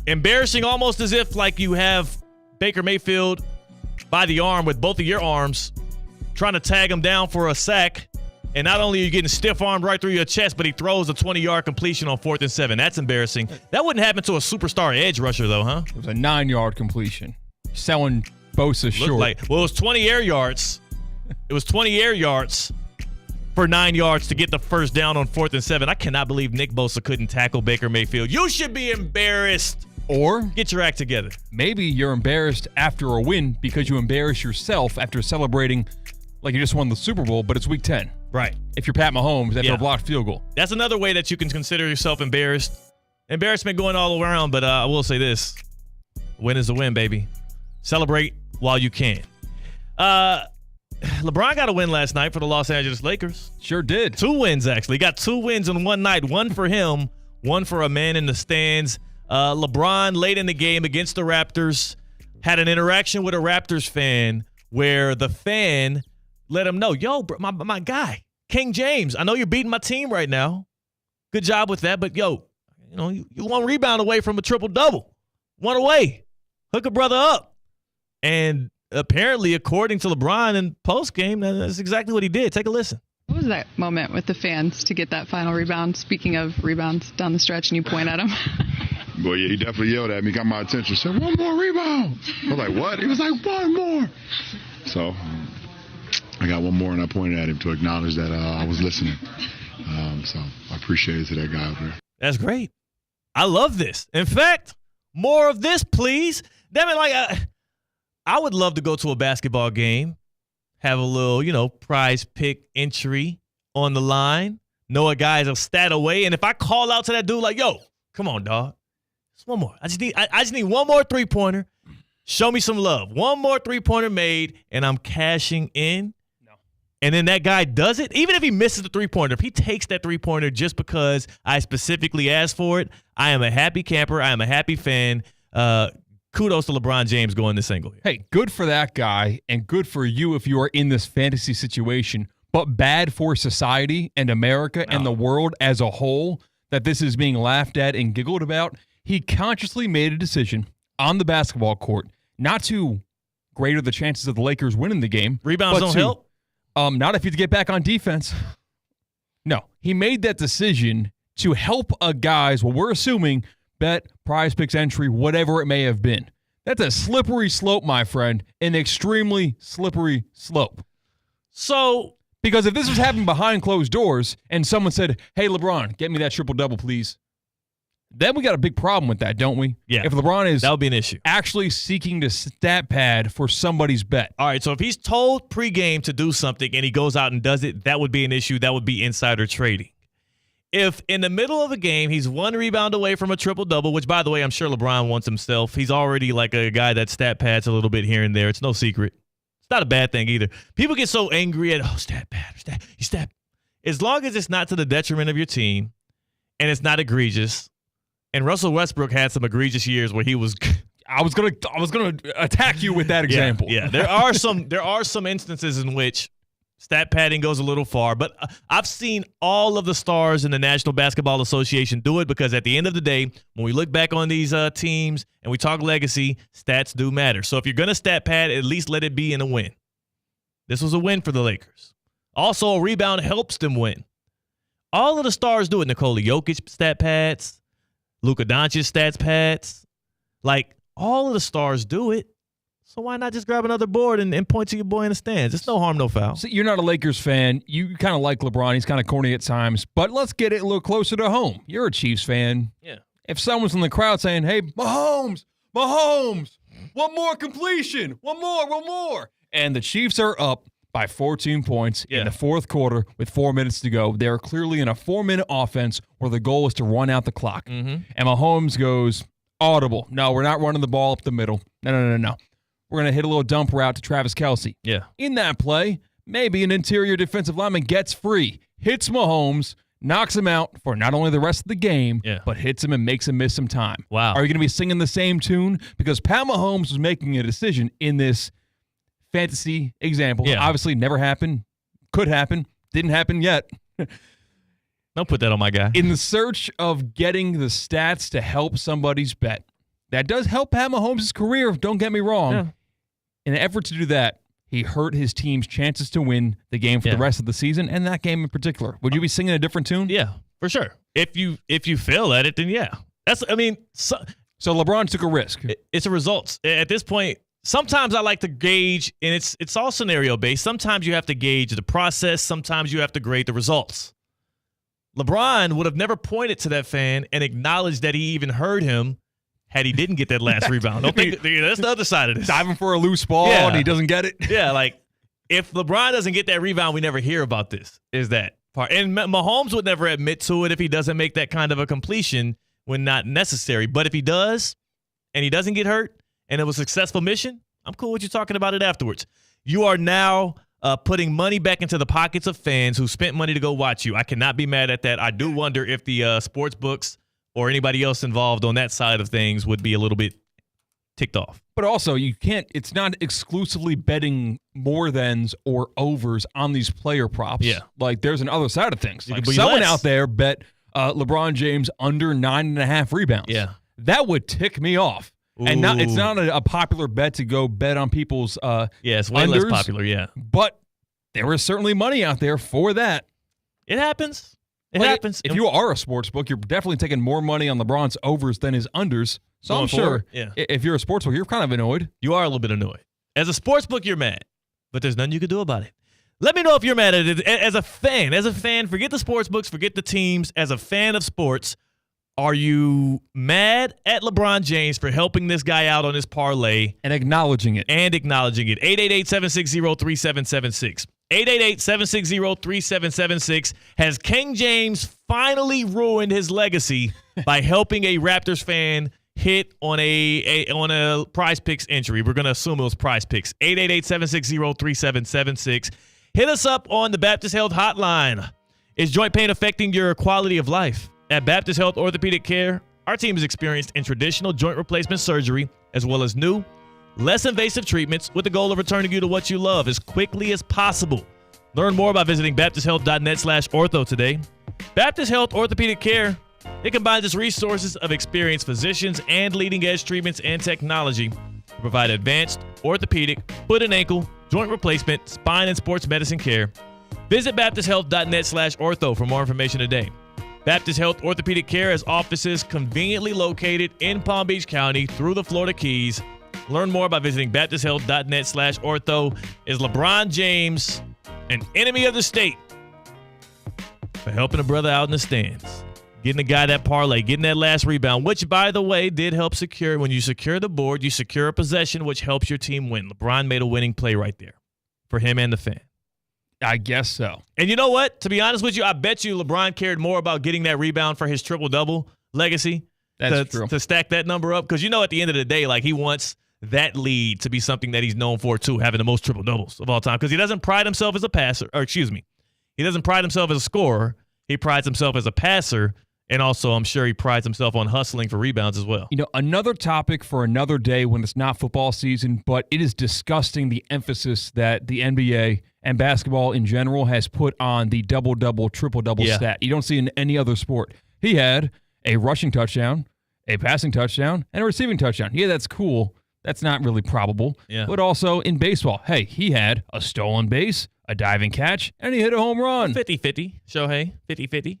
Embarrassing almost as if like you have Baker Mayfield by the arm with both of your arms trying to tag him down for a sack. And not only are you getting stiff-armed right through your chest, but he throws a 20-yard completion on 4th and 7. That's embarrassing. That wouldn't happen to a superstar edge rusher, though, huh? It was a 9-yard completion. Selling Bosa short. Well, it was 20 air yards. It was 20 air yards for 9 yards to get the first down on 4th and 7. I cannot believe Nick Bosa couldn't tackle Baker Mayfield. You should be embarrassed. Or get your act together. Maybe you're embarrassed after a win because you embarrass yourself after celebrating like you just won the Super Bowl, but it's Week 10. Right. If you're Pat Mahomes after a blocked field goal. That's another way that you can consider yourself embarrassed. Embarrassment going all around, but I will say this. Win is a win, baby. Celebrate while you can. LeBron got a win last night for the Los Angeles Lakers. Sure did. 2 wins, actually. He got 2 wins in one night. One for him, one for a man in the stands. LeBron, late in the game against the Raptors, had an interaction with a Raptors fan where the fan let him know, yo, bro, my guy, King James, I know you're beating my team right now. Good job with that, but yo, you one rebound away from a triple-double. One away. Hook a brother up. And apparently, according to LeBron in postgame, that's exactly what he did. Take a listen. What was that moment with the fans to get that final rebound? Speaking of rebounds down the stretch, and you point at him. Well, yeah, he definitely yelled at me, got my attention, said, one more rebound. I was like, what? He was like, one more. So I got one more, and I pointed at him to acknowledge that I was listening. So I appreciate it to that guy over there. That's great. I love this. In fact, more of this, please. Damn it, I would love to go to a basketball game, have a little, prize pick entry on the line, know a guy's a stat away, and if I call out to that dude like, yo, come on, dog. Just one more. I just need one more three-pointer. Show me some love. One more three-pointer made, and I'm cashing in. No. And then that guy does it. Even if he misses the three-pointer, if he takes that three-pointer just because I specifically asked for it, I am a happy camper. I am a happy fan. Kudos to LeBron James going this angle here. Hey, good for that guy, and good for you if you are in this fantasy situation, but bad for society and America and the world as a whole that this is being laughed at and giggled about. He consciously made a decision on the basketball court not to greater the chances of the Lakers winning the game. Rebounds don't help? Not if you get back on defense. No, he made that decision to help a guy's, we're assuming, bet, prize picks entry, whatever it may have been. That's a slippery slope, my friend, an extremely slippery slope. So, because if this was happening behind closed doors and someone said, hey, LeBron, get me that triple-double, please, then we got a big problem with that, don't we? Yeah. If LeBron is that would be an issue. Actually seeking to stat pad for somebody's bet. All right, so if he's told pregame to do something and he goes out and does it, that would be an issue. That would be insider trading. if in the middle of a game he's one rebound away from a triple-double, which, by the way, I'm sure LeBron wants himself. He's already like a guy that stat pads a little bit here and there. It's no secret. It's not a bad thing either. People get so angry at, stat pad, stat. As long as it's not to the detriment of your team and it's not egregious. And Russell Westbrook had some egregious years where he was I was gonna attack you with that example. Yeah. There are some instances in which stat padding goes a little far, but I've seen all of the stars in the National Basketball Association do it because at the end of the day, when we look back on these teams and we talk legacy, stats do matter. So if you're going to stat pad, at least let it be in a win. This was a win for the Lakers. Also, a rebound helps them win. All of the stars do it. Nikola Jokic stat pads, Luka Doncic stats pads. Like, all of the stars do it. So why not just grab another board and point to your boy in the stands? It's no harm, no foul. So you're not a Lakers fan. You kind of like LeBron. He's kind of corny at times. But let's get it a little closer to home. You're a Chiefs fan. Yeah. If someone's in the crowd saying, hey, Mahomes, one more completion, one more. And the Chiefs are up by 14 points in the fourth quarter with 4 minutes to go. They're clearly in a 4-minute offense where the goal is to run out the clock. Mm-hmm. And Mahomes goes, audible. No, we're not running the ball up the middle. No. We're going to hit a little dump route to Travis Kelce. Yeah. In that play, maybe an interior defensive lineman gets free, hits Mahomes, knocks him out for not only the rest of the game, but hits him and makes him miss some time. Wow. Are you going to be singing the same tune? Because Pat Mahomes was making a decision in this fantasy example. Yeah. Obviously never happened. Could happen. Didn't happen yet. Don't put that on my guy. In the search of getting the stats to help somebody's bet. That does help Pat Mahomes' career, don't get me wrong. Yeah. In an effort to do that, he hurt his team's chances to win the game for the rest of the season, and that game in particular. Would you be singing a different tune? Yeah, for sure. If you fail at it, then yeah. So LeBron took a risk. It's a results. At this point, sometimes I like to gauge, and it's all scenario-based. Sometimes you have to gauge the process. Sometimes you have to grade the results. LeBron would have never pointed to that fan and acknowledged that he even heard him had he didn't get that last rebound. Okay, that's the other side of this. Diving for a loose ball and he doesn't get it. Yeah, like if LeBron doesn't get that rebound, we never hear about this, is that part. And Mahomes would never admit to it if he doesn't make that kind of a completion when not necessary. But if he does and he doesn't get hurt and it was a successful mission, I'm cool with you talking about it afterwards. You are now putting money back into the pockets of fans who spent money to go watch you. I cannot be mad at that. I do wonder if the sports books or anybody else involved on that side of things would be a little bit ticked off. But also, it's not exclusively betting more thans or overs on these player props. Yeah. Like, there's an other side of things. Like, But someone less. out there bet LeBron James under 9.5 rebounds. Yeah. That would tick me off. Ooh. And it's not a popular bet to go bet on people's it's way less popular, yeah. But there was certainly money out there for that. It happens. It Like, happens. If you are a sports book, you're definitely taking more money on LeBron's overs than his unders. So Going I'm sure forward, yeah. if you're a sports book, you're kind of annoyed. You are a little bit annoyed. As a sports book, you're mad, but there's nothing you can do about it. Let me know if you're mad at it. As a fan, forget the sports books, forget the teams. As a fan of sports, are you mad at LeBron James for helping this guy out on his parlay? And acknowledging it. 888-760-3776. 888-760-3776. Has King James finally ruined his legacy by helping a Raptors fan hit on a Prize Picks entry? We're going to assume it was Prize Picks. 888-760-3776. Hit us up on the Baptist Health Hotline. Is joint pain affecting your quality of life? At Baptist Health Orthopedic Care, our team is experienced in traditional joint replacement surgery as well as new, less invasive treatments with the goal of returning you to what you love as quickly as possible. Learn more by visiting baptisthealth.net/ortho today. Baptist Health Orthopedic Care, it combines its resources of experienced physicians and leading-edge treatments and technology to provide advanced orthopedic, foot and ankle, joint replacement, spine, and sports medicine care. Visit baptisthealth.net/ortho for more information today. Baptist Health Orthopedic Care has offices conveniently located in Palm Beach County through the Florida Keys. Learn more by visiting baptisthealth.net/ortho. Is LeBron James an enemy of the state for helping a brother out in the stands? Getting the guy that parlay, getting that last rebound, which, by the way, did help secure. When you secure the board, you secure a possession, which helps your team win. LeBron made a winning play right there for him and the fan. I guess so. And you know what? To be honest with you, I bet you LeBron cared more about getting that rebound for his triple-double legacy. That's true. To stack that number up. Because you know at the end of the day, like, he wants that lead to be something that he's known for, too, having the most triple-doubles of all time. Because he doesn't pride himself as a passer. Or, excuse me. He doesn't pride himself as a scorer. He prides himself as a passer. And also, I'm sure he prides himself on hustling for rebounds as well. You know, another topic for another day when it's not football season, but it is disgusting the emphasis that the NBA and basketball in general has put on the double-double, triple-double stat. You don't see it in any other sport. He had a rushing touchdown, a passing touchdown, and a receiving touchdown. Yeah, that's cool. That's not really probable. Yeah. But also in baseball, hey, he had a stolen base, a diving catch, and he hit a home run. 50-50. Shohei, 50-50.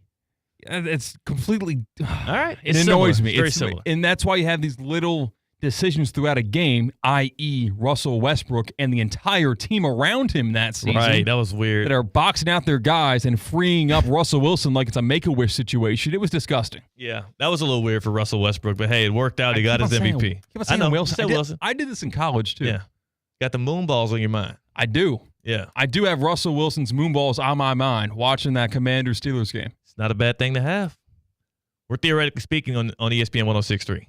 It's completely – all right. It annoys me. It's very similar. And that's why you have these little decisions throughout a game, i.e. Russell Westbrook and the entire team around him that season. Right, that was weird. That are boxing out their guys and freeing up Russell Wilson like it's a Make-A-Wish situation. It was disgusting. Yeah, that was a little weird for Russell Westbrook, but hey, it worked out. He got his MVP. I know. Wilson. I did this in college, too. Yeah. Got the moon balls on your mind. I do. Yeah. I do have Russell Wilson's moon balls on my mind watching that Commanders-Steelers game. It's not a bad thing to have. We're theoretically speaking on ESPN 106.3.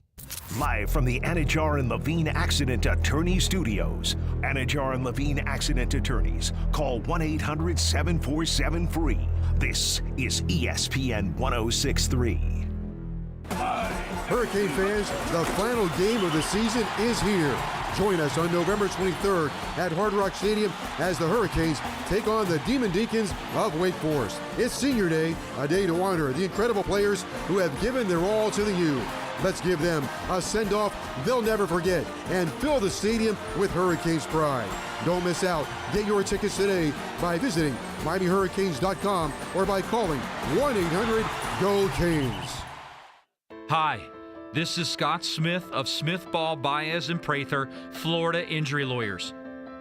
Live from the Anajar and Levine Accident Attorney Studios. Anajar and Levine Accident Attorneys. Call 1-800-747-FREE. This is ESPN 106.3. Hurricane fans, the final game of the season is here. Join us on November 23rd at Hard Rock Stadium as the Hurricanes take on the Demon Deacons of Wake Forest. It's Senior Day, a day to honor the incredible players who have given their all to the U. Let's give them a send-off they'll never forget and fill the stadium with Hurricanes pride. Don't miss out. Get your tickets today by visiting MiamiHurricanes.com or by calling 1-800-GO-CANES. Hi, this is Scott Smith of Smith, Ball, Baez, and Prather, Florida Injury Lawyers.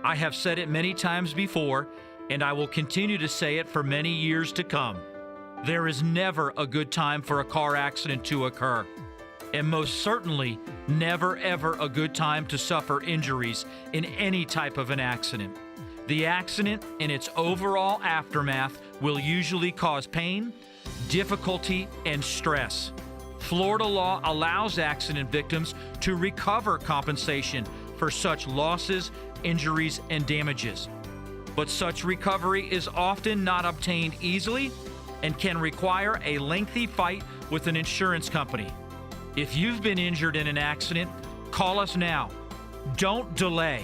I have said it many times before, and I will continue to say it for many years to come. There is never a good time for a car accident to occur, and most certainly never ever a good time to suffer injuries in any type of an accident. The accident and its overall aftermath will usually cause pain, difficulty, and stress. Florida law allows accident victims to recover compensation for such losses, injuries, and damages. But such recovery is often not obtained easily and can require a lengthy fight with an insurance company. If you've been injured in an accident, call us now. Don't delay.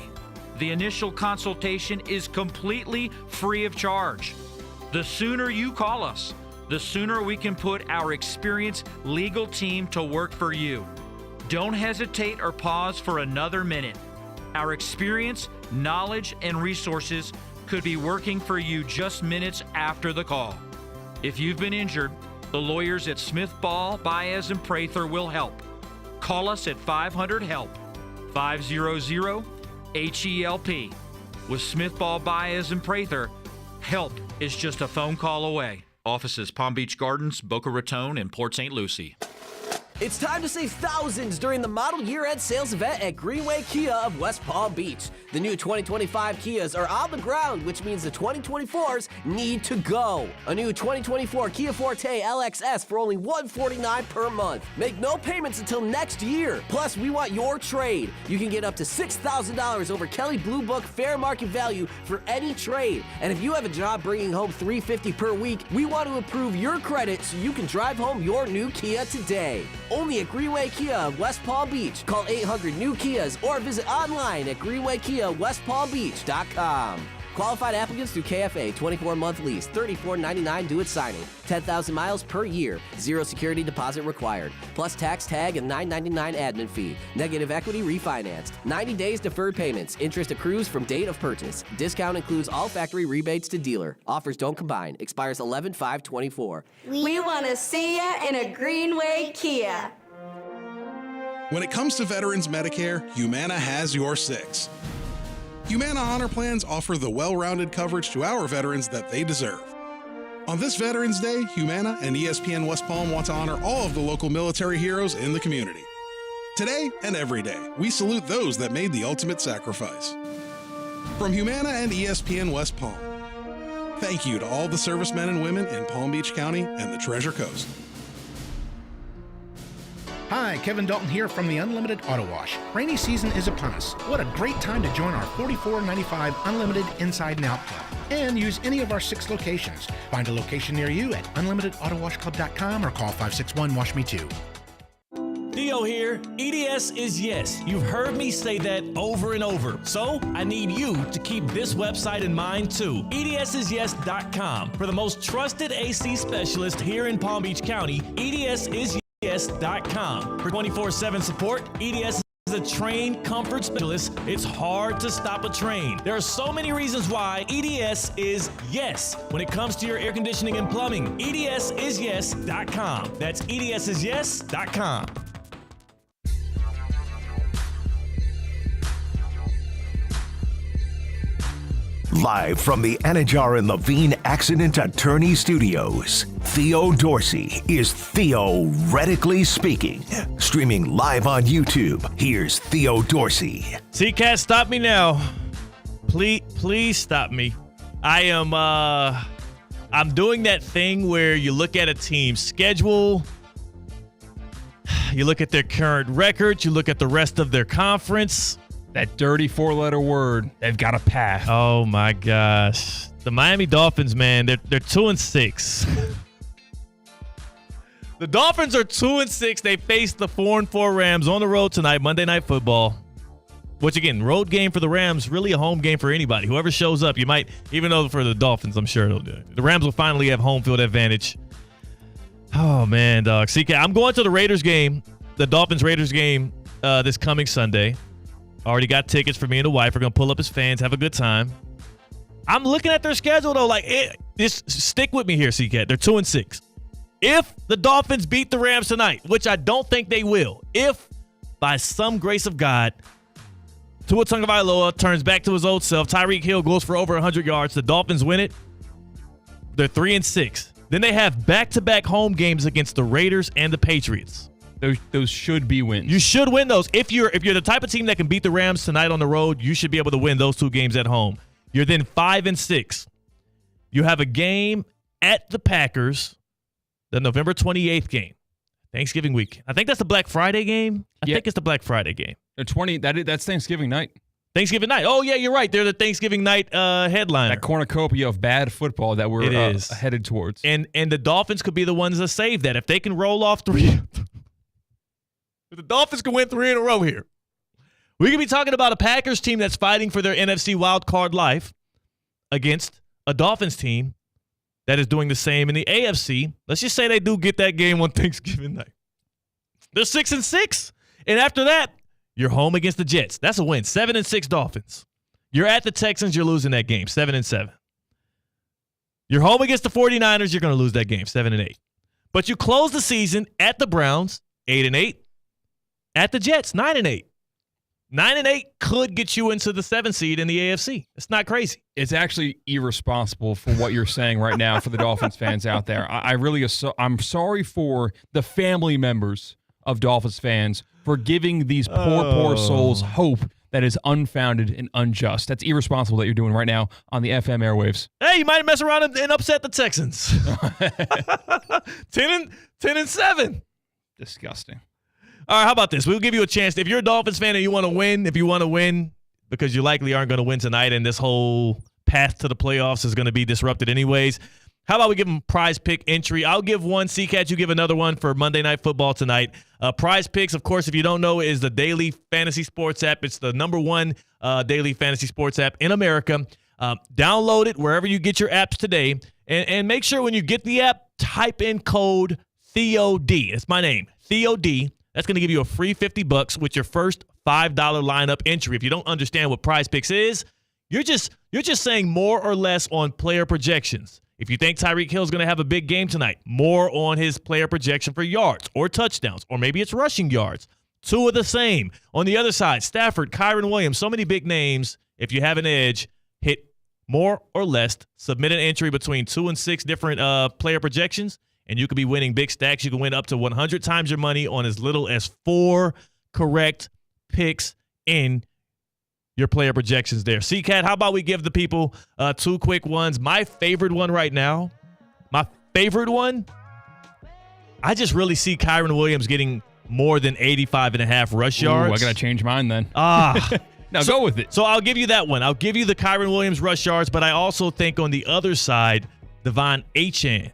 The initial consultation is completely free of charge. The sooner you call us, the sooner we can put our experienced legal team to work for you. Don't hesitate or pause for another minute. Our experience, knowledge, and resources could be working for you just minutes after the call. If you've been injured, the lawyers at Smith, Ball, Baez, and Prather will help. Call us at 500-HELP, 500-HELP. With Smith, Ball, Baez, and Prather, help is just a phone call away. Offices Palm Beach Gardens, Boca Raton, and Port St. Lucie. It's time to save thousands during the model year-end sales event at Greenway Kia of West Palm Beach. The new 2025 Kias are on the ground, which means the 2024s need to go. A new 2024 Kia Forte LXS for only $149 per month. Make no payments until next year. Plus, we want your trade. You can get up to $6,000 over Kelley Blue Book fair market value for any trade. And if you have a job bringing home $350 per week, we want to improve your credit so you can drive home your new Kia today. Only at Greenway Kia of West Palm Beach. Call 800-NEW-KIAs or visit online at GreenwayKiaWestPalmBeach.com. Qualified applicants through KFA, 24-month lease, $34.99 due at signing, 10,000 miles per year, 0 security deposit required, plus tax tag and $9.99 admin fee. Negative equity refinanced. 90 days deferred payments. Interest accrues from date of purchase. Discount includes all factory rebates to dealer. Offers don't combine. Expires 11/5/24. We want to see ya in a Greenway Kia. When it comes to Veterans Medicare, Humana has your six. Humana Honor Plans offer the well-rounded coverage to our veterans that they deserve. On this Veterans Day, Humana and ESPN West Palm want to honor all of the local military heroes in the community. Today and every day, we salute those that made the ultimate sacrifice. From Humana and ESPN West Palm, Thank you to all the servicemen and women in Palm Beach County and the Treasure Coast. Hi, Kevin Dalton here from the Unlimited Auto Wash. Rainy season is upon us. What a great time to join our $44.95 Unlimited Inside and Out Club and use any of our 6 locations. Find a location near you at unlimitedAutoWashClub.com or call 561-WASH-ME-TOO. Theo here. EDS is yes. You've heard me say that over and over. So I need you to keep this website in mind too. EDSisyes.com. For the most trusted AC specialist here in Palm Beach County, EDSisyes.com. For 24/7 support, EDS is a trained comfort specialist. It's hard to stop a train. There are so many reasons why EDS is yes when it comes to your air conditioning and plumbing. EDSisyes.com. That's EDSisyes.com. Live from the Anajar and Levine Accident Attorney Studios, Theo Dorsey is theoretically speaking. Streaming live on YouTube, here's Theo Dorsey. C-Cat, stop me now. Please stop me. I'm doing that thing where you look at a team's schedule, you look at their current record, you look at the rest of their conference. That dirty 4-letter word, they've got a path. Oh my gosh. The Miami Dolphins, man, they're 2-6. The Dolphins are 2-6. They face the 4-4 Rams on the road tonight, Monday Night Football. Which again, road game for the Rams, really a home game for anybody. Whoever shows up, you might, even though for the Dolphins, I'm sure they'll do it. The Rams will finally have home field advantage. Oh man, dog. CK, I'm going to the Raiders game, the Dolphins-Raiders game this coming Sunday. Already got tickets for me and the wife. We're going to pull up as fans, have a good time. I'm looking at their schedule, though. Just stick with me here, CK. They're 2-6. If the Dolphins beat the Rams tonight, which I don't think they will, if by some grace of God, Tua Tagovailoa turns back to his old self, Tyreek Hill goes for over 100 yards, the Dolphins win it, they're 3-6. Then they have back-to-back home games against the Raiders and the Patriots. Those should be wins. You should win those. If you're the type of team that can beat the Rams tonight on the road, you should be able to win those 2 games at home. You're then 5-6. You have a game at the Packers, the November 28th game, Thanksgiving week. I think that's the Black Friday game. I think it's the Black Friday game. That's Thanksgiving night. Thanksgiving night. Oh yeah, you're right. They're the Thanksgiving night headliner. That cornucopia of bad football that we're headed towards. And the Dolphins could be the ones that save that if they can roll off 3. The Dolphins can win 3 in a row here. We could be talking about a Packers team that's fighting for their NFC wildcard life against a Dolphins team that is doing the same in the AFC. Let's just say they do get that game on Thanksgiving night. They're 6-6. And after that, you're home against the Jets. That's a win. 7-6 Dolphins. You're at the Texans. You're losing that game. 7-7. You're home against the 49ers. You're going to lose that game. 7-8. But you close the season at the Browns. 8-8. At the Jets, 9-8. 9-8 could get you into the 7th seed in the AFC. It's not crazy. It's actually irresponsible for what you're saying right now for the Dolphins fans out there. I'm sorry for the family members of Dolphins fans for giving these poor souls hope that is unfounded and unjust. That's irresponsible that you're doing right now on the FM airwaves. Hey, you might mess around and upset the Texans. 10-7. Disgusting. All right, how about this? We'll give you a chance. If you're a Dolphins fan and you want to win, because you likely aren't going to win tonight and this whole path to the playoffs is going to be disrupted anyways, how about we give them Prize Pick entry? I'll give one. C-Cat, you give another one for Monday Night Football tonight. Prize Picks, of course, if you don't know, is the daily fantasy sports app. It's the #1 daily fantasy sports app in America. Download it wherever you get your apps today. And make sure when you get the app, type in code THEOD. It's my name, THEOD. That's going to give you a free $50 with your first $5 lineup entry. If you don't understand what Prize Picks is, you're just saying more or less on player projections. If you think Tyreek Hill is going to have a big game tonight, more on his player projection for yards or touchdowns, or maybe it's rushing yards. 2 of the same. On the other side, Stafford, Kyron Williams, so many big names. If you have an edge, hit more or less, submit an entry between 2 and 6 different player projections, and you could be winning big stacks. You can win up to 100 times your money on as little as 4 correct picks in your player projections there. C-Cat, how about we give the people 2 quick ones? My favorite one right now, I just really see Kyron Williams getting more than 85.5 rush yards. Ooh, I got to change mine then. Now So, go with it. So I'll give you that one. I'll give you the Kyron Williams rush yards, but I also think on the other side, Devon Achane.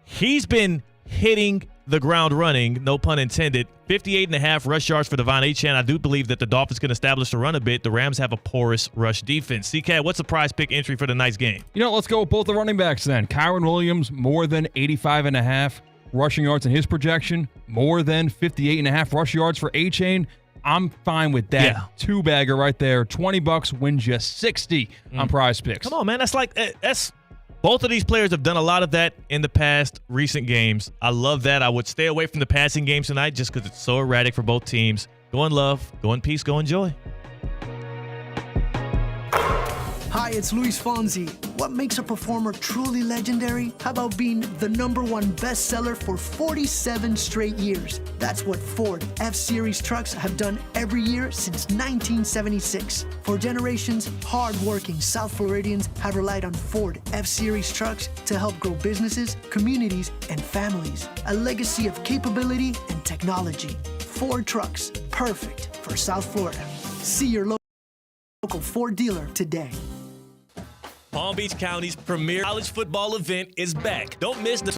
He's been hitting the ground running, no pun intended. 58.5 rush yards for Devon Achane. I do believe that the Dolphins can establish the run a bit. The Rams have a porous rush defense. CCAT, what's the prize pick entry for the night's game? Let's go with both the running backs then. Kyron Williams, more than 85.5 rushing yards in his projection, more than 58.5 rush yards for Achane. I'm fine with that. Yeah. Two-bagger right there. $20 wins you 60 on prize picks. Come on, man. That's both of these players have done a lot of that in the past recent games. I love that. I would stay away from the passing games tonight just because it's so erratic for both teams. Go in love, go in peace, go in joy. Hi, it's Luis Fonsi. What makes a performer truly legendary? How about being the #1 bestseller for 47 straight years? That's what Ford F-Series trucks have done every year since 1976. For generations, hard-working South Floridians have relied on Ford F-Series trucks to help grow businesses, communities, and families. A legacy of capability and technology. Ford trucks, perfect for South Florida. See your local Ford dealer today. Palm Beach County's premier college football event is back. Don't miss the